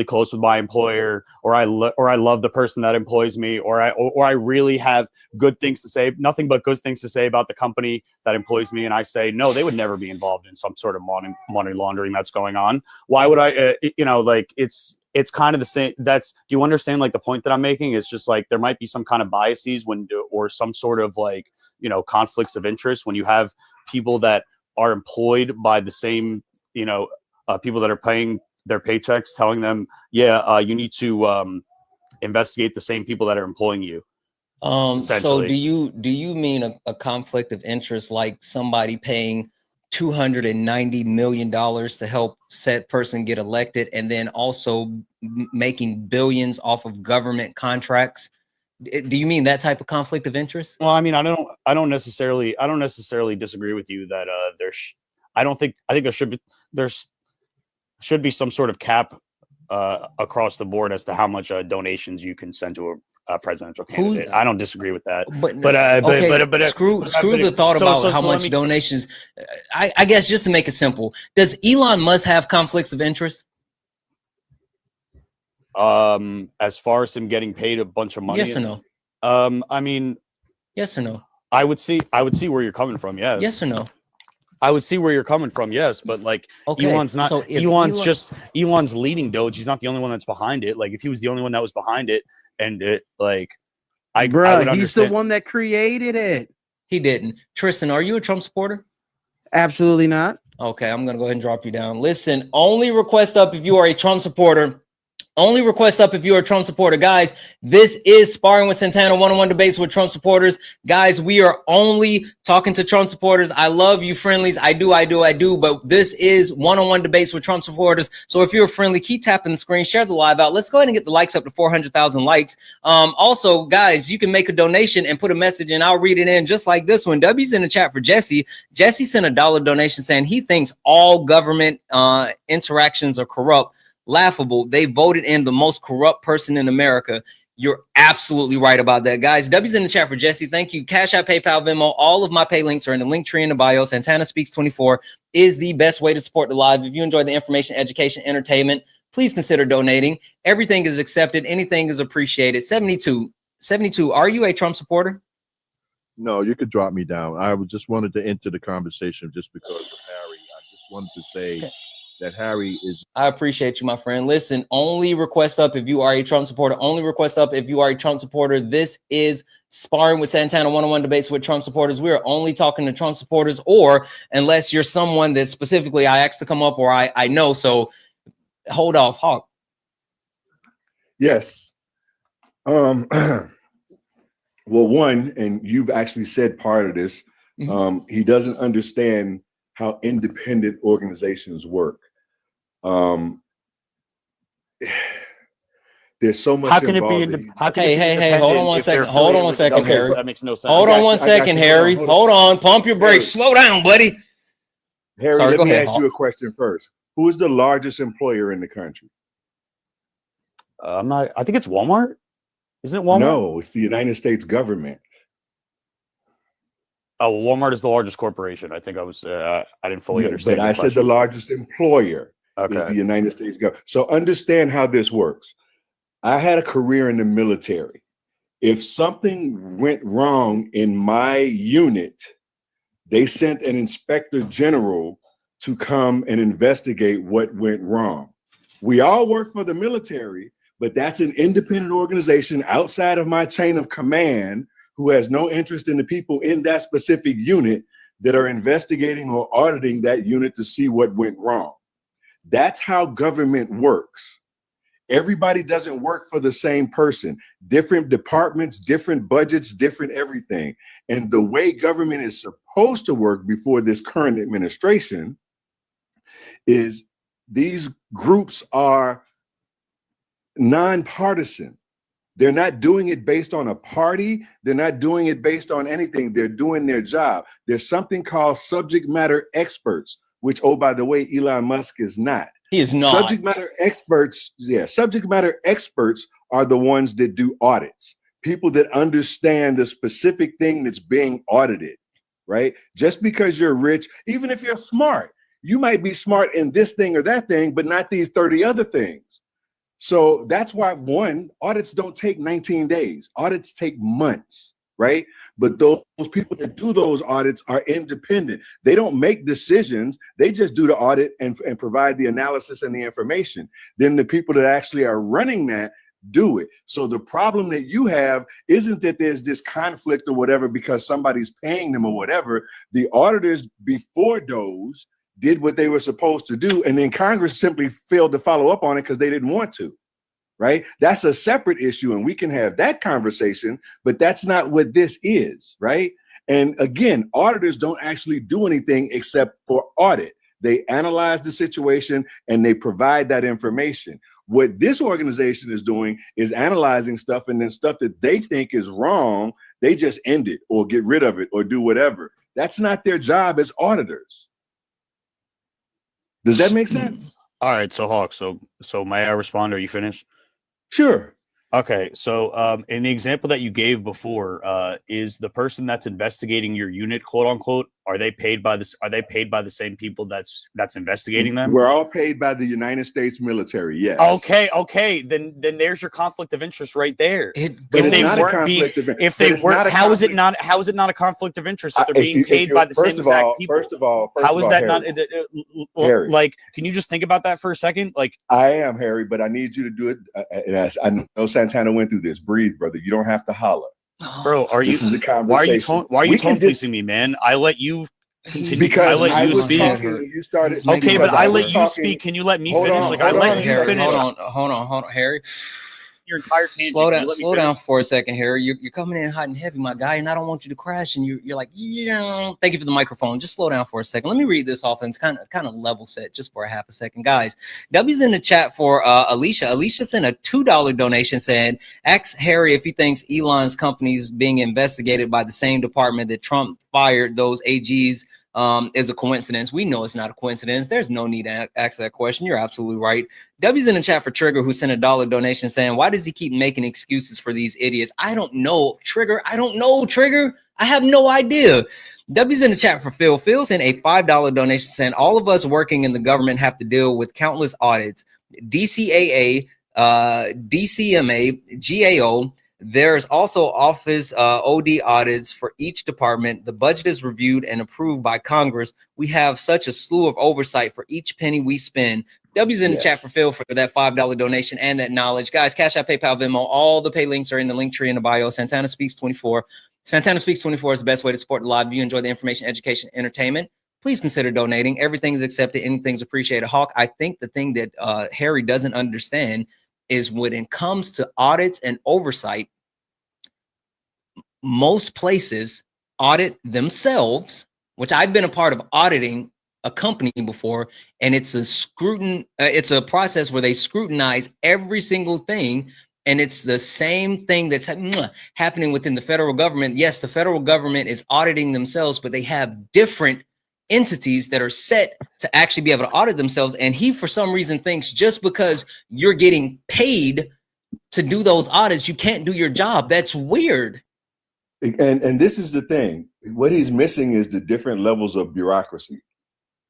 close with my employer, or I love the person that employs me, or I really have good things to say, nothing but good things to say about the company that employs me, and I say no, they would never be involved in some sort of money laundering that's going on. Why would I? It's kind of the same. Do you understand like the point that I'm making? It's just like there might be some kind of biases or some sort of conflicts of interest when you have people that are employed by the same people that are paying their paychecks telling them, you need to investigate the same people that are employing you. So do you mean a conflict of interest, like somebody paying $290 million to help said person get elected, and then also making billions off of government contracts. Do you mean that type of conflict of interest? Well, I mean, I don't necessarily disagree with you that I think there should be some sort of cap across the board as to how much donations you can send to a presidential candidate. I don't disagree with that. But screw the thought about how much donations. I guess just to make it simple, does Elon Musk have conflicts of interest? As far as him getting paid a bunch of money, yes or no? I mean, yes or no? I would see where you're coming from. Yes. Yes or no? I would see where you're coming from. Yes, but like Elon's not. So Elon's leading Doge. He's not the only one that's behind it. Like if he was the only one that was behind it, and it like, I would understand. He's the one that created it. He didn't. Tristan, are you a Trump supporter? Absolutely not. Okay, I'm gonna go ahead and drop you down. Listen, only request up if you are a Trump supporter. Only request up if you're a Trump supporter. Guys, this is Sparring with Santana, one-on-one debates with Trump supporters. Guys, we are only talking to Trump supporters. I love you friendlies. I do. But this is one-on-one debates with Trump supporters. So if you're friendly, keep tapping the screen, share the live out. Let's go ahead and get the likes up to 400,000 likes. Also, guys, you can make a donation and put a message and I'll read it in just like this one. W's in the chat for Jesse. Jesse sent a $1 donation saying he thinks all government interactions are corrupt. Laughable. They voted in the most corrupt person in America. You're absolutely right about that, guys. W's in the chat for Jesse. Thank you. Cash App, PayPal, Venmo. All of my pay links are in the link tree in the bio. Santana Speaks 24 is the best way to support the live. If you enjoy the information, education, entertainment, please consider donating. Everything is accepted. Anything is appreciated. 72. Are you a Trump supporter? No, you could drop me down. I just wanted to enter the conversation just because of Harry. I just wanted to say that Harry is. I appreciate you, my friend. Listen, only request up if you are a Trump supporter. Only request up if you are a Trump supporter. This is Sparring with Santana, one-on-one debates with Trump supporters. We are only talking to Trump supporters, or unless you're someone that specifically I asked to come up or I know. So hold off, Hawk. Yes. Well, one, and you've actually said part of this. He doesn't understand how independent organizations work. There's so much. How can it be? Hey, hold on one second. Hold on one second, Harry. That makes no sense. Hold on one second, Harry. Hold on. Pump your brakes. Slow down, buddy. Harry, let me ask you a question first. Who is the largest employer in the country? I think it's Walmart. Isn't it Walmart? No, it's the United States government. Oh, Walmart is the largest corporation. I think I didn't fully understand. But I said the largest employer is the United States government. So understand how this works. I had a career in the military. If something went wrong in my unit, they sent an inspector general to come and investigate what went wrong. We all work for the military, but that's an independent organization outside of my chain of command who has no interest in the people in that specific unit that are investigating or auditing that unit to see what went wrong. That's how government works. Everybody doesn't work for the same person. Different departments, different budgets, different everything. And the way government is supposed to work before this current administration is these groups are nonpartisan. They're not doing it based on a party. They're not doing it based on anything. They're doing their job. There's something called subject matter experts, which, oh, by the way, Elon Musk is not. He is not. Subject matter experts, subject matter experts are the ones that do audits. People that understand the specific thing that's being audited, right? Just because you're rich, even if you're smart, you might be smart in this thing or that thing, but not these 30 other things. So that's why, one, audits don't take 19 days. Audits take months, right? But those people that do those audits are independent. They don't make decisions. They just do the audit and provide the analysis and the information. Then the people that actually are running that do it. So the problem that you have isn't that there's this conflict or whatever because somebody's paying them or whatever. The auditors before those did what they were supposed to do, and then Congress simply failed to follow up on it because they didn't want to, right? That's a separate issue, and we can have that conversation, but that's not what this is, right? And again, auditors don't actually do anything except for audit. They analyze the situation and they provide that information. What this organization is doing is analyzing stuff, and then stuff that they think is wrong, they just end it or get rid of it or do whatever. That's not their job as auditors. Does that make sense? All right, so Hawk, so may I respond? Are you finished? Sure. Okay, so in the example that you gave before, is the person that's investigating your unit, quote unquote, are they paid by this? Are they paid by the same people that's investigating them? We're all paid by the United States military. Yes. Okay. Then there's your conflict of interest right there. But it's not a conflict of interest. If they weren't, how is it not? How is it not a conflict of interest if they're being paid by the same exact people? First of all, how is that not? Harry, like, can you just think about that for a second? Like, I am Harry, but I need you to do it. I know Santana went through this. Breathe, brother. You don't have to holler. Bro, This is a conversation. Why are you tone policing me, man? I let you continue. Because I let you speak. You started. Okay, but I let you speak. Can you let me finish? I let you finish. Hold on, Harry. Your entire tangent. Slow down for a second, Harry. You're coming in hot and heavy, my guy, and I don't want you to crash. And you're like, yeah. Thank you for the microphone. Just slow down for a second. Let me read this off, and it's kind of level set just for a half a second, guys. W's in the chat for Alicia. Alicia sent a $2 donation saying, "Ask Harry if he thinks Elon's company is being investigated by the same department that Trump fired those AGs." Is a coincidence. We know it's not a coincidence. There's no need to ask that question. You're absolutely right. W's in the chat for Trigger, who sent a $1 donation saying, "Why does he keep making excuses for these idiots?" I don't know, Trigger. I don't know, Trigger. I have no idea. W's in the chat for Phil. Phil sent a $5 donation saying, "All of us working in the government have to deal with countless audits. DCAA, DCMA, GAO. There's also office OD audits for each department. The budget is reviewed and approved by Congress. We have such a slew of oversight for each penny we spend." W's in the chat for Phil for that $5 donation and that knowledge. Guys, Cash App, PayPal, Venmo, all the pay links are in the link tree in the bio. Santana Speaks 24. Santana Speaks 24 is the best way to support the live. If you enjoy the information, education, entertainment, please consider donating. Everything is accepted. Anything's appreciated. Hawk, I think the thing that Harry doesn't understand is when it comes to audits and oversight, most places audit themselves, which I've been a part of auditing a company before, and it's a process where they scrutinize every single thing, and it's the same thing that's happening within the federal government. Yes, the federal government is auditing themselves, but they have different entities that are set to actually be able to audit themselves. And he, for some reason, thinks just because you're getting paid to do those audits, you can't do your job. That's weird. And this is the thing. What he's missing is the different levels of bureaucracy.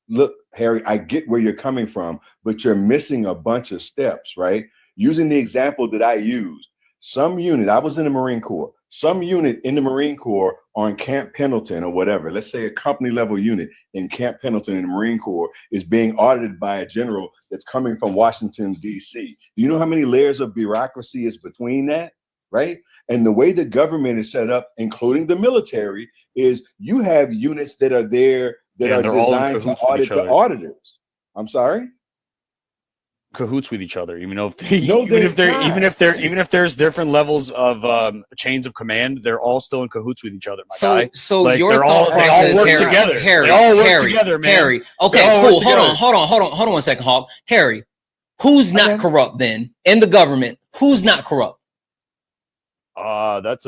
Look, Harry, I get where you're coming from, but you're missing a bunch of steps, right? Using the example that I used, some unit, I was in the Marine Corps, some unit in the Marine Corps on Camp Pendleton or whatever, let's say a company level unit in Camp Pendleton in the Marine Corps is being audited by a general that's coming from Washington, D.C. Do you know how many layers of bureaucracy is between that, right? And the way the government is set up, including the military, is you have units that are there that are designed to audit the auditors. I'm sorry? Cahoots with each other. Even if there's different levels of chains of command, they're all still in cahoots with each other, my guy. So like, your they all work together. Harry, they all work together, man. Harry. Okay, cool. Hold on 1 second, Hawk. Harry, who's not corrupt then in the government? Who's not corrupt? That's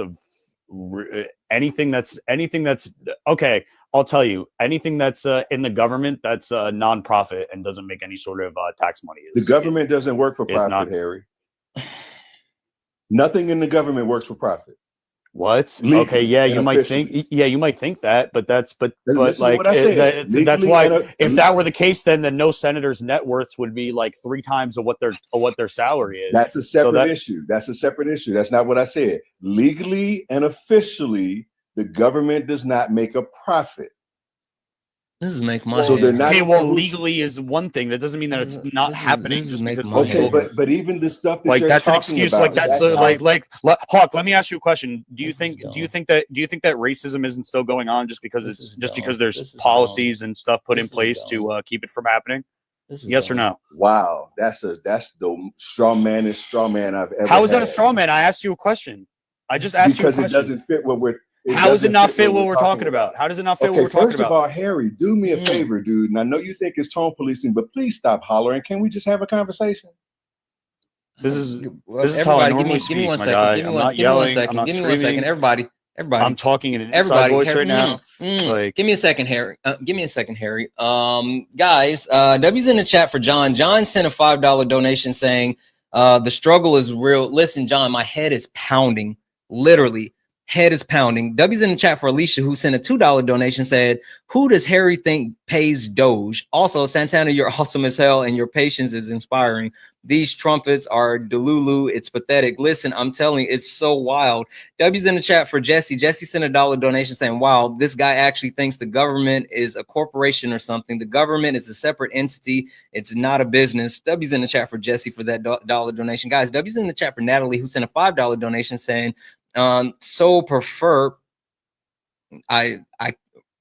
anything that's okay. I'll tell you, anything that's in the government that's a nonprofit and doesn't make any sort of tax money. The government doesn't work for profit, Harry. Nothing in the government works for profit. What? Okay, yeah, you might think, that, but that's like that's why if that were the case, then no senator's net worths would be like 3 times of what their salary is. That's a separate issue. That's a separate issue. That's not what I said. Legally and officially, the government does not make a profit. This is make money. So they're not. Okay, well, legally is one thing. That doesn't mean that it's not happening. Just because. Okay, but even the stuff that like you're that's an talking excuse. about, Like that's Hawk. Let me ask you a question. Do you think that racism isn't still going on just because because there's policies and stuff put in place to keep it from happening? Yes or no? Wow, that's the straw man I've ever. How is that had. a straw man? I asked you a question. I just asked you a question. Because it doesn't fit what we're. How does it doesn't not fit fit what what we're talking about? How does it not fit what Okay, we're talking first of about? all, Harry, do me a favor, dude. And I know you think it's tone policing, but please stop hollering. Can we just have a conversation? This is Well, how I everybody, normally give me speak, 1 my second. guy. Give me I'm one. not Give me 1 yelling. I'm second. not Give me 1 second. screaming. Everybody. I'm talking in an inside Everybody. voice right now. Like, give me a second, Harry. Give me a second, Harry. Guys, W's in the chat for John. John sent a $5 donation saying, the struggle is real. Listen, John, my head is pounding. Literally, head is pounding. W's in the chat for Alicia, who sent a $2 donation, said, who does Harry think pays Doge? Also, Santana, you're awesome as hell, and your patience is inspiring. These trumpets are delulu. It's pathetic. Listen, I'm telling you, it's so wild. W's in the chat for Jesse. Jesse sent a $1 donation saying, wow, this guy actually thinks the government is a corporation or something. The government is a separate entity. It's not a business. W's in the chat for Jesse for that dollar donation. Guys, W's in the chat for Natalie, who sent a $5 donation saying, so prefer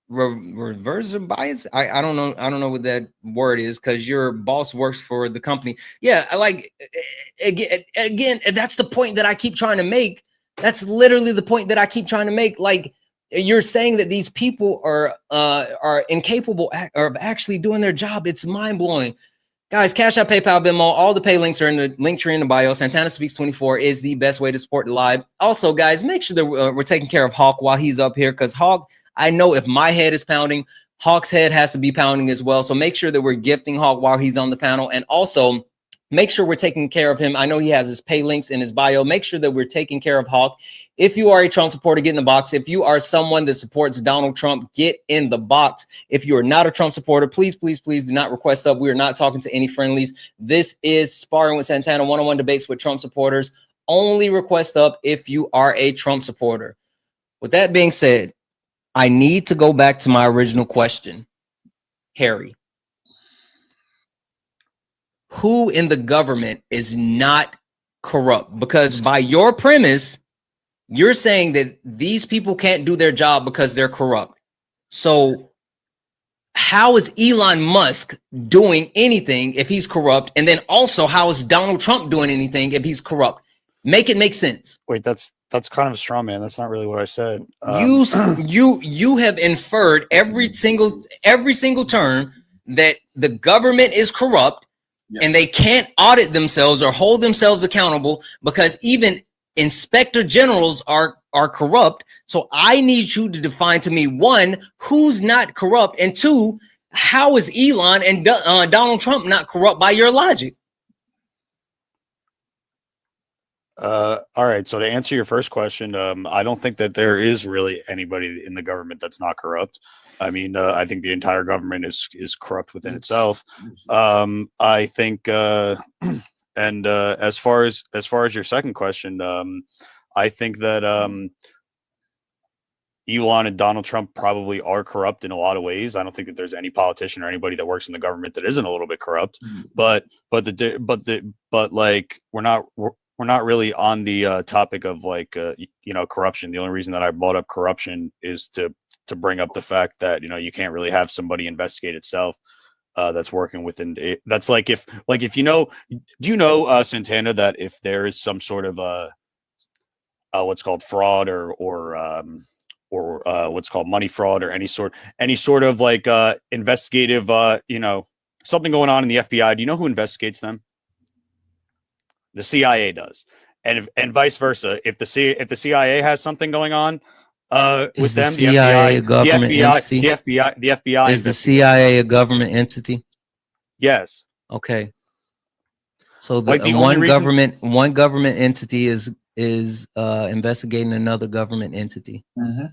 reverse bias. I don't know what that word is, because your boss works for the company. Yeah, I like again, that's the point that I keep trying to make. That's literally the point that I keep trying to make. Like, you're saying that these people are incapable of actually doing their job. It's mind-blowing. Guys, Cash App, PayPal, Venmo, all the pay links are in the link tree in the bio. Santana Speaks 24 is the best way to support the live. Also, guys, make sure that we're taking care of Hawk while he's up here, because Hawk, I know if my head is pounding, Hawk's head has to be pounding as well. So make sure that we're gifting Hawk while he's on the panel. And also, make sure we're taking care of him. I know he has his pay links in his bio. Make sure that we're taking care of Hawk. If you are a Trump supporter, get in the box. If you are someone that supports Donald Trump, get in the box. If you are not a Trump supporter, please, please, please do not request up. We are not talking to any friendlies. This is Sparring with Santana, one-on-one debates with Trump supporters. Only request up if you are a Trump supporter. With that being said, I need to go back to my original question. Harry, who in the government is not corrupt? Because by your premise, you're saying that these people can't do their job because they're corrupt. So how is Elon Musk doing anything if he's corrupt? And then also, how is Donald Trump doing anything if he's corrupt? Make it make sense. wait, that's kind of a straw man. That's not really what I said. You have inferred every single term that the government is corrupt. Yes. And they can't audit themselves or hold themselves accountable because even inspector generals are corrupt. So I need you to define to me, one, who's not corrupt, and two, how is Elon and Donald Trump not corrupt by your logic? All right. So to answer your first question, I don't think that there is really anybody in the government that's not corrupt. I mean, I think the entire government is corrupt within itself. I think, and as far as your second question, I think that Elon and Donald Trump probably are corrupt in a lot of ways. I don't think that there's any politician or anybody that works in the government that isn't a little bit corrupt. But like we're not really on the topic of like corruption. The only reason that I brought up corruption is to bring up the fact that you can't really have somebody investigate itself that's working within it. That's like if do you know Santana, that if there is some sort of what's called fraud or what's called money fraud or any sort of like investigative something going on in the FBI, do you know who investigates them? The CIA does. And vice versa. If the CIA has something going on with them, the FBI is the CIA a government entity? Yes. Okay. So one government entity is investigating another government entity. Mm-hmm.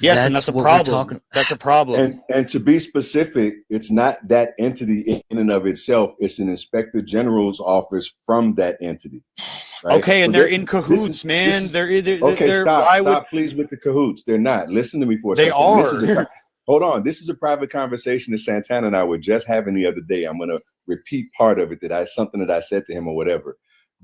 Yes, and that's a problem. That's a problem. And to be specific, it's not that entity in and of itself. It's an inspector general's office from that entity. Right? Okay, and they're in cahoots, man. Stop, please, with the cahoots. They're not. Listen to me for a second. They are. Hold on. This is a private conversation that Santana and I were just having the other day. I'm going to repeat part of it, something that I said to him or whatever.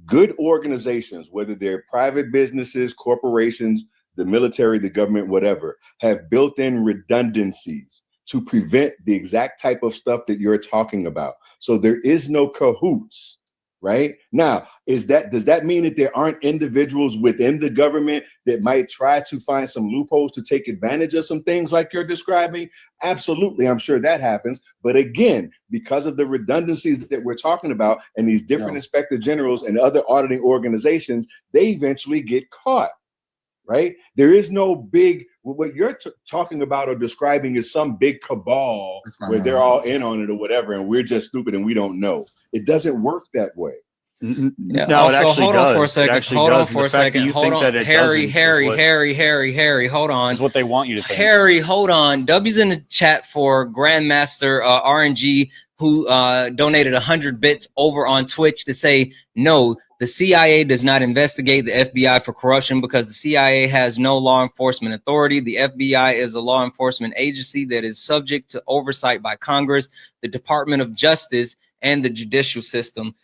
Good organizations, whether they're private businesses, corporations, the military, the government, whatever, have built-in redundancies to prevent the exact type of stuff that you're talking about. So there is no cahoots, right? Now, does that mean that there aren't individuals within the government that might try to find some loopholes to take advantage of some things like you're describing? Absolutely, I'm sure that happens. But again, because of the redundancies that we're talking about and these different inspector generals and other auditing organizations, they eventually get caught. Right? There is no big, what you're talking about or describing is some big cabal where they're all in on it or whatever, and we're just stupid and we don't know. It doesn't work that way. Yeah. No, Also, it actually hold does. on for a second. It actually Hold on does. And for the a fact that second. you Hold think on, that it Harry, doesn't Harry. Hold on. is what they want you to think. Harry, hold on. W's in the chat for Grandmaster RNG, who donated 100 bits over on Twitch to say, no, the CIA does not investigate the FBI for corruption because the CIA has no law enforcement authority. The FBI is a law enforcement agency that is subject to oversight by Congress, the Department of Justice, and the judicial system.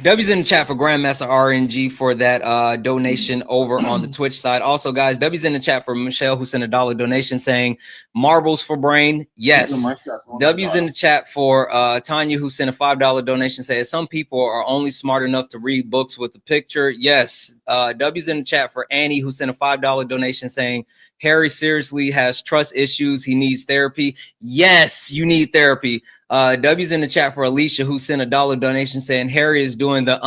W's in the chat for Grandmaster RNG for that donation over on the Twitch side. Also, guys, W's in the chat for Michelle, who sent a $1 donation saying marbles for brain. Yes. W's in the chat for Tanya, who sent a $5 donation saying some people are only smart enough to read books with the picture. Yes. W's in the chat for Annie, who sent a $5 donation saying Harry seriously has trust issues. He needs therapy. Yes, you need therapy. W's in the chat for Alicia, who sent a $1 donation saying Harry is doing the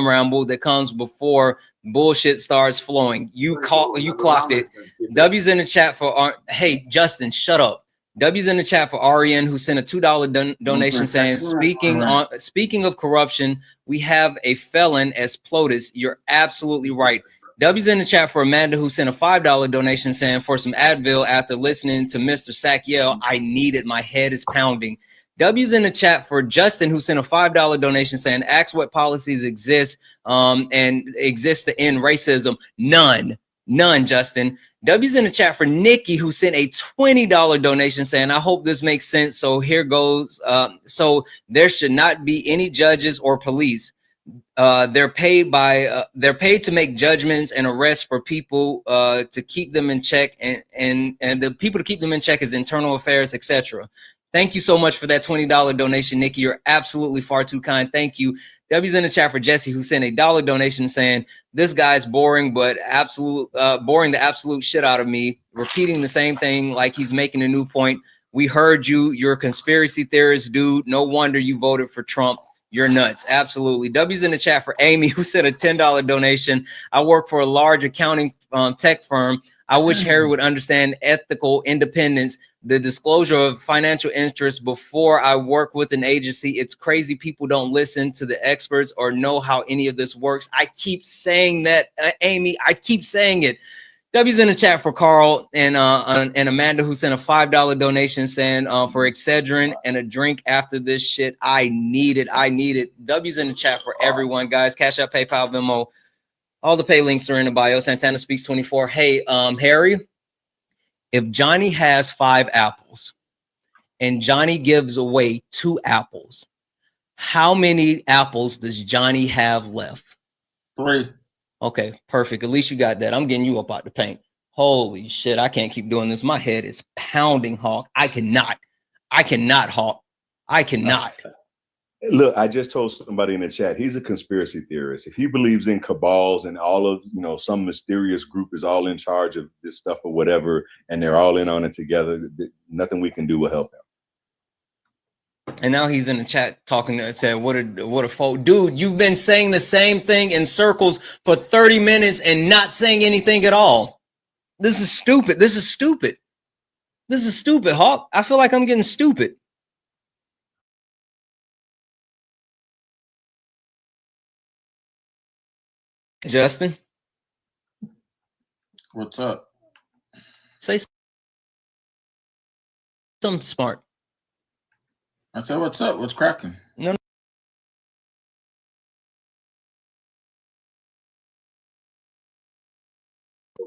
ramble that comes before bullshit starts flowing. You clocked it. W's in the chat for hey Justin, shut up. W's in the chat for Ariane, who sent a $2 donation saying speaking of corruption, we have a felon as PLOTUS. You're absolutely right. W's in the chat for Amanda, who sent a $5 donation saying for some Advil after listening to Mr. Sack yell, I need it. My head is pounding. W's in the chat for Justin, who sent a $5 donation saying, ask what policies exist and exist to end racism. None, Justin. W's in the chat for Nikki, who sent a $20 donation saying, I hope this makes sense. So here goes. So there should not be any judges or police. They're paid to make judgments and arrests for people to keep them in check, and the people to keep them in check is internal affairs, etc. Thank you so much for that $20 donation, Nikki. You're absolutely far too kind. Thank you. W's in the chat for Jesse, who sent a $1 donation saying, this guy's boring, but boring the absolute shit out of me, repeating the same thing like he's making a new point. We heard you. You're a conspiracy theorist, dude. No wonder you voted for Trump. You're nuts. Absolutely. W's in the chat for Amy, who sent a $10 donation. I work for a large accounting tech firm. I wish Harry would understand ethical independence, the disclosure of financial interests before I work with an agency. It's crazy people don't listen to the experts or know how any of this works. I keep saying that, Amy. I keep saying it. W's in the chat for Carl and Amanda, who sent a $5 donation saying for Excedrin and a drink after this shit. I need it. W's in the chat for everyone, guys. Cash App, PayPal, Venmo. All the pay links are in the bio. Santana Speaks 24. Hey, Harry, if Johnny has 5 apples and Johnny gives away 2 apples, how many apples does Johnny have left? 3. Okay, perfect. At least you got that. I'm getting you up out the paint. Holy shit, I can't keep doing this. My head is pounding, Hawk. I cannot, Hawk. I cannot. Look, I just told somebody in the chat, he's a conspiracy theorist. If he believes in cabals and all of, some mysterious group is all in charge of this stuff or whatever, and they're all in on it together, nothing we can do will help him. And now he's in the chat talking to say, what a folk. Dude, you've been saying the same thing in circles for 30 minutes and not saying anything at all. This is stupid. This is stupid, Hawk. I feel like I'm getting stupid. Justin, what's up? Say something smart. I said, what's up? What's cracking? No.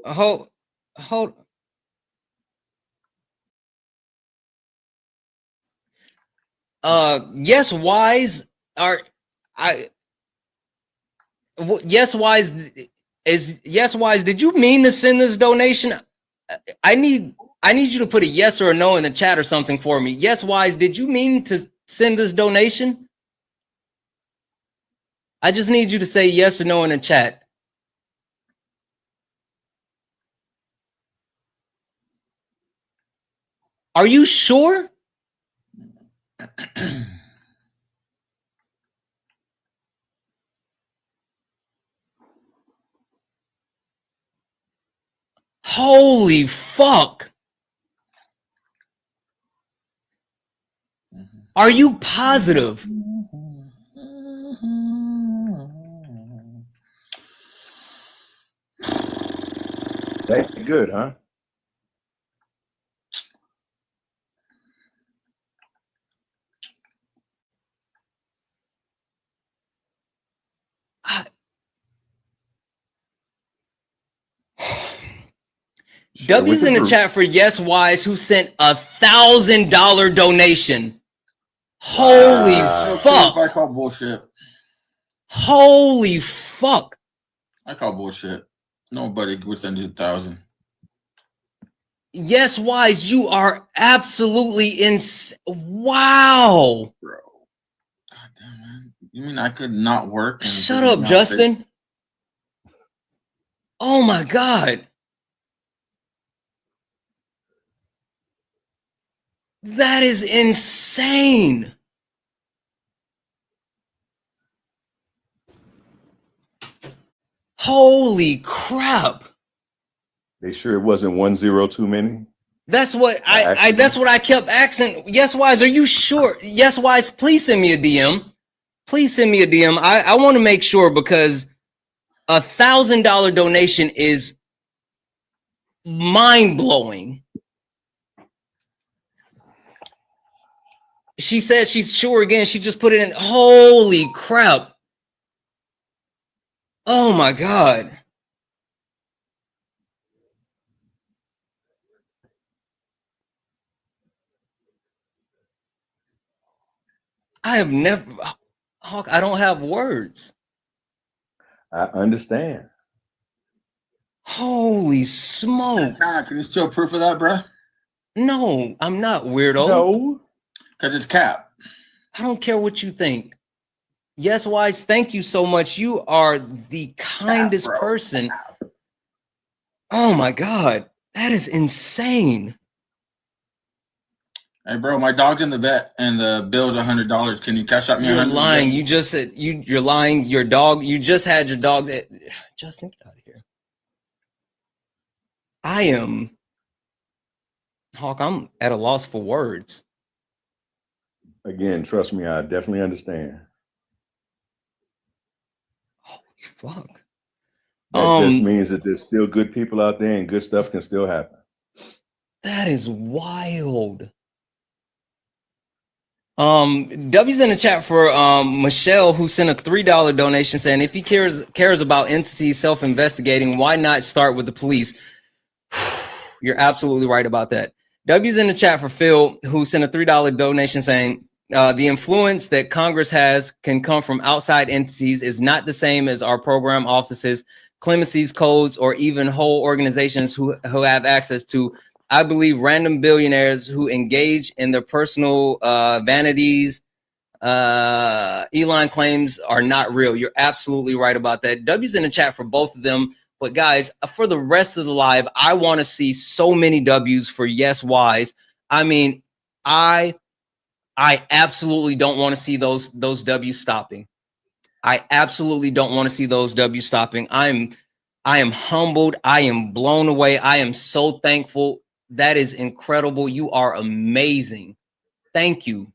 Hold. Yes, Wise are. Yes, Wise is yes, Wise. Did you mean to send this donation? I need you to put a yes or a no in the chat or something for me. Yes, Wise, did you mean to send this donation? I just need you to say yes or no in the chat. Are you sure? Holy fuck. Are you positive? That's good, huh? W's in the chat for Yes Wise, who sent $1,000 donation. Holy fuck. I call bullshit. Holy fuck. I call bullshit. Nobody would send you 1,000. Yes Wise, you are absolutely wow. Bro. God damn, man. You mean I could not work? And Shut up, Justin. Oh my God. That is insane. Holy crap. They sure it wasn't 1-0 too many? That's what that's what I kept asking. Yes Wise, are you sure? Yes Wise, please send me a DM. Please send me a DM. I want to make sure, because $1,000 donation is mind-blowing. She said she's sure again. She just put it in. Holy crap. Oh my God. I have never, Hawk, I don't have words. I understand. Holy smokes. Can you show proof of that, bro? No, I'm not, weirdo. No. Because it's cap. I don't care what you think. Yes Wise, thank you so much. You are the kindest person. Oh my God. That is insane. Hey, bro, my dog's in the vet and the bill's $100. Can you cash out me You're $100? lying. You just said you're lying. Your dog, you just had your dog that Justin, get out of here. I am Hawk, I'm at a loss for words. Again, trust me, I definitely understand. Holy fuck. That just means that there's still good people out there and good stuff can still happen. That is wild. W's in the chat for Michelle, who sent a $3 donation saying, if he cares about entities self-investigating, why not start with the police? You're absolutely right about that. W's in the chat for Phil, who sent a $3 donation saying, the influence that Congress has can come from outside entities is not the same as our program offices, clemencies codes, or even whole organizations who have access to, I believe, random billionaires who engage in their personal vanities. Elon claims are not real. You're absolutely right about that. W's in the chat for both of them. But guys, for the rest of the live, I want to see so many W's for Yes Wise. I mean, I absolutely don't want to see those W's stopping. I absolutely don't want to see those W's stopping. I am humbled. I am blown away. I am so thankful. That is incredible. You are amazing. Thank you.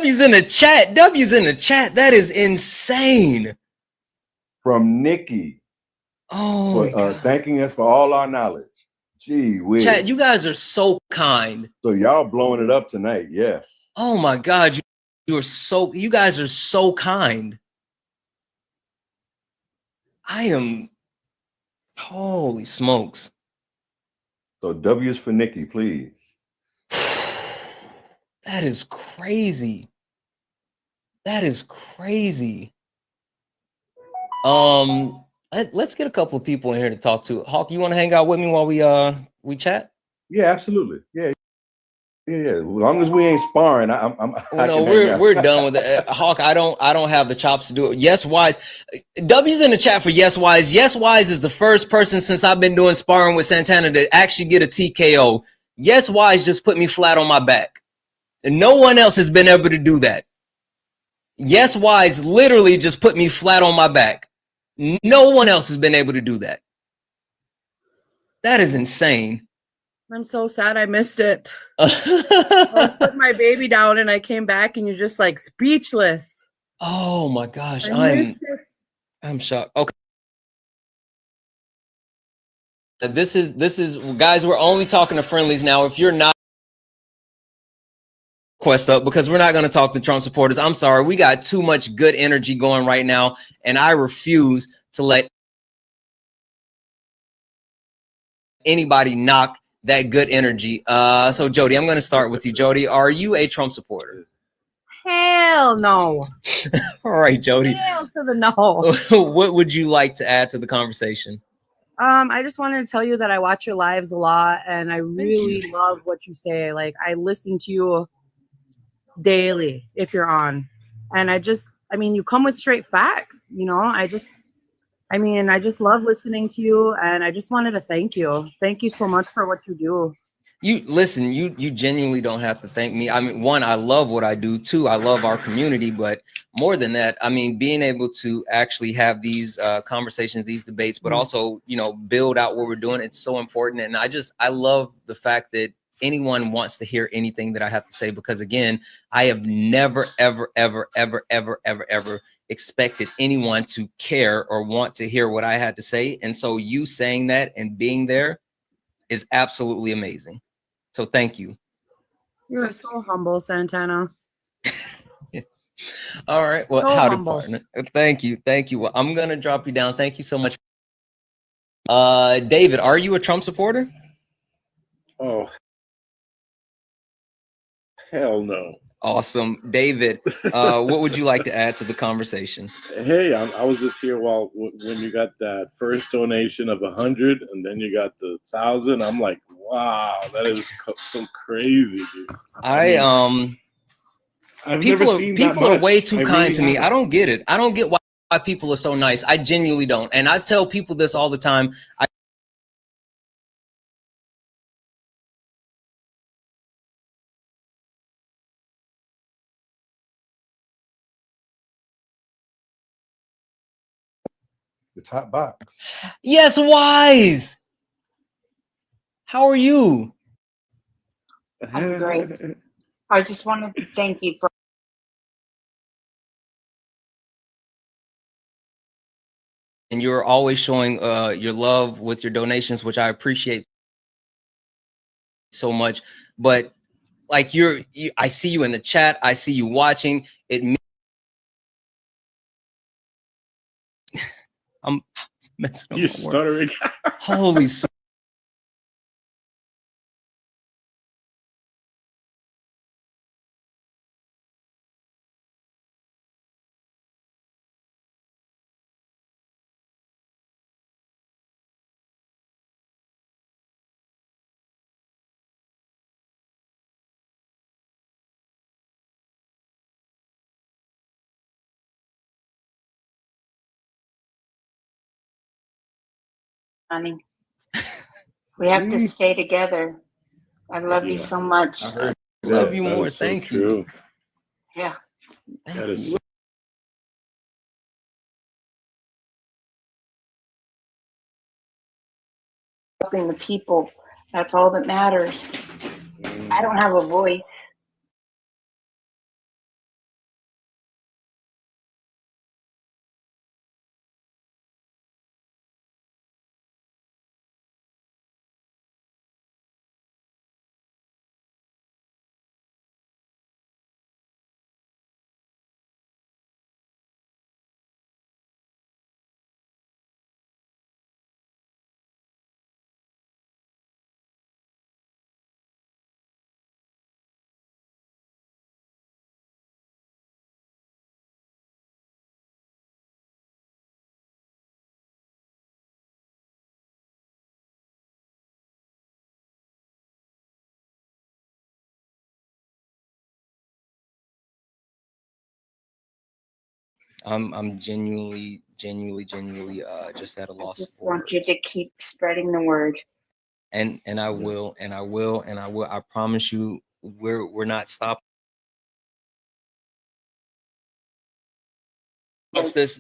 W's in the chat. W's in the chat. That is insane. From Nikki. Oh, for thanking us for all our knowledge. Gee whiz. Chat, you guys are so kind. So y'all blowing it up tonight. Yes. Oh my God. You guys are so kind. I am, holy smokes. So W's for Nikki, please. That is crazy. That is crazy. Let's get a couple of people in here to talk to. Hawk, you want to hang out with me while we chat? Yeah, absolutely. Yeah. As long as we ain't sparring, we're done with it. Hawk, I don't have the chops to do it. Yes Wise. W's in the chat for Yes Wise. Yes Wise is the first person since I've been doing sparring with Santana to actually get a TKO. Yes Wise just put me flat on my back. And no one else has been able to do that. Yes Wise literally just put me flat on my back. No one else has been able to do that. That is insane. I'm so sad I missed it. I put my baby down and I came back and you're just like speechless. Oh my gosh. I'm shocked. Okay. This is guys, we're only talking to friendlies now. If you're not quest up, because we're not going to talk to Trump supporters. I'm sorry. We got too much good energy going right now, and I refuse to let anybody knock that good energy. So Jody, I'm going to start with you. Jody, are you a Trump supporter? Hell no. All right, Jody. Hell to the no. What would you like to add to the conversation? I just wanted to tell you that I watch your lives a lot, and I really love what you say. Like, I listen to you daily if you're on, and I mean, you come with straight facts, you know. I just love listening to you, and I just wanted to thank you so much for what you do. You listen, you genuinely don't have to thank me. I mean, one, I love what I do. Two, I love our community, but more than that, I mean, being able to actually have these conversations, these debates, but also, you know, build out what we're doing, it's so important. And I love the fact that anyone wants to hear anything that I have to say, because again, I have never, ever, ever, ever, ever, ever, ever expected anyone to care or want to hear what I had to say. And so you saying that and being there is absolutely amazing. So thank you. You're so humble, Santana. All right. Well, so howdy, humble. partner. Thank you. Thank you. Well, I'm gonna drop you down. Thank you so much. David, are you a Trump supporter? Oh, hell no. Awesome. David, what would you like to add to the conversation? Hey, I was just here when you got that first donation of 100 and then you got the 1,000. I'm like, wow, that is so crazy, dude. People are way too kind to me. I don't get it. I don't get why people are so nice. I genuinely don't. And I tell people this all the time. The top box. Yes, Wise. How are you? I'm great. I just wanted to thank you for and you're always showing your love with your donations, which I appreciate so much. But like I see you in the chat, I see you watching it. I'm messing up. You're stuttering. Holy honey. We have to stay together. I love you so much. I love you more. Thank you. Yeah. That is helping the people. That's all that matters. I don't have a voice. I'm genuinely just at a I loss just for want you words. to keep spreading the word. And I will. I promise you, we're not stopping.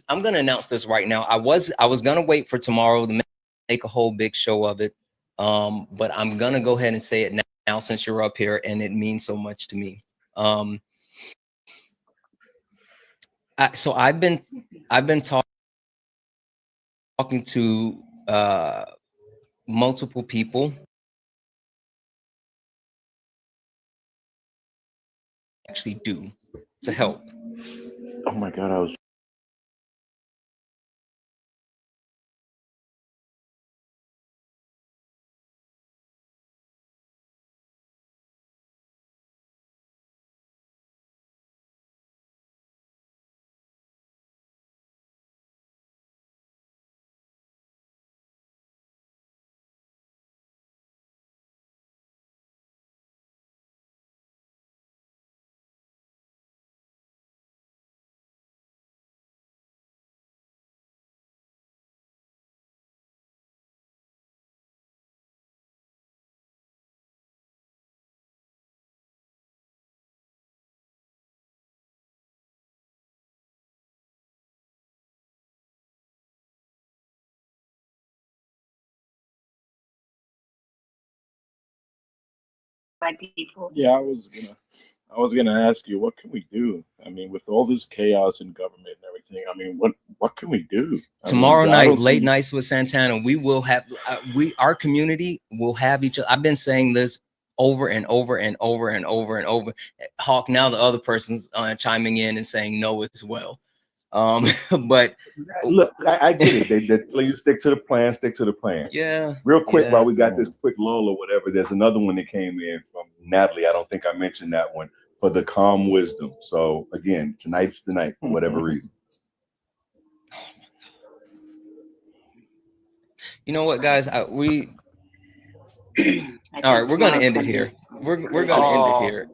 I'm gonna announce this right now. I was gonna wait for tomorrow to make a whole big show of it. But I'm gonna go ahead and say it now since you're up here and it means so much to me. So I've been talking to multiple people actually do to help. Oh my God, I was. By people. Yeah, I was gonna ask you, what can we do? I mean, with all this chaos in government and everything, I mean, what can we do? Tomorrow I night, don't late see- nights with Santana, we will have our community will have each other. I've been saying this over and over and over and over and over. Hawk, now the other person's chiming in and saying no as well. But look, I get it. They tell you stick to the plan, stick to the plan. Yeah. Real quick, yeah. while we got this quick lull or whatever, there's another one that came in from Natalie. I don't think I mentioned that one, for the calm wisdom. So again, tonight's the night for whatever reason. You know what, guys? All right, we're gonna end it here. We're gonna end it here.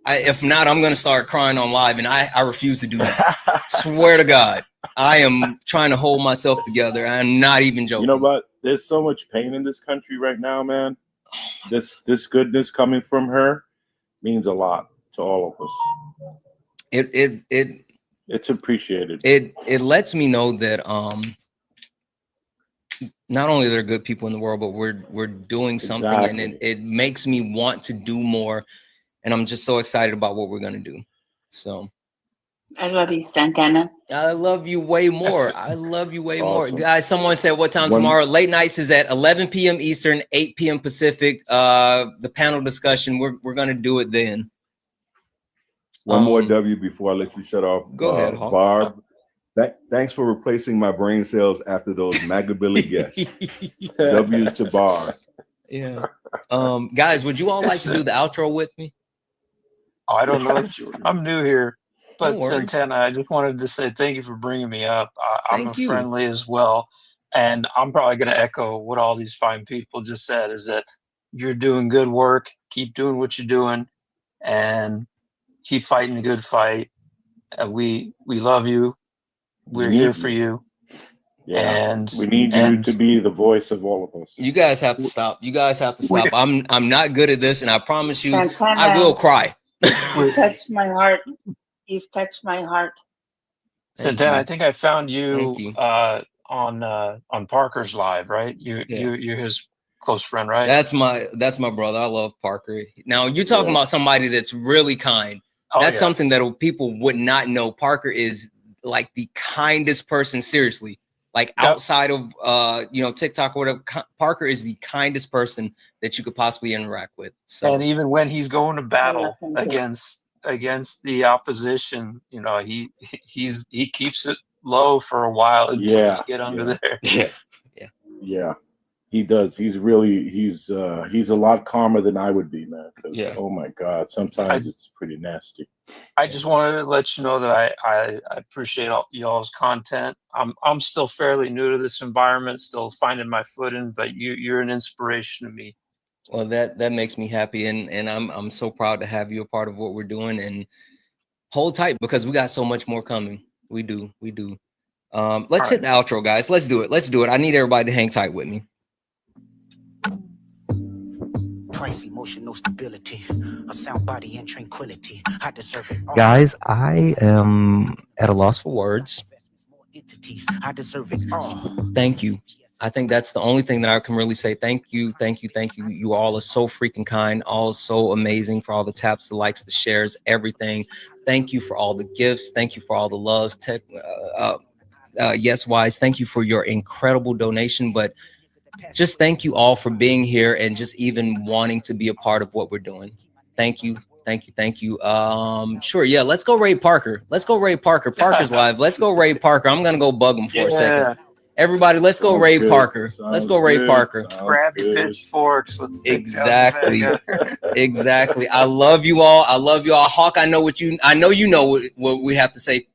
If not, I'm gonna start crying on live, and I refuse to do that. Swear to God, I am trying to hold myself together. I'm not even joking. You know what? There's so much pain in this country right now, man. This goodness coming from her means a lot to all of us. It's appreciated. It lets me know that not only are there good people in the world, but we're doing something, Exactly. and it makes me want to do more. And I'm just so excited about what we're gonna do. So I love you, Santana. I love you way more. I love you way more. Awesome. Guys, someone said what time tomorrow? Late nights is at 11 p.m. Eastern, 8 p.m. Pacific. The panel discussion, we're gonna do it then. One more W before I let you shut off. Go ahead, Hawk. Barb. Thanks for replacing my brain cells after those MAGA Billy guests. W's to Barb. Yeah. Guys, would you all like to do the outro with me? Oh, I don't know. I'm new here, No but worries. Santana, I just wanted to say thank you for bringing me up. I'm Thank you. friendly as well, and I'm probably going to echo what all these fine people just said: is that you're doing good work. Keep doing what you're doing, and keep fighting the good fight. We love you. We're need here for you. you. Yeah, And we need you to be the voice of all of us. You guys have to stop. You guys have to stop. I'm not good at this, and I promise you, Santana, I will cry. You touched my heart. You've touched my heart. Santana, I think I found you, Thank you. on Parker's live, right? You're his close friend, right? That's my brother. I love Parker. Now you're talking about somebody that's really kind. Oh, That's yeah. something that people would not know. Parker is like the kindest person. Seriously, like outside of TikTok or whatever. Parker is the kindest person that you could possibly interact with. So And even when he's going to battle against the opposition, he keeps it low for a while until you get under there. Yeah, he does. He's a lot calmer than I would be, man. Oh my God, sometimes it's pretty nasty. I just wanted to let you know that I appreciate y'all's content. I'm still fairly new to this environment, still finding my footing, but you're an inspiration to me. Well, that makes me happy, and I'm so proud to have you a part of what we're doing, and hold tight because we got so much more coming. We do. Let's hit the outro, guys. Let's do it. I need everybody to hang tight with me. Twice emotional stability, a sound body and tranquility. I deserve it all. Guys, I am at a loss for words. I deserve it all. Thank you. I think that's the only thing that I can really say. Thank you. You all are so freaking kind, all so amazing for all the taps, the likes, the shares, everything. Thank you for all the gifts. Thank you for all the loves. Yes, Wise, thank you for your incredible donation. But just thank you all for being here and just even wanting to be a part of what we're doing. Thank you. Sure, yeah, let's go raid Parker. Parker's live. Let's go raid Parker. I'm gonna go bug him for a second. Everybody, let's go raid Parker. Let's go raid Parker. Grab your pitchforks. Let's take Exactly. I love you all. Hawk, I know you know what we have to say.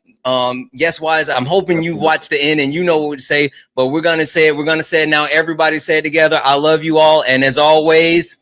Yes, Wise, I'm hoping you watched the end and you know what to say, but we're gonna say it now. Everybody say it together. I love you all, and as always,